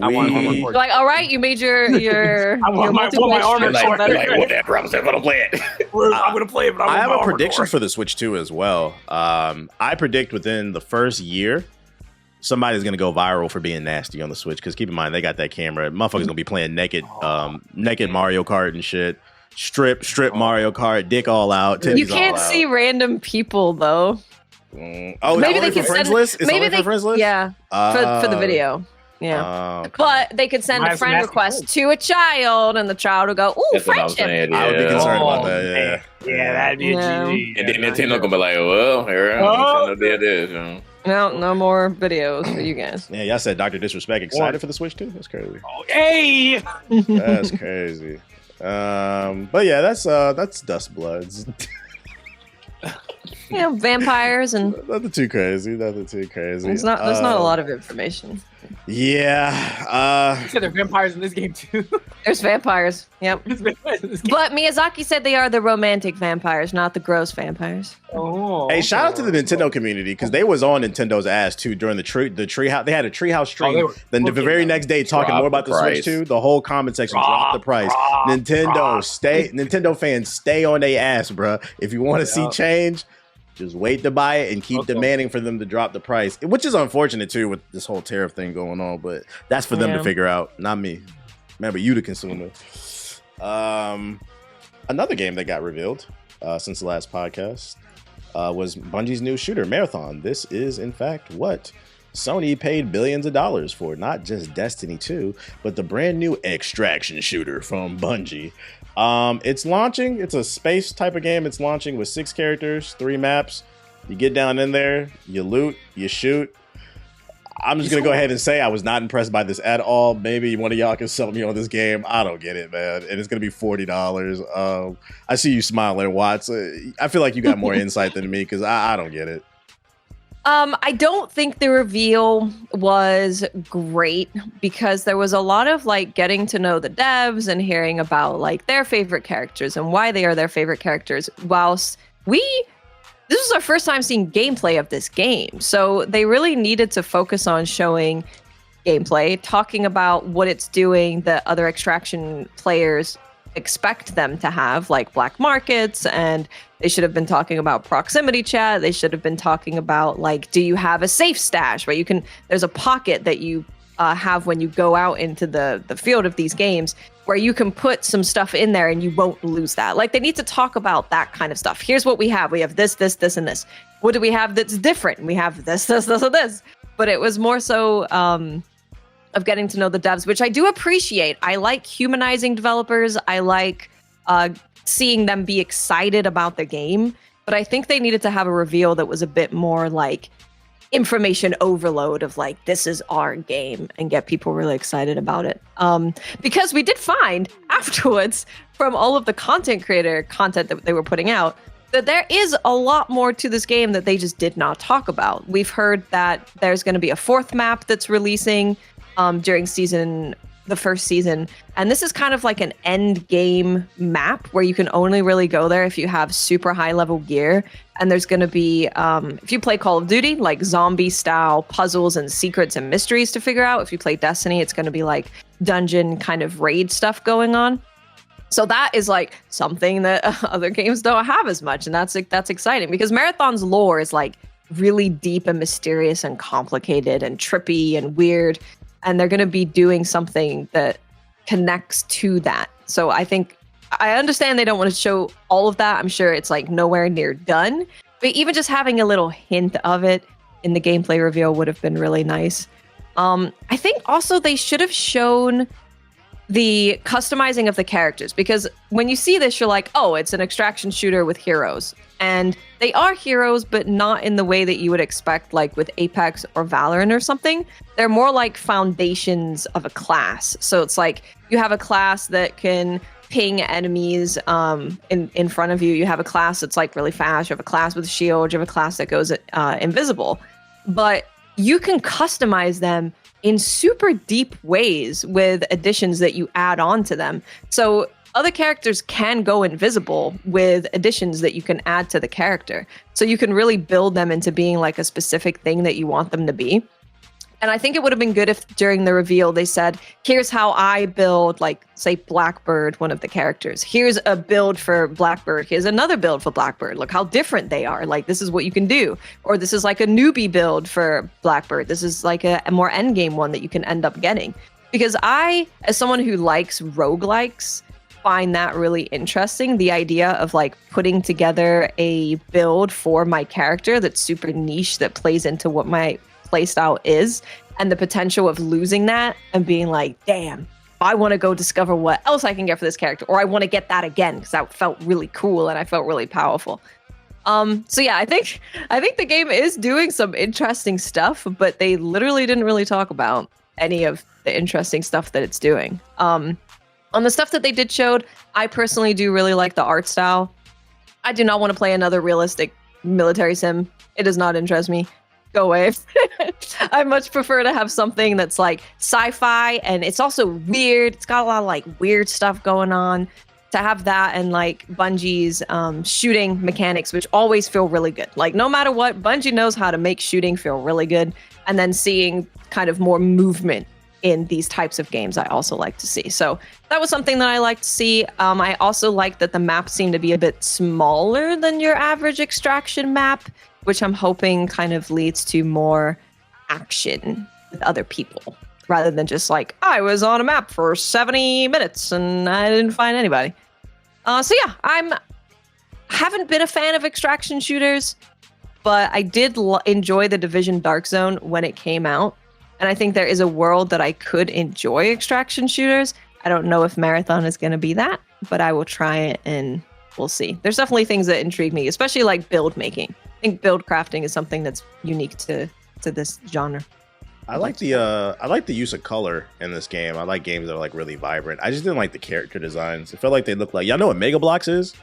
I want armor You're like, all right, you made your I want my armor Like, core. what that promise? I'm gonna play it. I'm gonna play it, but I have my a armor prediction core. for the Switch 2 as well. I predict within the first year, somebody's gonna go viral for being nasty on the Switch. Because keep in mind, they got that camera. Motherfuckers gonna be playing naked Mario Kart and shit. Strip Mario Kart, dick all out. You titties can't all out. see random people though. Oh, Maybe only they for can friends send- list? It's maybe only for friends list? Yeah, for the video. Yeah. Okay. But they could send Might a have some friend nasty request friends. to a child, and the child will go, "Ooh, That's what I'm friendship." saying. I would be Yeah. concerned about Oh, that. man. Yeah, that'd be a Yeah. GG. And then Nintendo gonna be like, well, here, Nintendo did this. You know? No more videos for you guys. Yeah, y'all said Dr. Disrespect excited for the Switch 2? That's crazy. Oh, hey! That's crazy. But yeah, that's Dust Bloods. Vampires and Nothing too crazy. Nothing too crazy. there's not a lot of information. Yeah. You said there are vampires in this game too. There's vampires. Yep. There's vampires in this game. But Miyazaki said they are the romantic vampires, not the gross vampires. Oh, Hey, shout out to the Nintendo community because they was on Nintendo's ass too during the treehouse. They had a treehouse stream. they were Then the looking very at next day, talking Drop more about the the Switch price. 2. The whole comment section dropped the price. Nintendo fans stay on their ass, bruh. If you want to see Yeah. change, just wait to buy it and keep Okay. demanding for them to drop the price, which is unfortunate too with this whole tariff thing going on. But that's for them to Yeah. figure out, not me. Remember, you the consumer. Another game that got revealed since the last podcast was Bungie's new shooter, Marathon. This is, in fact, what Sony paid billions of dollars for. Not just Destiny 2, but the brand new extraction shooter from Bungie. It's launching. It's a space type of game. It's launching with 6 characters, 3 maps. You get down in there, you loot, you shoot. I'm just going to go ahead and say I was not impressed by this at all. Maybe one of y'all can sell me on this game. I don't get it, man. And it's going to be $40. I see you smiling, Watts. I feel like you got more insight than me because I don't get it. I don't think the reveal was great because there was a lot of like getting to know the devs and hearing about like their favorite characters and why they are their favorite characters. Whilst this was our first time seeing gameplay of this game. So they really needed to focus on showing gameplay, talking about what it's doing that other extraction players expect them to have, like black markets, and they should have been talking about proximity chat. They should have been talking about like, do you have a safe stash where there's a pocket that you have when you go out into the field of these games where you can put some stuff in there and you won't lose that. Like they need to talk about that kind of stuff. Here's what we have. We have this, this, this, and this. What do we have that's different? We have this, this, this, and this. But it was more so of getting to know the devs, which I do appreciate. I like humanizing developers. I like seeing them be excited about the game. But I think they needed to have a reveal that was a bit more like information overload of like, this is our game, and get people really excited about it. Because we did find afterwards from all of the content that they were putting out that there is a lot more to this game that they just did not talk about. We've heard that there's going to be a 4th map that's releasing during the first season. And this is kind of like an end game map where you can only really go there if you have super high level gear. And there's going to be, if you play Call of Duty, like zombie style puzzles and secrets and mysteries to figure out. If you play Destiny, it's going to be like dungeon kind of raid stuff going on. So that is like something that other games don't have as much. And that's exciting because Marathon's lore is like really deep and mysterious and complicated and trippy and weird. And they're going to be doing something that connects to that. So I understand they don't want to show all of that. I'm sure it's like nowhere near done. But even just having a little hint of it in the gameplay reveal would have been really nice. I think also they should have shown the customizing of the characters, because when you see this, you're like, oh, it's an extraction shooter with heroes. And they are heroes, but not in the way that you would expect, like with Apex or Valorant or something. They're more like foundations of a class. So it's like you have a class that can ping enemies in front of you. You have a class that's like really fast. You have a class with a shield. You have a class that goes invisible. But you can customize them in super deep ways with additions that you add on to them. So other characters can go invisible with additions that you can add to the character. So you can really build them into being like a specific thing that you want them to be. And I think it would have been good if during the reveal they said, here's how I build, like, say, Blackbird, one of the characters. Here's a build for Blackbird. Here's another build for Blackbird. Look how different they are. Like, this is what you can do. Or this is like a newbie build for Blackbird. This is like a more endgame one that you can end up getting. Because I, as someone who likes roguelikes, find that really interesting. The idea of like putting together a build for my character that's super niche, that plays into what my playstyle is, and the potential of losing that and being like, damn, I want to go discover what else I can get for this character, or I want to get that again because that felt really cool and I felt really powerful. So yeah, I think the game is doing some interesting stuff, but they literally didn't really talk about any of the interesting stuff that it's doing. On the stuff that they did showed, I personally do really like the art style. I do not want to play another realistic military sim. It does not interest me. Go away. I much prefer to have something that's like sci-fi, and it's also weird. It's got a lot of like weird stuff going on. To have that and like Bungie's shooting mechanics, which always feel really good. Like no matter what, Bungie knows how to make shooting feel really good. And then seeing kind of more movement in these types of games, I also like to see. So that was something that I like to see. I also like that the maps seem to be a bit smaller than your average extraction map, which I'm hoping kind of leads to more action with other people, rather than just like, I was on a map for 70 minutes and I didn't find anybody. So yeah, haven't been a fan of extraction shooters, but I did enjoy The Division Dark Zone when it came out. And I think there is a world that I could enjoy extraction shooters. I don't know if Marathon is going to be that, but I will try it and we'll see. There's definitely things that intrigue me, especially like build making. I think build crafting is something that's unique to this genre. I like the use of color in this game. I like games that are like really vibrant. I just didn't like the character designs. It felt like they looked like, y'all know what Mega Bloks is?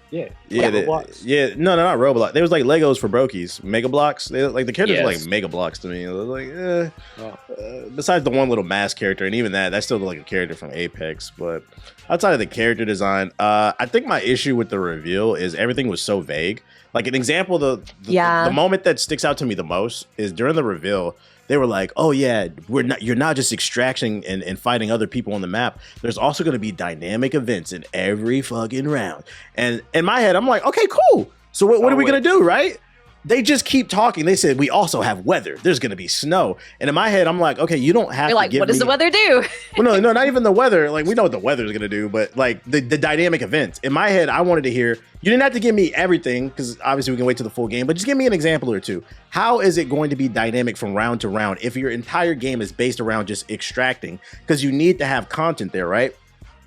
Yeah. No, not Roblox. There was like Legos for Brokies. Mega Bloks. They like the characters were like Mega Bloks to me. It was like, besides the one little mask character, and even that's still like a character from Apex. But outside of the character design, I think my issue with the reveal is everything was so vague. Like an example, the moment that sticks out to me the most is during the reveal. They were like, "Oh yeah, you're not just extracting and fighting other people on the map. There's also going to be dynamic events in every fucking round." And in my head, I'm like, "Okay, cool. So what are we going to do, right?" They just keep talking. They said, we also have weather. There's going to be snow. And in my head, I'm like, okay, you don't have to give what does the weather do? Well, no, not even the weather. Like, we know what the weather is going to do, but like the dynamic events. In my head, I wanted to hear, you didn't have to give me everything because obviously we can wait till the full game, but just give me an example or two. How is it going to be dynamic from round to round if your entire game is based around just extracting? Because you need to have content there, right?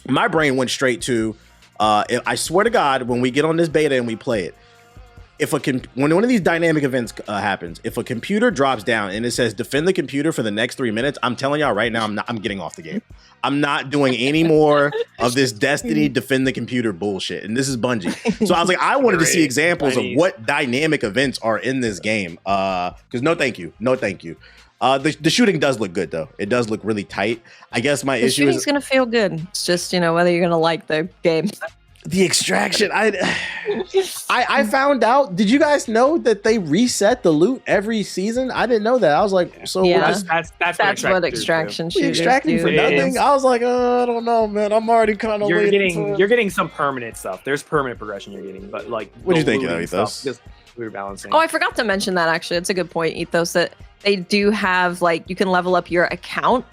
My brain went straight to, I swear to God, when we get on this beta and we play it, when one of these dynamic events happens, if a computer drops down and it says defend the computer for the next 3 minutes, I'm telling y'all right now, I'm getting off the game. I'm not doing any more of this Destiny defend the computer bullshit. And this is Bungie. So I was like, I wanted to see examples of what dynamic events are in this game. Because no, thank you. The shooting does look good though. It does look really tight. I guess my issue is it's gonna feel good. It's just, whether you're gonna like the game. The extraction. I found out. Did you guys know that they reset the loot every season? I didn't know that. I was like, so yeah. That's what extraction shooters extracting do. for nothing. I was like, I don't know, man. I'm already kind of. You're getting some permanent stuff. There's permanent progression you're getting, but like, what do you think, Ethos? Just rebalancing. Oh, I forgot to mention that actually. It's a good point, Ethos. That they do have like you can level up your account,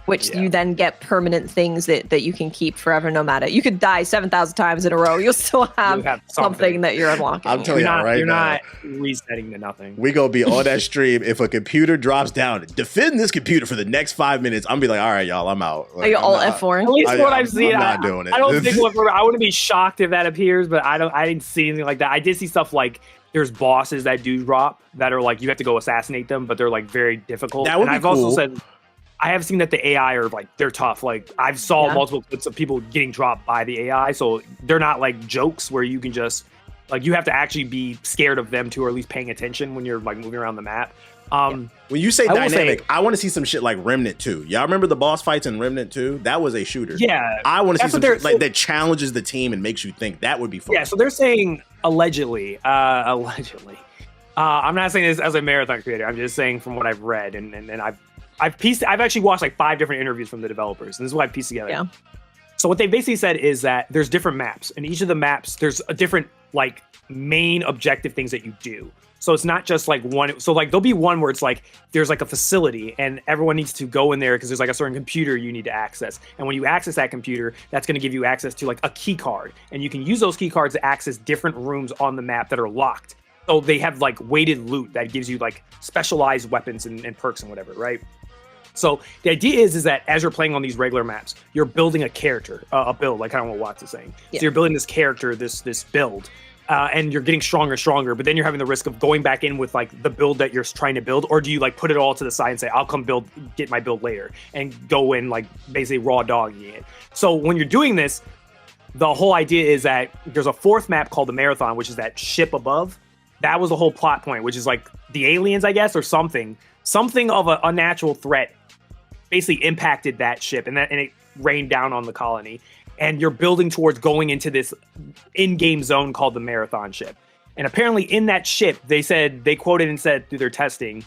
which you then get permanent things that you can keep forever, no matter. You could die 7,000 times in a row. You'll still have something that you're unlocking. I'm telling you right now. You're not resetting to nothing. We gonna be on that stream. If a computer drops down, defend this computer for the next 5 minutes. I'm be like, all right, y'all, I'm out. Like, are you all F4? At least what I've seen, I'm not doing it. I don't think I wouldn't be shocked if that appears, but I didn't see anything like that. I did see stuff like there's bosses that do drop that are like you have to go assassinate them, but they're like very difficult. That would be I've cool. Also said I have seen that the AI are like, they're tough. Like I've saw multiple clips of people getting dropped by the AI. So they're not like jokes where you can just like, you have to actually be scared of them too, or at least paying attention when you're like moving around the map. When you say dynamic, I want to see some shit like Remnant 2. Y'all remember the boss fights in Remnant 2? That was a shooter. Yeah. I want to see some shit like that challenges the team and makes you think. That would be fun. Yeah. So they're saying allegedly, I'm not saying this as a marathon creator. I'm just saying from what I've read and I've actually watched like 5 different interviews from the developers, and this is what I've pieced together. Yeah. So what they basically said is that there's different maps, and each of the maps there's a different like main objective things that you do. So it's not just like one. So like there'll be one where it's like there's like a facility and everyone needs to go in there because there's like a certain computer you need to access. And when you access that computer, that's going to give you access to like a key card. And you can use those key cards to access different rooms on the map that are locked. So they have like weighted loot that gives you like specialized weapons and perks and whatever, right? So the idea is that as you're playing on these regular maps, you're building a character, a build, like kind of what Watts is saying. Yeah. So you're building this character, this build. And you're getting stronger and stronger, but then you're having the risk of going back in with like the build that you're trying to build, or do you like put it all to the side and say, I'll come get my build later and go in like basically raw dogging it. So when you're doing this, the whole idea is that there's a 4th map called the Marathon, which is that ship above. That was the whole plot point, which is like the aliens, I guess, or something of an unnatural threat basically impacted that ship and it rained down on the colony. And you're building towards going into this in-game zone called the Marathon ship. And apparently in that ship, they quoted and said through their testing,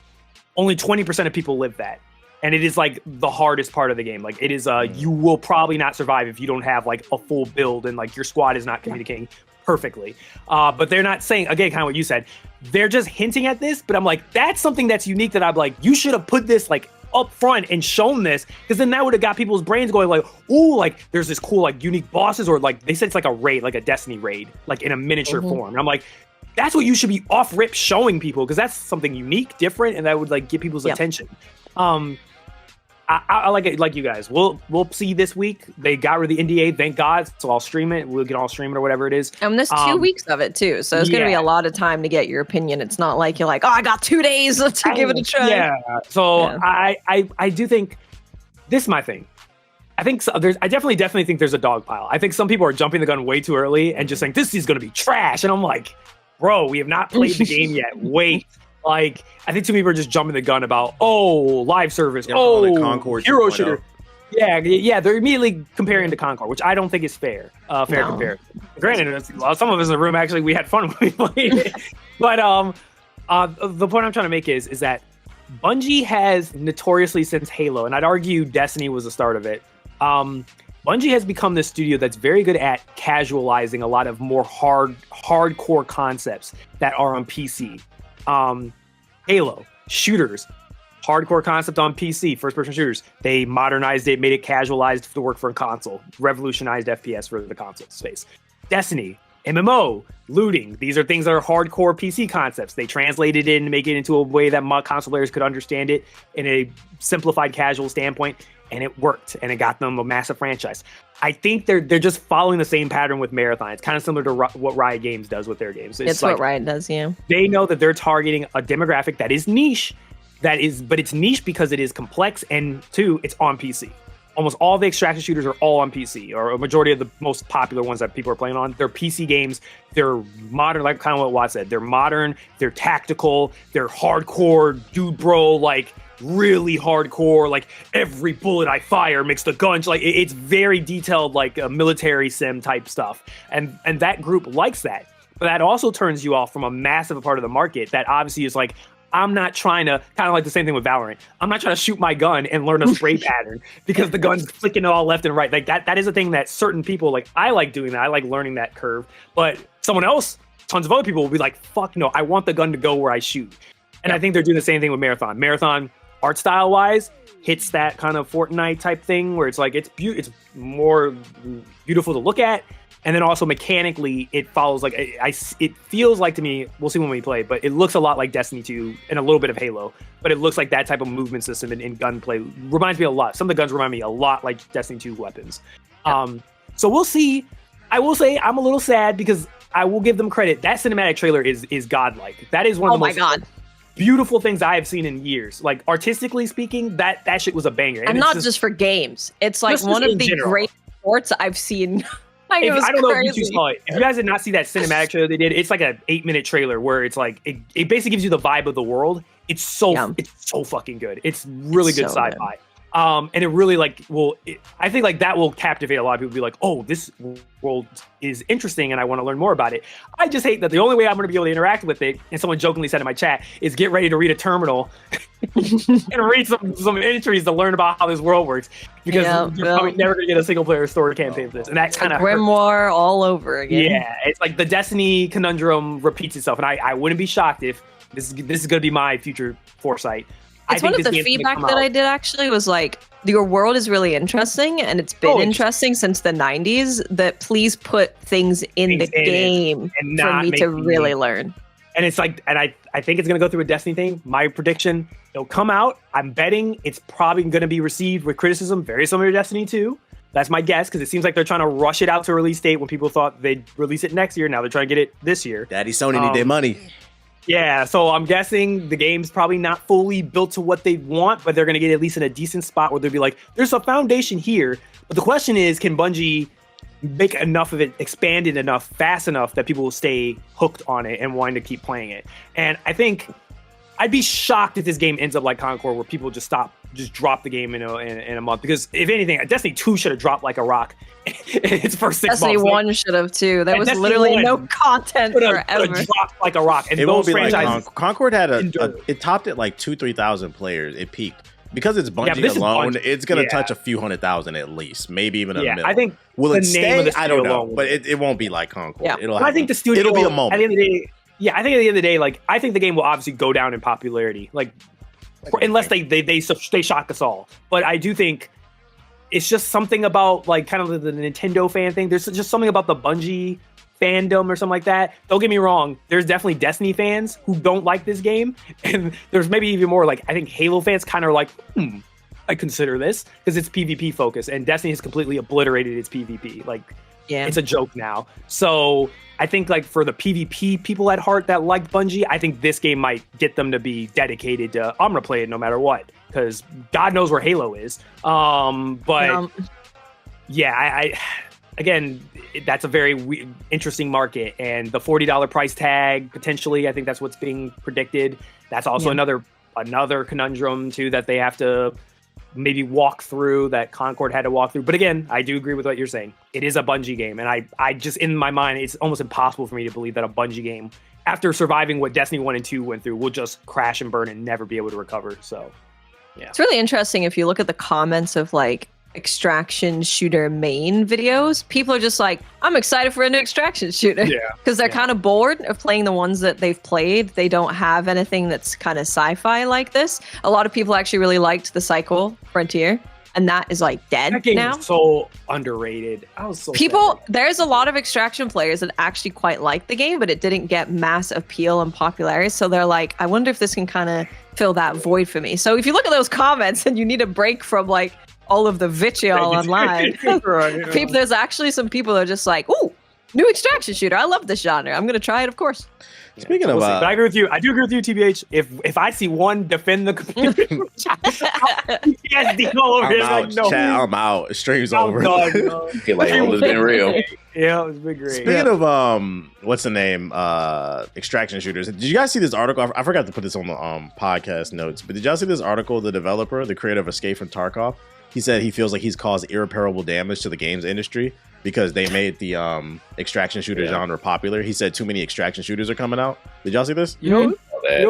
only 20% of people live that. And it is like the hardest part of the game. Like it is, you will probably not survive if you don't have like a full build and like your squad is not communicating perfectly. But they're not saying, again, kind of what you said, they're just hinting at this. But I'm like, that's something that's unique that I'm like, you should have put this like up front and shown this, because then that would have got people's brains going like, ooh, like there's this cool like unique bosses, or like they said it's like a raid, like a Destiny raid, like in a miniature form. And I'm like, that's what you should be off rip showing people, because that's something unique, different, and that would like get people's attention. I like it, like you guys. We'll see this week. They got rid of the NDA, thank God. So I'll stream it. We'll get all stream it or whatever it is. And there's 2 weeks of it too, so it's going to be a lot of time to get your opinion. It's not like you're like, oh, I got 2 days to give it a try. Yeah. So yeah. I do think this is my thing. I think I definitely think there's a dog pile. I think some people are jumping the gun way too early and just saying this is going to be trash. And I'm like, bro, we have not played the game yet. Wait. Like, I think 2 people are just jumping the gun about, live service, Concord hero shooter. Yeah, they're immediately comparing to Concord, which I don't think is fair. Compare. Granted, some of us in the room, actually, we had fun when we played it. But the point I'm trying to make is that Bungie has notoriously, since Halo, and I'd argue Destiny was the start of it, Bungie has become this studio that's very good at casualizing a lot of more hardcore concepts that are on PC. Halo, shooters, hardcore concept on PC, first-person shooters. They modernized it, made it casualized to work for a console, revolutionized FPS for the console space. Destiny, MMO, looting. These are things that are hardcore PC concepts. They translated it and make it into a way that console players could understand it in a simplified, casual standpoint, and it worked, and it got them a massive franchise. I think they're just following the same pattern with Marathon. It's kind of similar to what Riot Games does with their games. It's like, what Riot does, yeah. They know that they're targeting a demographic that is niche, but it's niche because it is complex, and 2, it's on PC. Almost all the extraction shooters are all on PC, or a majority of the most popular ones that people are playing on. They're PC games. They're modern, like kind of what Watt said. They're modern. They're tactical. They're hardcore, dude, bro, like really hardcore. Like every bullet I fire makes the gun. Like it's very detailed, like a military sim type stuff. And that group likes that. But that also turns you off from a massive part of the market that obviously is like, I'm not trying to, kind of like the same thing with Valorant. I'm not trying to shoot my gun and learn a spray pattern because the gun's flicking it all left and right. Like that is a thing that certain people, like I like doing that. I like learning that curve. But someone else, tons of other people will be like, fuck no, I want the gun to go where I shoot. And I think they're doing the same thing with Marathon. Marathon, art style wise, hits that kind of Fortnite type thing where it's like, it's more beautiful to look at. And then also mechanically, it follows like it feels like to me. We'll see when we play, but it looks a lot like Destiny 2 and a little bit of Halo. But it looks like that type of movement system in gunplay reminds me a lot. Some of the guns remind me a lot like Destiny 2 weapons. So we'll see. I will say I'm a little sad because I will give them credit. That cinematic trailer is godlike. That is one of the most beautiful things I have seen in years. Like artistically speaking, that shit was a banger. And not just for games. It's like one of the great sports I've seen. I don't know if you saw it. If you guys did not see that cinematic trailer they did, it's like an 8-minute trailer where it's like it basically gives you the vibe of the world. It's so fucking good. It's really good sci-fi. And it really I think like that will captivate a lot of people. Be like, oh, this world is interesting, and I want to learn more about it. I just hate that the only way I'm going to be able to interact with it, and someone jokingly said in my chat, is get ready to read a terminal and read some entries to learn about how this world works, because you're probably never going to get a single player story campaign for this, and that kind of grimoire all over again. Yeah, it's like the Destiny conundrum repeats itself, and I wouldn't be shocked if this is going to be my future foresight. It's one of the feedback that I did actually was like, your world is really interesting, and it's been interesting since the 90s, that please put things in the game for me to really learn. And it's like, and I think it's going to go through a Destiny thing. My prediction, it'll come out. I'm betting it's probably going to be received with criticism, very similar to Destiny 2. That's my guess, because it seems like they're trying to rush it out to a release date when people thought they'd release it next year. Now they're trying to get it this year. Daddy Sony need their money. Yeah, so I'm guessing the game's probably not fully built to what they want, but they're going to get at least in a decent spot where they'll be like, there's a foundation here. But the question is, can Bungie make enough of it, expand it enough, fast enough that people will stay hooked on it and wanting to keep playing it? And I think I'd be shocked if this game ends up like Concord, where people just drop the game in a month. Because if anything, Destiny 2 should have dropped like a rock its first 6 Destiny months. Destiny 1 should have too. There was literally no content forever. Dropped like a rock. And it won't be like Concord had it topped at like 2,000-3,000 players. It peaked. Because it's Bungie alone, it's going to touch a few 100,000 at least, maybe even a million. I think will it stay? I don't know, but it won't be like Concord. Yeah. I think the studio, it'll be a moment. At the end of the day, I think at the end of the day, like, I think the game will obviously go down in popularity, unless they shock us all. But I do think it's just something about like kind of the Nintendo fan thing. There's just something about the Bungie fandom or something like that. Don't get me wrong. There's definitely Destiny fans who don't like this game, and there's maybe even more like I think Halo fans kind of are like, I consider this because it's PvP focused, and Destiny has completely obliterated its PvP. It's a joke now. So I think like for the PvP people at heart that like Bungie, I think this game might get them to be dedicated to, I'm gonna play it no matter what, because God knows where Halo is. Again, that's a very interesting market, and the $40 price tag potentially, I think that's what's being predicted. That's also another conundrum too that they have to maybe walk through, that Concord had to walk through. But again, I do agree with what you're saying. It is a Bungie game, and I just, in my mind, it's almost impossible for me to believe that a Bungie game, after surviving what Destiny 1 and 2 went through, will just crash and burn and never be able to recover. So, yeah. It's really interesting if you look at the comments of like extraction shooter main videos. People are just like, I'm excited for a new extraction shooter. Yeah. Because they're kind of bored of playing the ones that they've played. They don't have anything that's kind of sci-fi like this. A lot of people actually really liked the Cycle Frontier, and that is like dead that game now. Is so underrated. I was so sad. There's a lot of extraction players that actually quite like the game, but it didn't get mass appeal and popularity. So they're like, I wonder if this can kind of fill that void for me. So if you look at those comments and you need a break from like all of the vitriol online, there's actually some people that are just like, ooh, new extraction shooter. I love this genre. I'm going to try it, of course. Speaking of, but I agree with you. I do agree with you, TBH. If I see one defend the community, PTSD all over. I'm out. Stream's over. Feel like it's been real. Yeah, it's been great. Speaking of what's the name? Extraction shooters. Did you guys see this article? I forgot to put this on the podcast notes, but did y'all see this article? The developer, the creator of Escape from Tarkov, he said he feels like he's caused irreparable damage to the games industry because they made the extraction shooter genre popular. He said too many extraction shooters are coming out. Did y'all see this? You know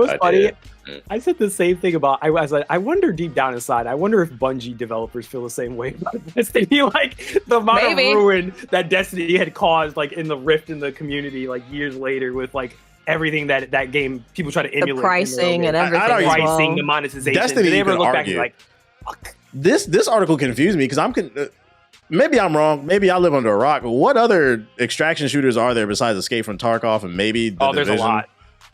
what's funny? I said the same thing about, I was like, I wonder deep down inside, I wonder if Bungie developers feel the same way about this. They feel like the amount of ruin that Destiny had caused, like in the rift in the community, like years later with like everything that game, people try to emulate. The pricing and everything. The pricing, the monetization. Destiny, did they ever look back and like, fuck. This article confused me because maybe I'm wrong. Maybe I live under a rock. But what other extraction shooters are there besides Escape from Tarkov and maybe the Division? There's a lot.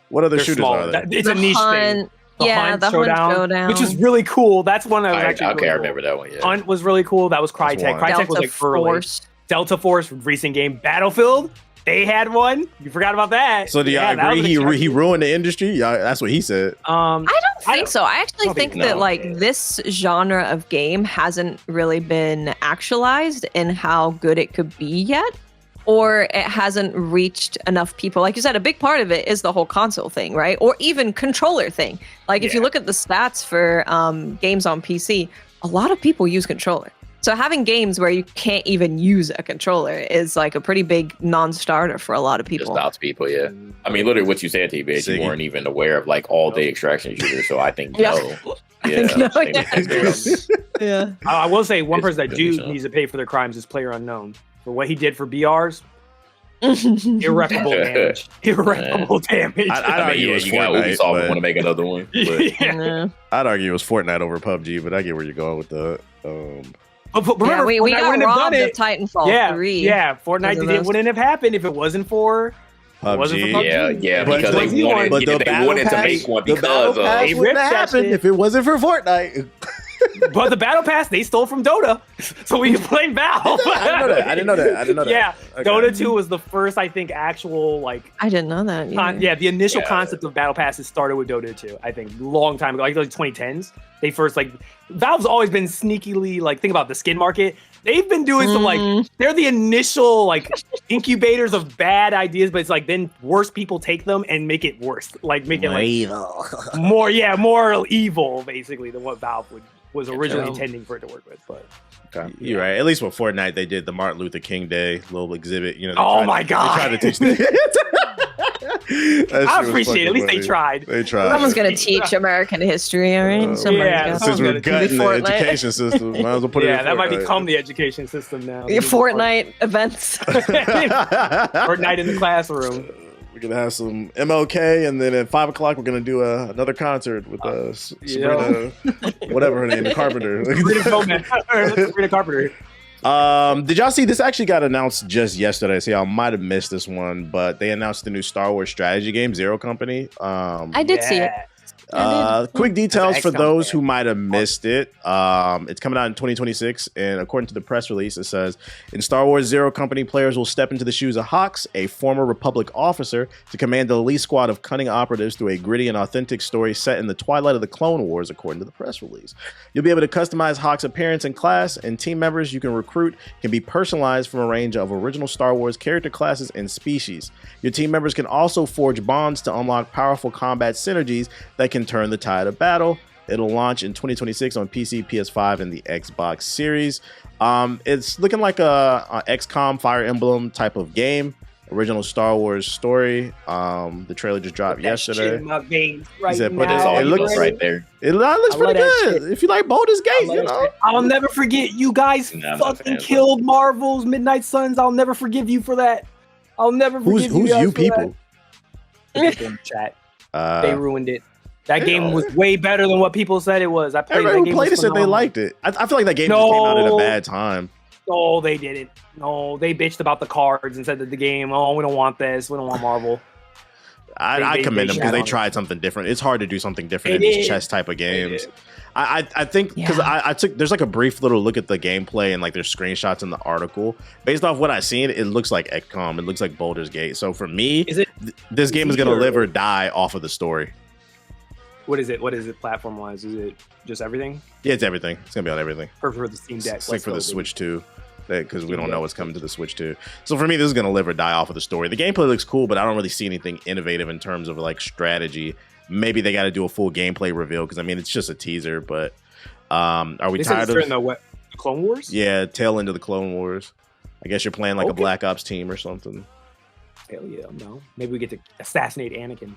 What other shooters are there? It's a niche thing. The Hunt Showdown, which is really cool. That's one that was actually okay. Really I remember that one. Yeah. Hunt was really cool. That was Crytek. Crytek was like early. Delta Force, recent game. Battlefield, they had one. You forgot about that. So do y'all agree he ruined the industry? Yeah, that's what he said. I don't think so. I actually think that like this genre of game hasn't really been actualized in how good it could be yet. or it hasn't reached enough people. Like you said, a big part of it is the whole console thing, right? Or even controller thing. Like if you look at the stats for games on PC, a lot of people use controller. So having games where you can't even use a controller is like a pretty big non-starter for a lot of people. Just stops people, yeah. I mean, literally what you said, TBH, you weren't even aware of like all the extraction shooters, so I think no. Yeah. Yeah. I will say one person that do needs to pay for their crimes is PlayerUnknown. For what he did for BRs, irreparable damage. Irreparable damage. I'd argue it was Fortnite. Ubisoft want to make another one. Yeah. I'd argue it was Fortnite over PUBG, but I get where you're going with the. But remember, we got robbed of Titanfall 3. Yeah, Fortnite wouldn't have happened if it wasn't for PUBG. Yeah, because they wanted to make one because it wouldn't have happened if it wasn't for Fortnite. But the Battle Pass they stole from Dota, so we can blame Valve. I didn't know that. Yeah, okay. Dota 2 was the first, I think, actual like. I didn't know that. The initial concept of Battle Passes started with Dota 2. I think long time ago, like 2010s. They first Valve's always been sneakily think about the skin market. They've been doing some they're the initial incubators of bad ideas, but it's then worse people take them and make it worse, make it evil. more evil basically than what Valve was originally intending for it to work with. But okay. You're right. At least with Fortnite, they did the Martin Luther King Day little exhibit. Oh my god! They tried to teach. I appreciate it. At least they tried. Someone's going to teach American history, all right? Since we're gutting the education system, might as well put it in that might become the education system now. Your Fortnite events. Fortnite in the classroom. We're going to have some MLK, and then at 5 o'clock, we're going to do another concert with Sabrina, whatever her name, Carpenter. Sabrina Carpenter. Did y'all see this? Actually got announced just yesterday, so y'all might have missed this one, but they announced the new Star Wars strategy game, Zero Company. I did see it. Quick details for those who might have missed it. It's coming out in 2026, and according to the press release, it says, in Star Wars Zero Company, players will step into the shoes of Hux, a former Republic officer, to command the elite squad of cunning operatives through a gritty and authentic story set in the twilight of the Clone Wars, according to the press release. You'll be able to customize Hux' appearance and class, and team members you can recruit can be personalized from a range of original Star Wars character classes and species. Your team members can also forge bonds to unlock powerful combat synergies that can turn the tide of battle. It'll launch in 2026 on PC, PS5, and the Xbox Series. It's looking like a XCOM Fire Emblem type of game. Original Star Wars story. The trailer just dropped yesterday. In my veins right said, now. it looks right there. It looks pretty good. If you like Baldur's Gate, I'll never forget you guys fucking killed Marvel's Midnight Suns. I'll never forgive you for that. I'll never forgive you. Who's you people? In the chat. They ruined it. That game was way better than what people said it was. Everyone who played it said they liked it. I feel like that game just came out at a bad time. No, they didn't. No, they bitched about the cards and said that the game, we don't want this. We don't want Marvel. I commend them because they tried something different. It's hard to do something different in these chess type of games. I think because I took there's a brief little look at the gameplay and there's screenshots in the article. Based off what I've seen, it looks like XCOM. It looks like Baldur's Gate. So for me, this game is going to live or die off of the story. What is it platform wise? Is it just everything? Yeah, it's everything. It's gonna be on everything. For the Steam Deck. Like for the Switch 2. Because we don't know what's coming to the Switch 2. So for me, this is gonna live or die off of the story. The gameplay looks cool, but I don't really see anything innovative in terms of strategy. Maybe they got to do a full gameplay reveal because it's just a teaser. But are we tired of the Clone Wars? Yeah, tail end of the Clone Wars. I guess you're playing a Black Ops team or something. Hell yeah, no. Maybe we get to assassinate Anakin.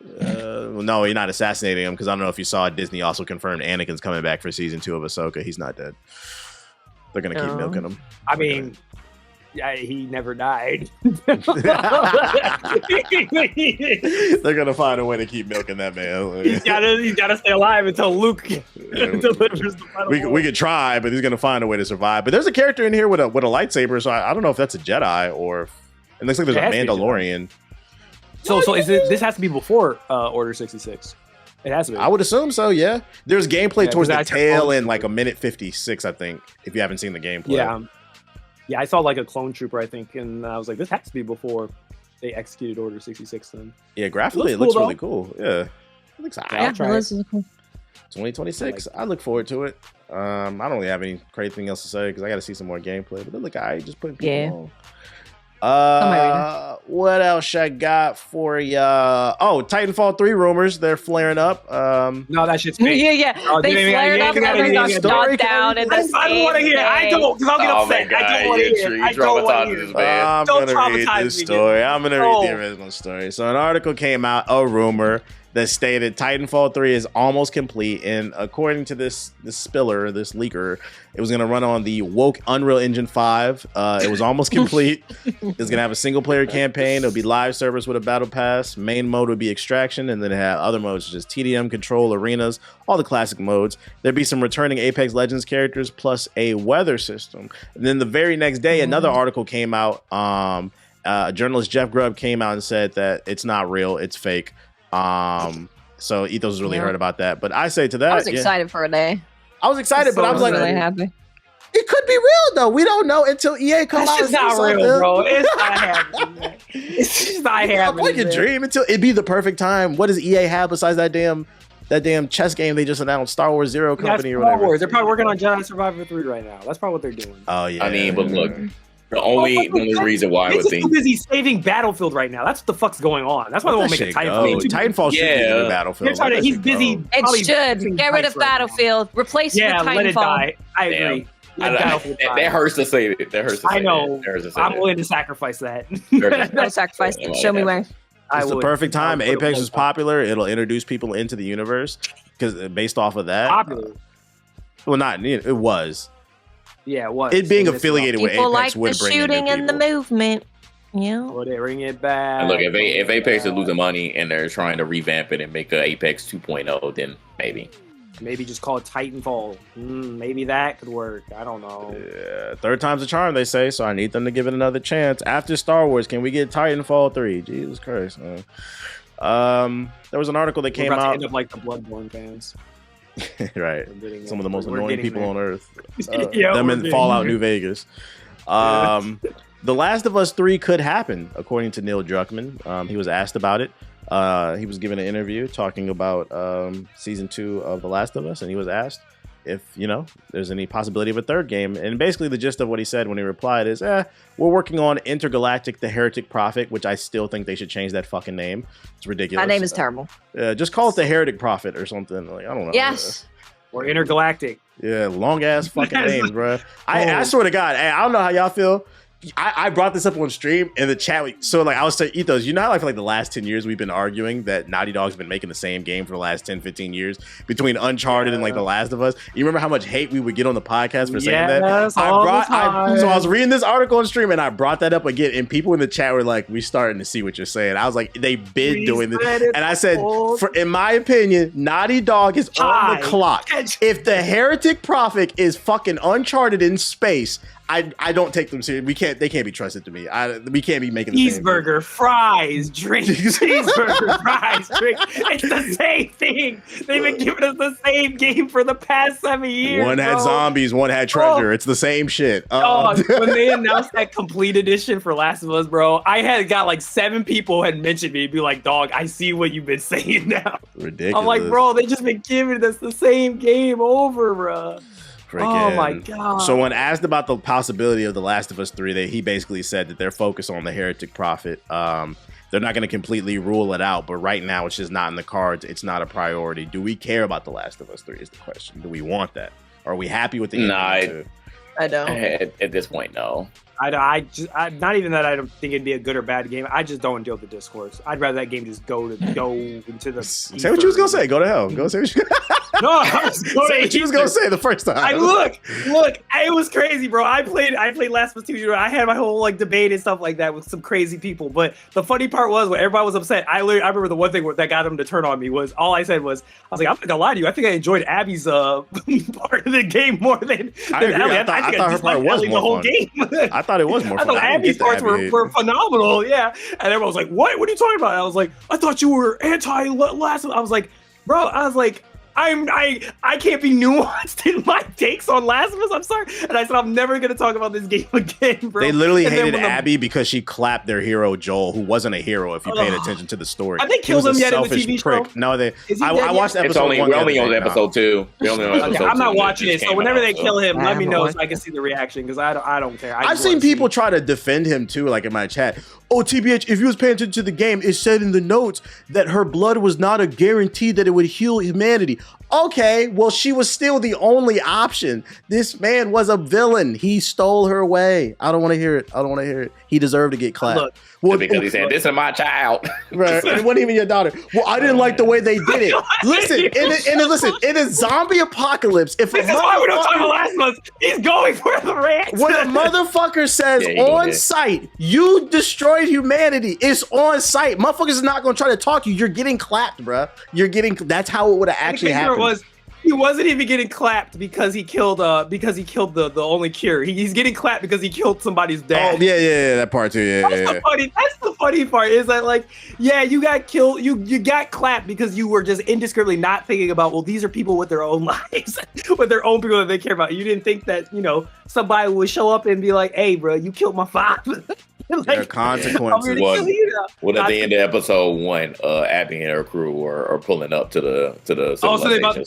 No, you're not assassinating him because I don't know if you saw Disney also confirmed Anakin's coming back for season 2 of Ahsoka. He's not dead. They're gonna keep milking him. I mean, he never died. They're gonna find a way to keep milking that man. He's gotta stay alive until Luke delivers the final we could try, but he's gonna find a way to survive. But there's a character in here with a lightsaber, so I don't know if that's a Jedi or it looks like there's a Mandalorian. So this has to be before Order 66. It has to be. I would assume so, yeah. There's gameplay towards the tail in a minute 56, I think, if you haven't seen the gameplay. Yeah, I saw a clone trooper, I think, and I was like, this has to be before they executed Order 66 then. Yeah, graphically it looks really cool. Yeah. It looks I'll try it. 2026. I look forward to it. I don't really have anything else to say because I got to see some more gameplay, but they look alright, just putting people on. What else I got for ya? Oh, Titanfall 3 rumors. They're flaring up. No, that shit's fake. Yeah. Oh, They flared up and then got shot down in the I don't want to hear it. I don't, because I'll get upset. I don't want to hear it. I don't want to hear it. I'm Don't gonna read traumatize this me, story. I'm gonna read the No. original story. So an article came out, a rumor that stated Titanfall 3 is almost complete, and according to this spiller, this leaker, it was gonna run on the woke Unreal Engine 5. It was almost complete. It's gonna have a single player campaign. It'll be live servers with a battle pass. Main mode would be extraction, and then it had other modes such as TDM, control, arenas, all the classic modes. There'd be some returning Apex Legends characters plus a weather system. And then the very next day, another article came out. Journalist Jeff Grubb came out and said that it's not real, it's fake. So Ethos was really hurt about that. But I say to that, I was excited for a day. I was excited, but I was like, really happy. it could be real though. We don't know until EA comes out. That's just not real, bro. It's not happening, man. It's just not happening. Like your dream until it'd be the perfect time. What does EA have besides that damn chess game they just announced, Star Wars Zero Company or whatever? They're probably working on Jedi Survivor 3 right now. That's probably what they're doing. Oh yeah. I mean, but look, the only reason why I would He's think too busy saving Battlefield right now. That's what the fuck's going on. That's why they won't make a Titanfall. Titanfall should be the Battlefield. He's busy. It should. Get rid of Battlefield. Replace it with Titanfall. Let it die. I agree. That hurts to say it. That hurts to say I know. I'm it. willing to sacrifice that. No sacrifice. Show me where. It's the perfect time. Apex is popular. It'll introduce people into the universe because based off of that. Popular. Well, not it was. Yeah, it was. It being affiliated with people Apex like would the bring shooting in and the movement. Yeah. Well, they bring it back. And look, if Apex is losing money and they're trying to revamp it and make a Apex 2.0, then maybe. Maybe just call it Titanfall. Maybe that could work. I don't know. Yeah, third time's a charm, they say, so I need them to give it another chance. After Star Wars, can we get Titanfall 3? Jesus Christ. There was an article that came out. To end up like the Bloodborne fans. Right. Some of the most annoying people on Earth. Yeah, them in Fallout New Vegas. The Last of Us 3 could happen, according to Neil Druckmann. He was asked about it. He was given an interview talking about season 2 of The Last of Us, and he was asked if, there's any possibility of a third game. And basically the gist of what he said when he replied is, we're working on Intergalactic the Heretic Prophet, which I still think they should change that fucking name. It's ridiculous. My name is terrible. Just call it the Heretic Prophet or something. Like, I don't know. Yes. Or Intergalactic. Yeah, long ass fucking names, bro. I swear to God, I don't know how y'all feel. I brought this up on stream in the chat. So I was saying, Ethos, how for the last 10 years we've been arguing that Naughty Dog's been making the same game for the last 10, 15 years between Uncharted and The Last of Us. You remember how much hate we would get on the podcast for saying that? So I was reading this article on stream and I brought that up again, and people in the chat were like, we starting to see what you're saying. I was like, they've been doing this. And I said, in my opinion, Naughty Dog is on the clock. If the Heretic Prophet is fucking Uncharted in space, I don't take them serious. They can't be trusted to me. We can't be making the cheeseburger, fries, drink. Cheeseburger, fries, drink. It's the same thing. They've been giving us the same game for the past 7 years. One had zombies, one had treasure. It's the same shit. When they announced that complete edition for Last of Us, bro, I had got 7 people had mentioned me, be like, dog, I see what you've been saying now. Ridiculous. I'm like, bro, they just been giving us the same game over, bro. Oh my God. So when asked about the possibility of The Last of Us 3, he basically said that they're focused on the Heretic Prophet. They're not going to completely rule it out, but right now it's just not in the cards. It's not a priority. Do we care about The Last of Us 3 is the question. Do we want that? Are we happy with the end? I don't. At this point, no. I not even that I don't think it'd be a good or bad game. I just don't deal with the discourse. I'd rather that game just go into the. Say what you was gonna say. Go to hell. Go say what you. No, I was say what you was gonna say the first time. Look, it was crazy, bro. I played Last of Us 2. I had my whole debate and stuff like that with some crazy people. But the funny part was when everybody was upset. I remember the one thing that got them to turn on me was all I said was I was like, I'm not gonna lie to you. I think I enjoyed Abby's part of the game more than Ellie. I thought her part was more fun. Game. I thought it was more fun. I thought Abby's parts were phenomenal, yeah. And everyone was like, what are you talking about? And I was like, I thought you were anti-Last of Us. I was like, bro, I can't be nuanced in my takes on Last of Us. I'm sorry. And I said, I'm never going to talk about this game again, bro. They literally hated Abby because she clapped their hero, Joel, who wasn't a hero if you paid attention to the story. Have they killed him yet in the TV show? No, I watched episode 1. We're only on episode 2. I'm not watching it, so whenever they kill him, let me know so I can see the reaction, because I don't care. I've seen people try to defend him, too, like in my chat. Oh, TBH, if you was paying attention to the game, it said in the notes that her blood was not a guarantee that it would heal humanity. Okay, well, she was still the only option. This man was a villain. He stole her away. I don't want to hear it. He deserved to get clapped. Look, because he said, this is my child. Right. It wasn't even your daughter. Well, I didn't like the way they did it. Listen, in a zombie apocalypse, if this is why we don't talk about Last of Us. He's going for the rant. When a motherfucker says on site, you destroyed humanity, it's on site. Motherfuckers is not going to try to talk to you. You're getting clapped, bruh. That's how it would have actually happened. He wasn't even getting clapped because he killed the only cure. He's getting clapped because he killed somebody's dad. Oh yeah, that part too. Yeah, That's the funny part is that, like, yeah, you got killed. You got clapped because you were just indiscriminately not thinking about, well, these are people with their own lives, with their own people that they care about. You didn't think that, somebody would show up and be like, hey, bro, you killed my father. Like, there are consequences. Well, at the end of episode 1, Abby and her crew are pulling up to the civilization.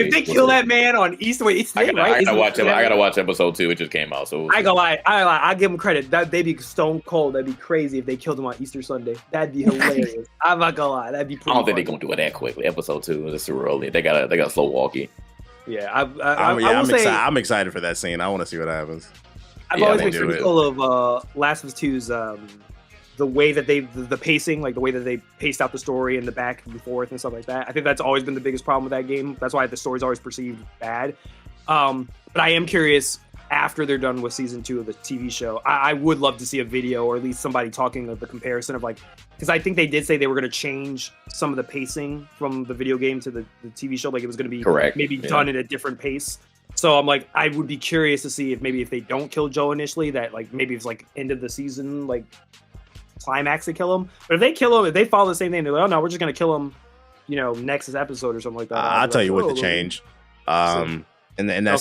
If they kill that man on Easter, I gotta watch episode 2. It just came out, so I ain't gonna lie. I give them credit. They'd be stone cold. That'd be crazy if they killed him on Easter Sunday. That'd be hilarious. I'm not gonna lie. That'd be. I don't think they're gonna do it that quickly. Episode 2 is too early. They got slow walkie. Yeah, I'm excited for that scene. I want to see what happens. I've always been critical of Last of Us 2's the way that the pacing, like the way that they paced out the story and the back and forth and stuff like that. I think that's always been the biggest problem with that game. That's why the story's always perceived bad. But I am curious, after they're done with season 2 of the TV show, I would love to see a video or at least somebody talking of the comparison of, like, because I think they did say they were going to change some of the pacing from the video game to the TV show. Like, it was going to be done at a different pace. So I'm like, I would be curious to see if they don't kill Joe initially, that, like, maybe it's like end of the season, like climax to kill him. But if they kill him, if they follow the same thing, they're like, oh no, we're just gonna kill him, next episode or something like that. I'll tell you what to change. In that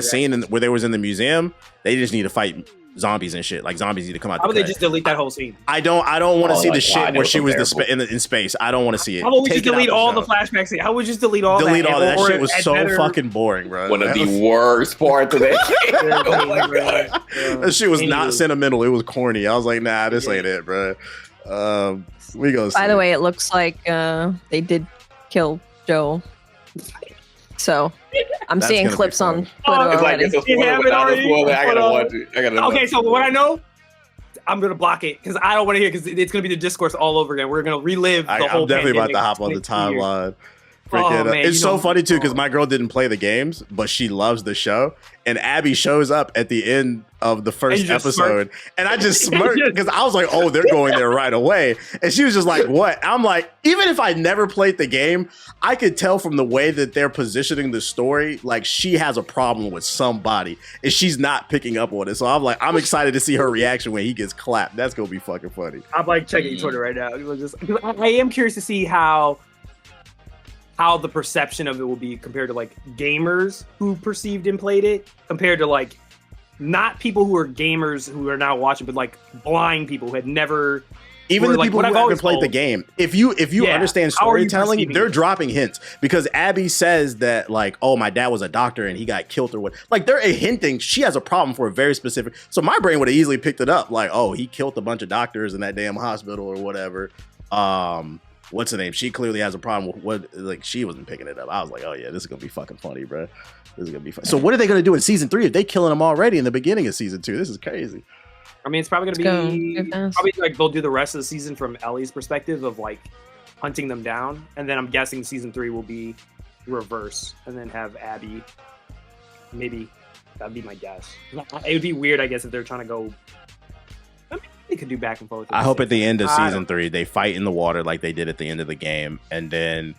scene where they was in the museum, they just need to fight zombies and shit. Like, zombies need to come out. How would they just delete that whole scene? I don't want to see the shit where she was in space. I don't want to see it. How about we just delete all the flashback scenes? How would we just delete all that? Delete all that shit was so fucking boring, bro. One of the worst parts of that game. Oh my god, that shit was not sentimental. It was corny. I was like, nah, this ain't it, bro. We go. By the way, it looks like they did kill Joe. So I'm seeing clips on Twitter already. I gotta watch it. Okay, so what I know, I'm gonna block it because I don't want to hear, because it's gonna be the discourse all over again. We're gonna relive the whole. I'm definitely about to hop on the timeline. It's so funny too, because my girl didn't play the games, but she loves the show. And Abby shows up at the end of the first episode, and I just smirked because I was like, "Oh, they're going there right away." And she was just like, "What?" I'm like, even if I never played the game, I could tell from the way that they're positioning the story, like she has a problem with somebody, and she's not picking up on it. So I'm like, I'm excited to see her reaction when he gets clapped. That's gonna be fucking funny. I'm like checking Twitter right now. I am curious to see how the perception of it will be compared to, like, gamers who perceived and played it, compared to, like, not people who are gamers who are now watching, but, like, blind people who had never. Even the people who haven't played the game. If you understand storytelling, they're dropping hints, because Abby says that, like, oh, my dad was a doctor and he got killed or what. Like, they're hinting she has a problem for a very specific. So my brain would have easily picked it up, like, oh, he killed a bunch of doctors in that damn hospital or whatever. What's her name? She clearly has a problem with what, like, she wasn't picking it up. I was like, oh yeah, this is gonna be fucking funny, bro. This is gonna be fun. So what are they gonna do in season 3 if they killing them already in the beginning of season 2? This is crazy. I mean, it's probably gonna be probably like they'll do the rest of the season from Ellie's perspective of, like, hunting them down, and then I'm guessing season 3 will be reverse, and then have Abby. Maybe that'd be my guess. It would be weird, I guess, if they're trying to go. They could do back and forth. I hope at the end of season 3 they fight in the water like they did at the end of the game, and then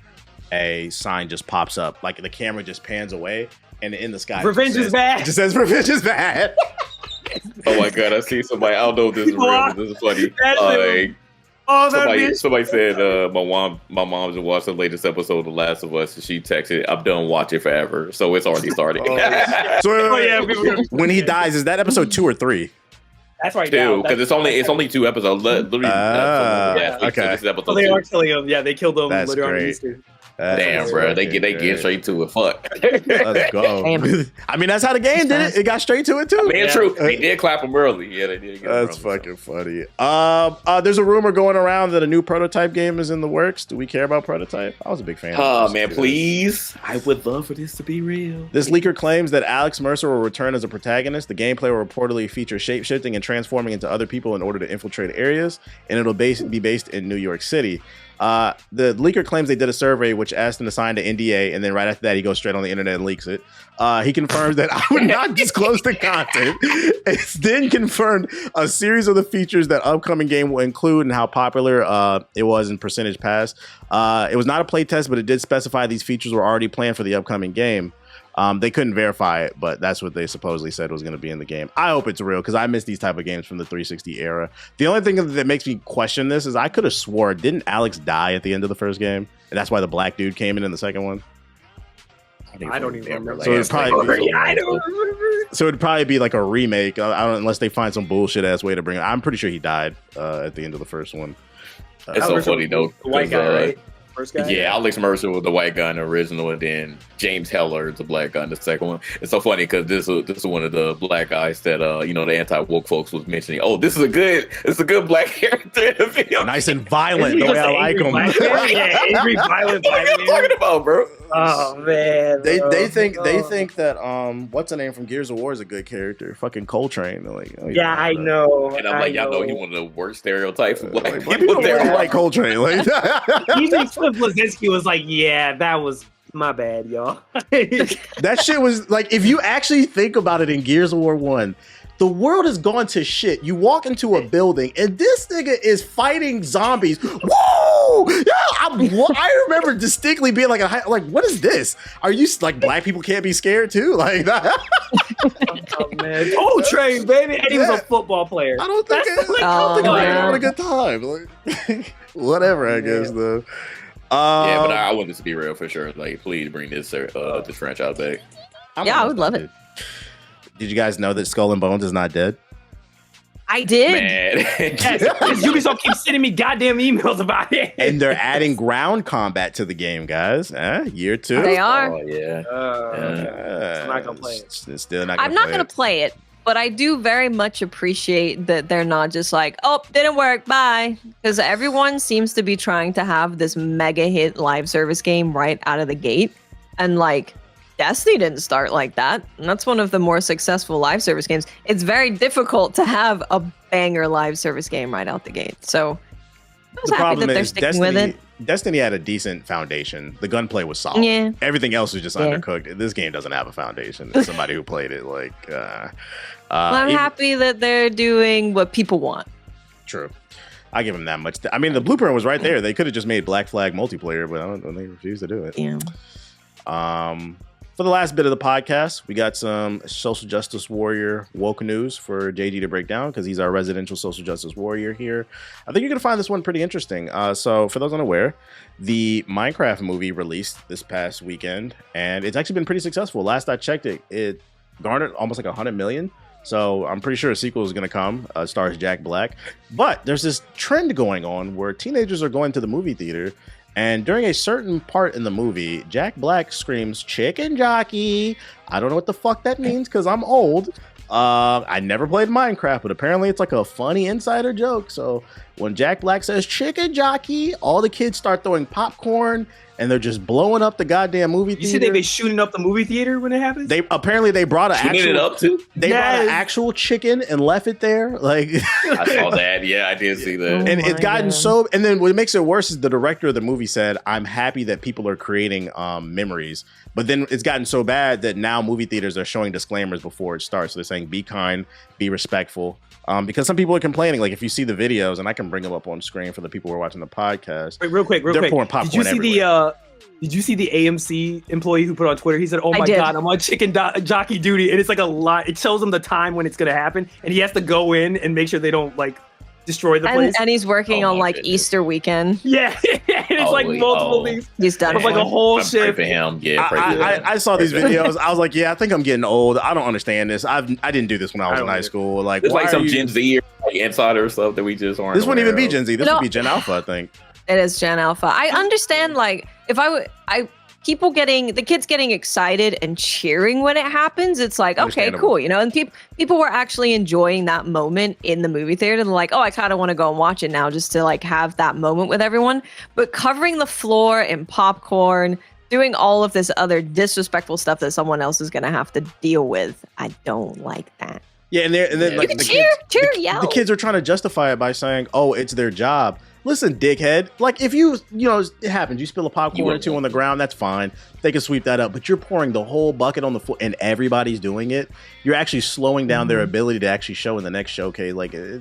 a sign just pops up, like the camera just pans away, and in the sky, revenge is bad. It just says revenge is bad. Oh my god, I see somebody. I don't know if this is real, but this is funny. Oh, somebody said my mom just watched the latest episode of The Last of Us, and she texted, "I'm done watching forever," so it's already started. When he dies, is that episode 2 or 3? That's right. 2, because it's only 2 episodes. Literally, okay. So this is episode they 2. are killing him. Yeah, they killed him That's later on in great. Easter. Damn, bro, they get straight to it. Fuck. Let's go. I mean, that's how the game did it. It got straight to it too. True. They did clap him early. Yeah, they did. That's fucking funny. There's a rumor going around that a new prototype game is in the works. Do we care about prototype? I was a big fan. Oh man, please! I would love for this to be real. This leaker claims that Alex Mercer will return as a protagonist. The gameplay will reportedly feature shape-shifting and transforming into other people in order to infiltrate areas, and it'll be based in New York City. The leaker claims they did a survey which asked him to sign the NDA, and then right after that, he goes straight on the internet and leaks it. He confirms that I would not disclose the content. It's then confirmed a series of the features that upcoming game will include and how popular it was in percentage pass. It was not a play test, but it did specify these features were already planned for the upcoming game. They couldn't verify it, but that's what they supposedly said was going to be in the game. I hope it's real because I miss these type of games from the 360 era. The only thing that makes me question this is I could have swore, didn't Alex die at the end of the first game? And that's why the black dude came in the second one? I don't even remember. So it'd probably be like a remake, unless they find some bullshit ass way to bring it. I'm pretty sure he died at the end of the first one. It's so funny though. The white guy, right? First guy? Yeah, Alex Mercer was the white guy in the original, and then James Heller is the black guy in the second one. It's so funny because this is one of the black guys that the anti-woke folks was mentioning. Oh, this is a good black character in the video. Nice and violent, the way I like him. Yeah, angry, violent. What are you talking about, bro? Oh man, they think that what's the name from Gears of War is a good character. Fucking Coltrane. They're like, yeah, I know. And I'm like, y'all know he's one of the worst stereotypes of black people. People don't like Coltrane. Like, even Cliff Bleszinski was like, yeah, that was my bad, y'all. that shit was like, if you actually think about it in Gears of War 1, the world has gone to shit. You walk into a building and this nigga is fighting zombies. Whoa! Yeah, I remember distinctly being like, what is this? Are you like black people can't be scared too? Like that? Oh man, Coltrane, baby, and he was a football player. I don't think I'm having a good time. Like, whatever, I guess though. Yeah, but I want this to be real for sure. Like, please bring this franchise back. I would love it. Did you guys know that Skull and Bones is not dead? I did. Man. Yes, Ubisoft keeps sending me goddamn emails about it. And they're adding ground combat to the game, guys. Year 2. They are. Oh, yeah. I'm not gonna play it. Still not. I'm not gonna play it, but I do very much appreciate that they're not just like, oh, didn't work, bye. Because everyone seems to be trying to have this mega hit live service game right out of the gate, and like, Destiny didn't start like that, and that's one of the more successful live service games. It's very difficult to have a banger live service game right out the gate. So I was happy that they're sticking with it. Destiny had a decent foundation. The gunplay was solid. Yeah. Everything else was just undercooked. This game doesn't have a foundation. It's somebody who played it. Like, well, I'm happy that they're doing what people want. True. I give them that much. I mean, the blueprint was right there. They could have just made Black Flag multiplayer, but they refused to do it. Yeah. For the last bit of the podcast, we got some social justice warrior woke news for JG to break down because he's our residential social justice warrior here. I think you're going to find this one pretty interesting. So for those unaware, the Minecraft movie released this past weekend, and it's actually been pretty successful. Last I checked it garnered almost like 100 million. So I'm pretty sure a sequel is going to come. Stars Jack Black. But there's this trend going on where teenagers are going to the movie theater, and during a certain part in the movie, Jack Black screams, "Chicken jockey." I don't know what the fuck that means because I'm old. I never played Minecraft, but apparently it's like a funny insider joke. So when Jack Black says "chicken jockey," all the kids start throwing popcorn and they're just blowing up the goddamn movie theater. You see they be shooting up the movie theater when it happens? They brought an actual chicken and left it there. Like I saw that. Yeah, I did see that. And it's gotten so. And then what makes it worse is the director of the movie said, "I'm happy that people are creating memories." But then it's gotten so bad that now movie theaters are showing disclaimers before it starts. So they're saying, "Be kind, be respectful." Because some people are complaining, like if you see the videos, and I can bring them up on screen for the people who are watching the podcast. Wait, real quick. Pouring popcorn everywhere. Did you see the AMC employee who put on Twitter? He said, "Oh my God, I'm on chicken jockey duty," and it's like a lot. It shows him the time when it's gonna happen, and he has to go in and make sure they don't like destroy the place. And he's working on like goodness. Easter weekend. Yeah, it's like multiple things. He's done It's like a whole shift. For him. Yeah, I saw these videos. I was like, yeah, I think I'm getting old. I don't understand this. I didn't do this when I was in high school. Like, it's like some you... Gen Z or like insider stuff that we just aren't. This wouldn't even be of. Gen Z. This would be Gen Alpha, I think. It is Gen Alpha. I understand, like, if the kids getting excited and cheering when it happens, it's like, okay, cool, you know, and people were actually enjoying that moment in the movie theater. They're like, oh, I kind of want to go and watch it now just to like have that moment with everyone. But covering the floor in popcorn, doing all of this other disrespectful stuff that someone else is going to have to deal with, I don't like that. Yeah, and then like yell. The kids are trying to justify it by saying, oh, it's their job. Listen, dickhead, like if it happens, you spill a popcorn or two on the ground, that's fine. They can sweep that up, but you're pouring the whole bucket on the floor and everybody's doing it. You're actually slowing down their ability to actually show in the next showcase. Like, I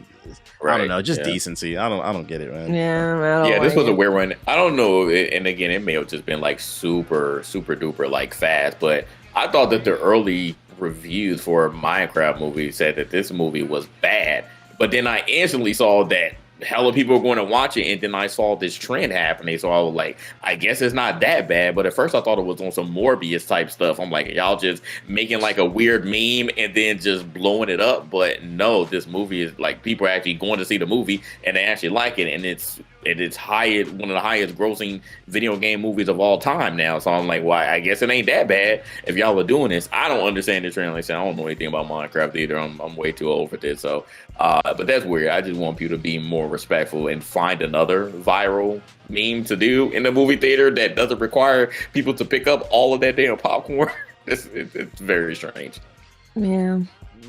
don't know, just decency. I don't get it, man. Yeah, this was a weird one. I don't know, and again, it may have just been like super, super duper like fast, but I thought that the early reviews for Minecraft movie said that this movie was bad, but then I instantly saw that hella people were going to watch it, and then I saw this trend happening, so I was like, I guess it's not that bad. But at first I thought it was on some Morbius type stuff. I'm like, y'all just making like a weird meme and then just blowing it up. But no, this movie is like, people are actually going to see the movie and they actually like it, and it's one of the highest grossing video game movies of all time now. So I'm like, well, I guess it ain't that bad if y'all are doing this. I don't understand the trend. Like I said, I don't know anything about Minecraft either. I'm way too old for this. So, but that's weird. I just want people to be more respectful and find another viral meme to do in the movie theater that doesn't require people to pick up all of that damn popcorn. It's very strange. Yeah.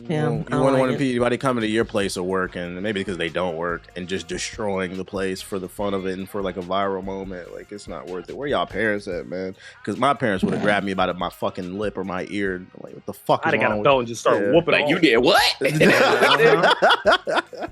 You wouldn't want anybody coming to your place of work, and maybe because they don't work, and just destroying the place for the fun of it and for like a viral moment. Like, it's not worth it. Where y'all parents at, man? Because my parents would have grabbed me by my fucking lip or my ear. I'm like, what the fuck? I'd have got a belt and just start whooping. Like, you did what?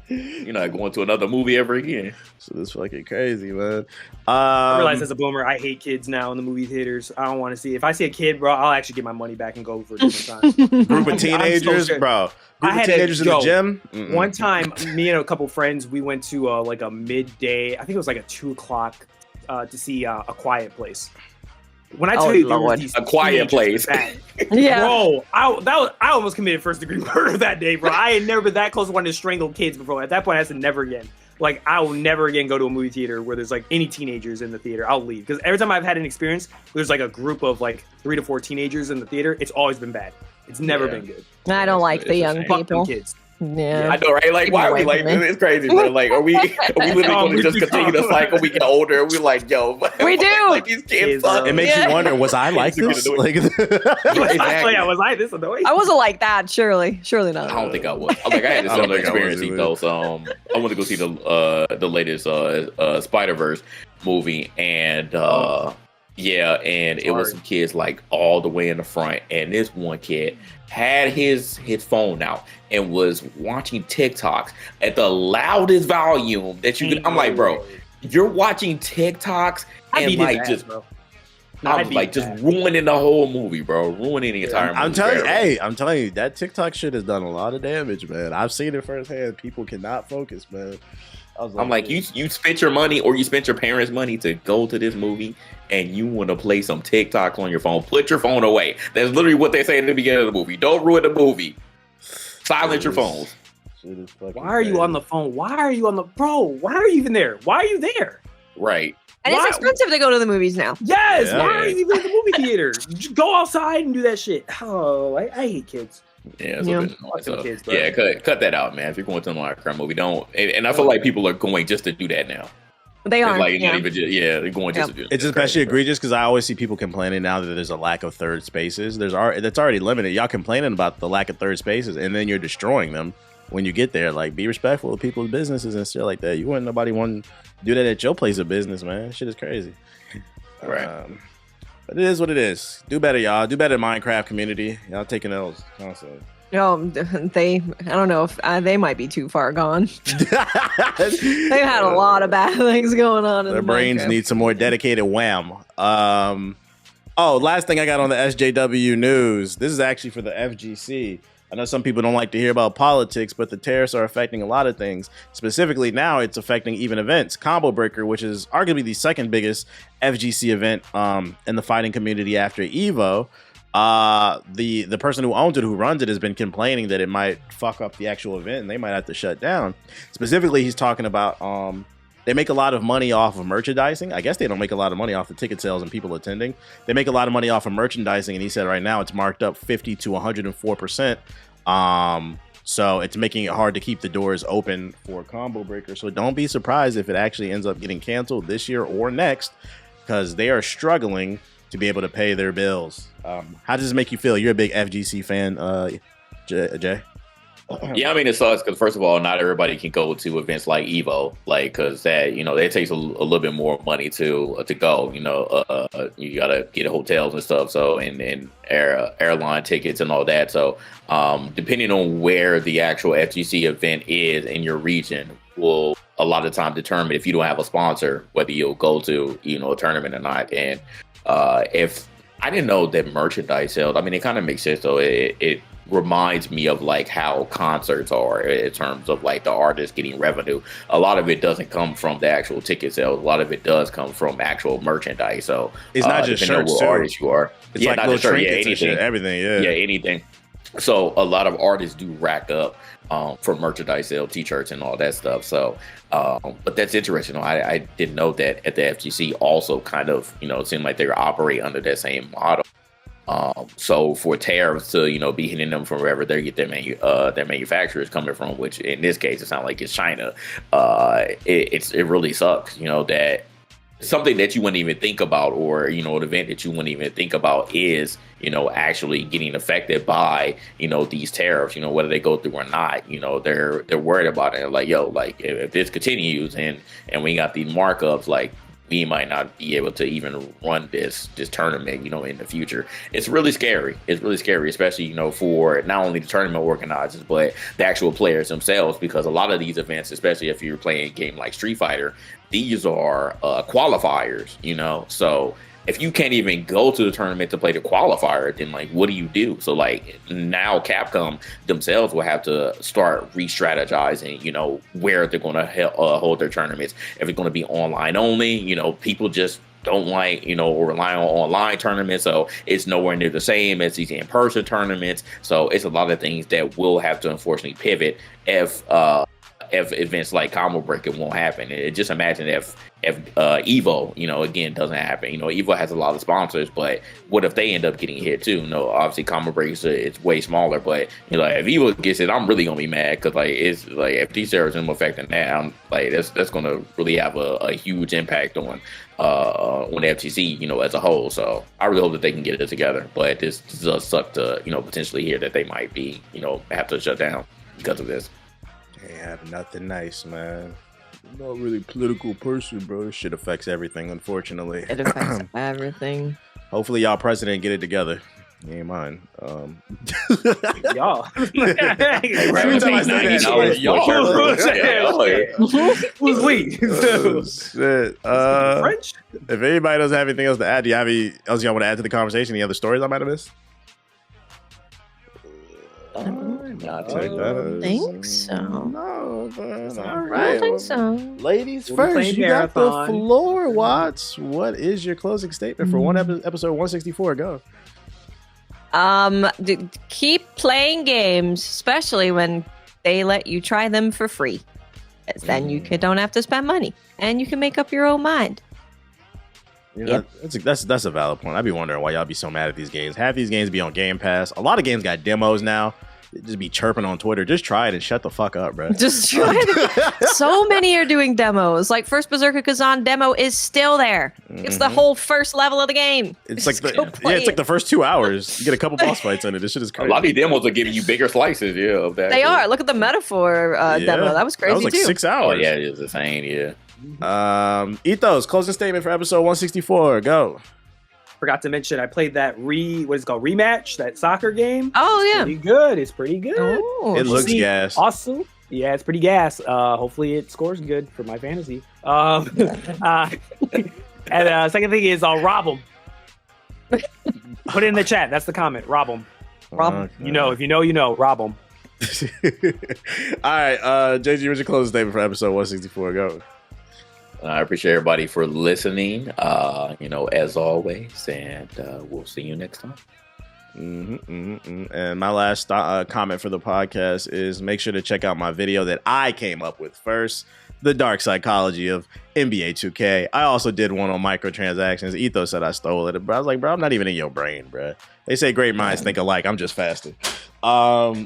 You're not going to another movie ever again. So this fucking crazy, man. I realize as a boomer, I hate kids now in the movie theaters. I don't want to see. If I see a kid, bro, I'll actually get my money back and go for a different time. Group of teenagers, bro. Group of teenagers in the gym. One time, me and a couple friends, we went to like a midday. I think it was like a 2:00 to see A Quiet Place. When I tell you there were these A Quiet Place, yeah, bro, I almost committed first-degree murder that day, bro. I had never been that close to wanting to strangle kids before. At that point, I said never again. Like, I will never again go to a movie theater where there's like any teenagers in the theater. I'll leave, because every time I've had an experience where there's like a group of like 3 to 4 teenagers in the theater, it's always been bad. It's never been good. I don't like the young people. Kids. Yeah, I know, right? Like, why are we like? It's crazy, but like, are we literally going to just continue the cycle? We get older, we're like, yo, we do. Like, these kids suck. It makes you wonder: was I like this? Like, exactly. Was I this annoying? I wasn't like that. Surely not. I don't think I was. Like, I had a similar experience though. So I went to go see the latest Spider-Verse movie, and it was some kids like all the way in the front, and this one kid had his phone out and was watching TikToks at the loudest volume that you could. I'm like, bro, you're watching TikToks and like just, I'm like just ruining the whole movie, bro, ruining the entire movie. I'm telling you, that TikTok shit has done a lot of damage, man. I've seen it firsthand. People cannot focus, man. I'm like, you spent your money or you spent your parents' money to go to this movie, and you want to play some TikToks on your phone. Put your phone away. That's literally what they say in the beginning of the movie. Don't ruin the movie. Silence your phones. Why are you on the phone? Why are you even there? Why are you there? Right. And it's expensive to go to the movies now. Yes. Yeah. Why are you even at the movie theater? Just go outside and do that shit. Oh, I hate kids. Yeah, cut that out, man. If you're going to a Minecraft movie, don't. And I feel like people are going just to do that now. They are. Like, not even they're going just to do it. It's especially egregious because I always see people complaining now that there's a lack of third spaces. That's already limited. Y'all complaining about the lack of third spaces, and then you're destroying them when you get there. Like, be respectful of people's businesses and stuff like that. You wouldn't nobody want to do that at your place of business, man. Shit is crazy. Right. But it is what it is. Do better, y'all. Do better, Minecraft community. Y'all taking L's constantly. No, I don't know if they might be too far gone. They've had a lot of bad things going on. Their brains need some more dedicated wham. Last thing I got on the SJW news. This is actually for the FGC. I know some people don't like to hear about politics, but the tariffs are affecting a lot of things. Specifically, now it's affecting even events. Combo Breaker, which is arguably the second biggest FGC event in the fighting community after EVO. The person who owns it, who runs it, has been complaining that it might fuck up the actual event and they might have to shut down. Specifically, he's talking about they make a lot of money off of merchandising. I guess they don't make a lot of money off the ticket sales and people attending. They make a lot of money off of merchandising, and he said right now it's marked up 50 to 104%. So it's making it hard to keep the doors open for Combo Breaker. So don't be surprised if it actually ends up getting canceled this year or next, because they are struggling to be able to pay their bills. How does this make you feel? You're a big FGC fan, Jay? Yeah, I mean, it sucks because first of all, not everybody can go to events like Evo, like because that that takes a little bit more money to go. You gotta get hotels and stuff, so and airline tickets and all that. So depending on where the actual FGC event is in your region, will a lot of time determine if you don't have a sponsor whether you'll go to a tournament or not. And if I didn't know that merchandise sales, I mean, it kind of makes sense though. It reminds me of like how concerts are in terms of like the artists getting revenue. A lot of it doesn't come from the actual ticket sales. A lot of it does come from actual merchandise. So it's not just shirts, what artist you are. It's like little trinkets and shit, everything. Yeah, anything. So a lot of artists do rack up for merchandise sale, t-shirts and all that stuff. So, but that's interesting. I didn't know that at the FGC also kind of, it seemed like they were operating under that same model. So for tariffs to, be hitting them from wherever they get their manufacturers coming from, which in this case, it's not like it's China. It really sucks, that something that you wouldn't even think about, or, an event that you wouldn't even think about is, actually getting affected by, these tariffs, whether they go through or not, they're worried about it. Like, if this continues and we got these markups, like, we might not be able to even run this tournament, in the future. It's really scary. It's really scary, especially, for not only the tournament organizers, but the actual players themselves, because a lot of these events, especially if you're playing a game like Street Fighter, these are qualifiers, so if you can't even go to the tournament to play the qualifier, then like, what do you do? So like now Capcom themselves will have to start re-strategizing, where they're going to hold their tournaments. If it's going to be online only, people just don't like, or rely on online tournaments. So it's nowhere near the same as these in-person tournaments. So it's a lot of things that will have to unfortunately pivot if events like Combo Breaker won't happen. And just imagine if Evo, again, doesn't happen. Evo has a lot of sponsors, but what if they end up getting hit too? Obviously Combo Breaker it's way smaller, but if Evo gets it, I'm really gonna be mad because like it's like if these tariffs are affecting that, I'm like that's gonna really have a huge impact on the FTC, as a whole. So I really hope that they can get it together. But this does suck to potentially hear that they might be have to shut down because of this. They have nothing nice, man. I'm not really a political person, bro. This shit affects everything, unfortunately. It affects everything. Hopefully, y'all president get it together. You ain't mine. Y'all. Every time I say that, y'all. Who's we? Oh, shit. French? If anybody doesn't have anything else to add, do you have any else y'all want to add to the conversation? Any other stories I might have missed? Not I think so. No, but all I right. don't think so. Ladies We'll be first, playing you got the Marathon. floor, Watts. What is your closing statement for episode 164? Go. Keep playing games, especially when they let you try them for free. 'Cause then you don't have to spend money, and you can make up your own mind. That's a valid point. I'd be wondering why y'all be so mad at these games. Half these games be on Game Pass. A lot of games got demos now. They just be chirping on Twitter. Just try it and shut the fuck up, bro. Just try it. So many are doing demos. Like First Berserker Kazan demo is still there. It's the whole first level of the game. It's like the first 2 hours. You get a couple boss fights in it. This shit is A crazy. lot of these demos are giving you bigger slices, of that. They are. Look at the metaphor demo. That was crazy That was like too. 6 Oh hours. yeah, it is insane. Yeah. Ethos, closing statement for episode 164. Go. Forgot to mention, I played that rematch, that soccer game. Oh yeah. Pretty good. It's pretty good. Oh, It looks See, gas. Awesome. Yeah, it's pretty gas. Hopefully it scores good for my fantasy. And second thing is I'll rob them. Put it in the chat. That's the comment. Rob them. Rob 'em. You know, if you know, rob them. All right, JG, what's your closing statement for episode 164? Go. I appreciate everybody for listening, as always, and we'll see you next time. And my last comment for the podcast is make sure to check out my video that I came up with first, the dark psychology of NBA 2K. I also did one on microtransactions. Ethos said I stole it, but I was like, bro, I'm not even in your brain, bro. They say great minds think alike. I'm just faster. If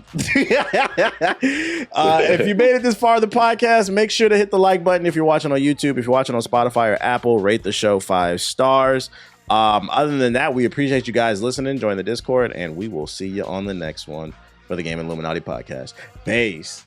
you made it this far in the podcast, make sure to hit the like button if you're watching on YouTube. If you're watching on Spotify or Apple, rate the show 5 stars. Other than that, we appreciate you guys listening, join the Discord, and we will see you on the next one for the Game Illuminati podcast. Peace.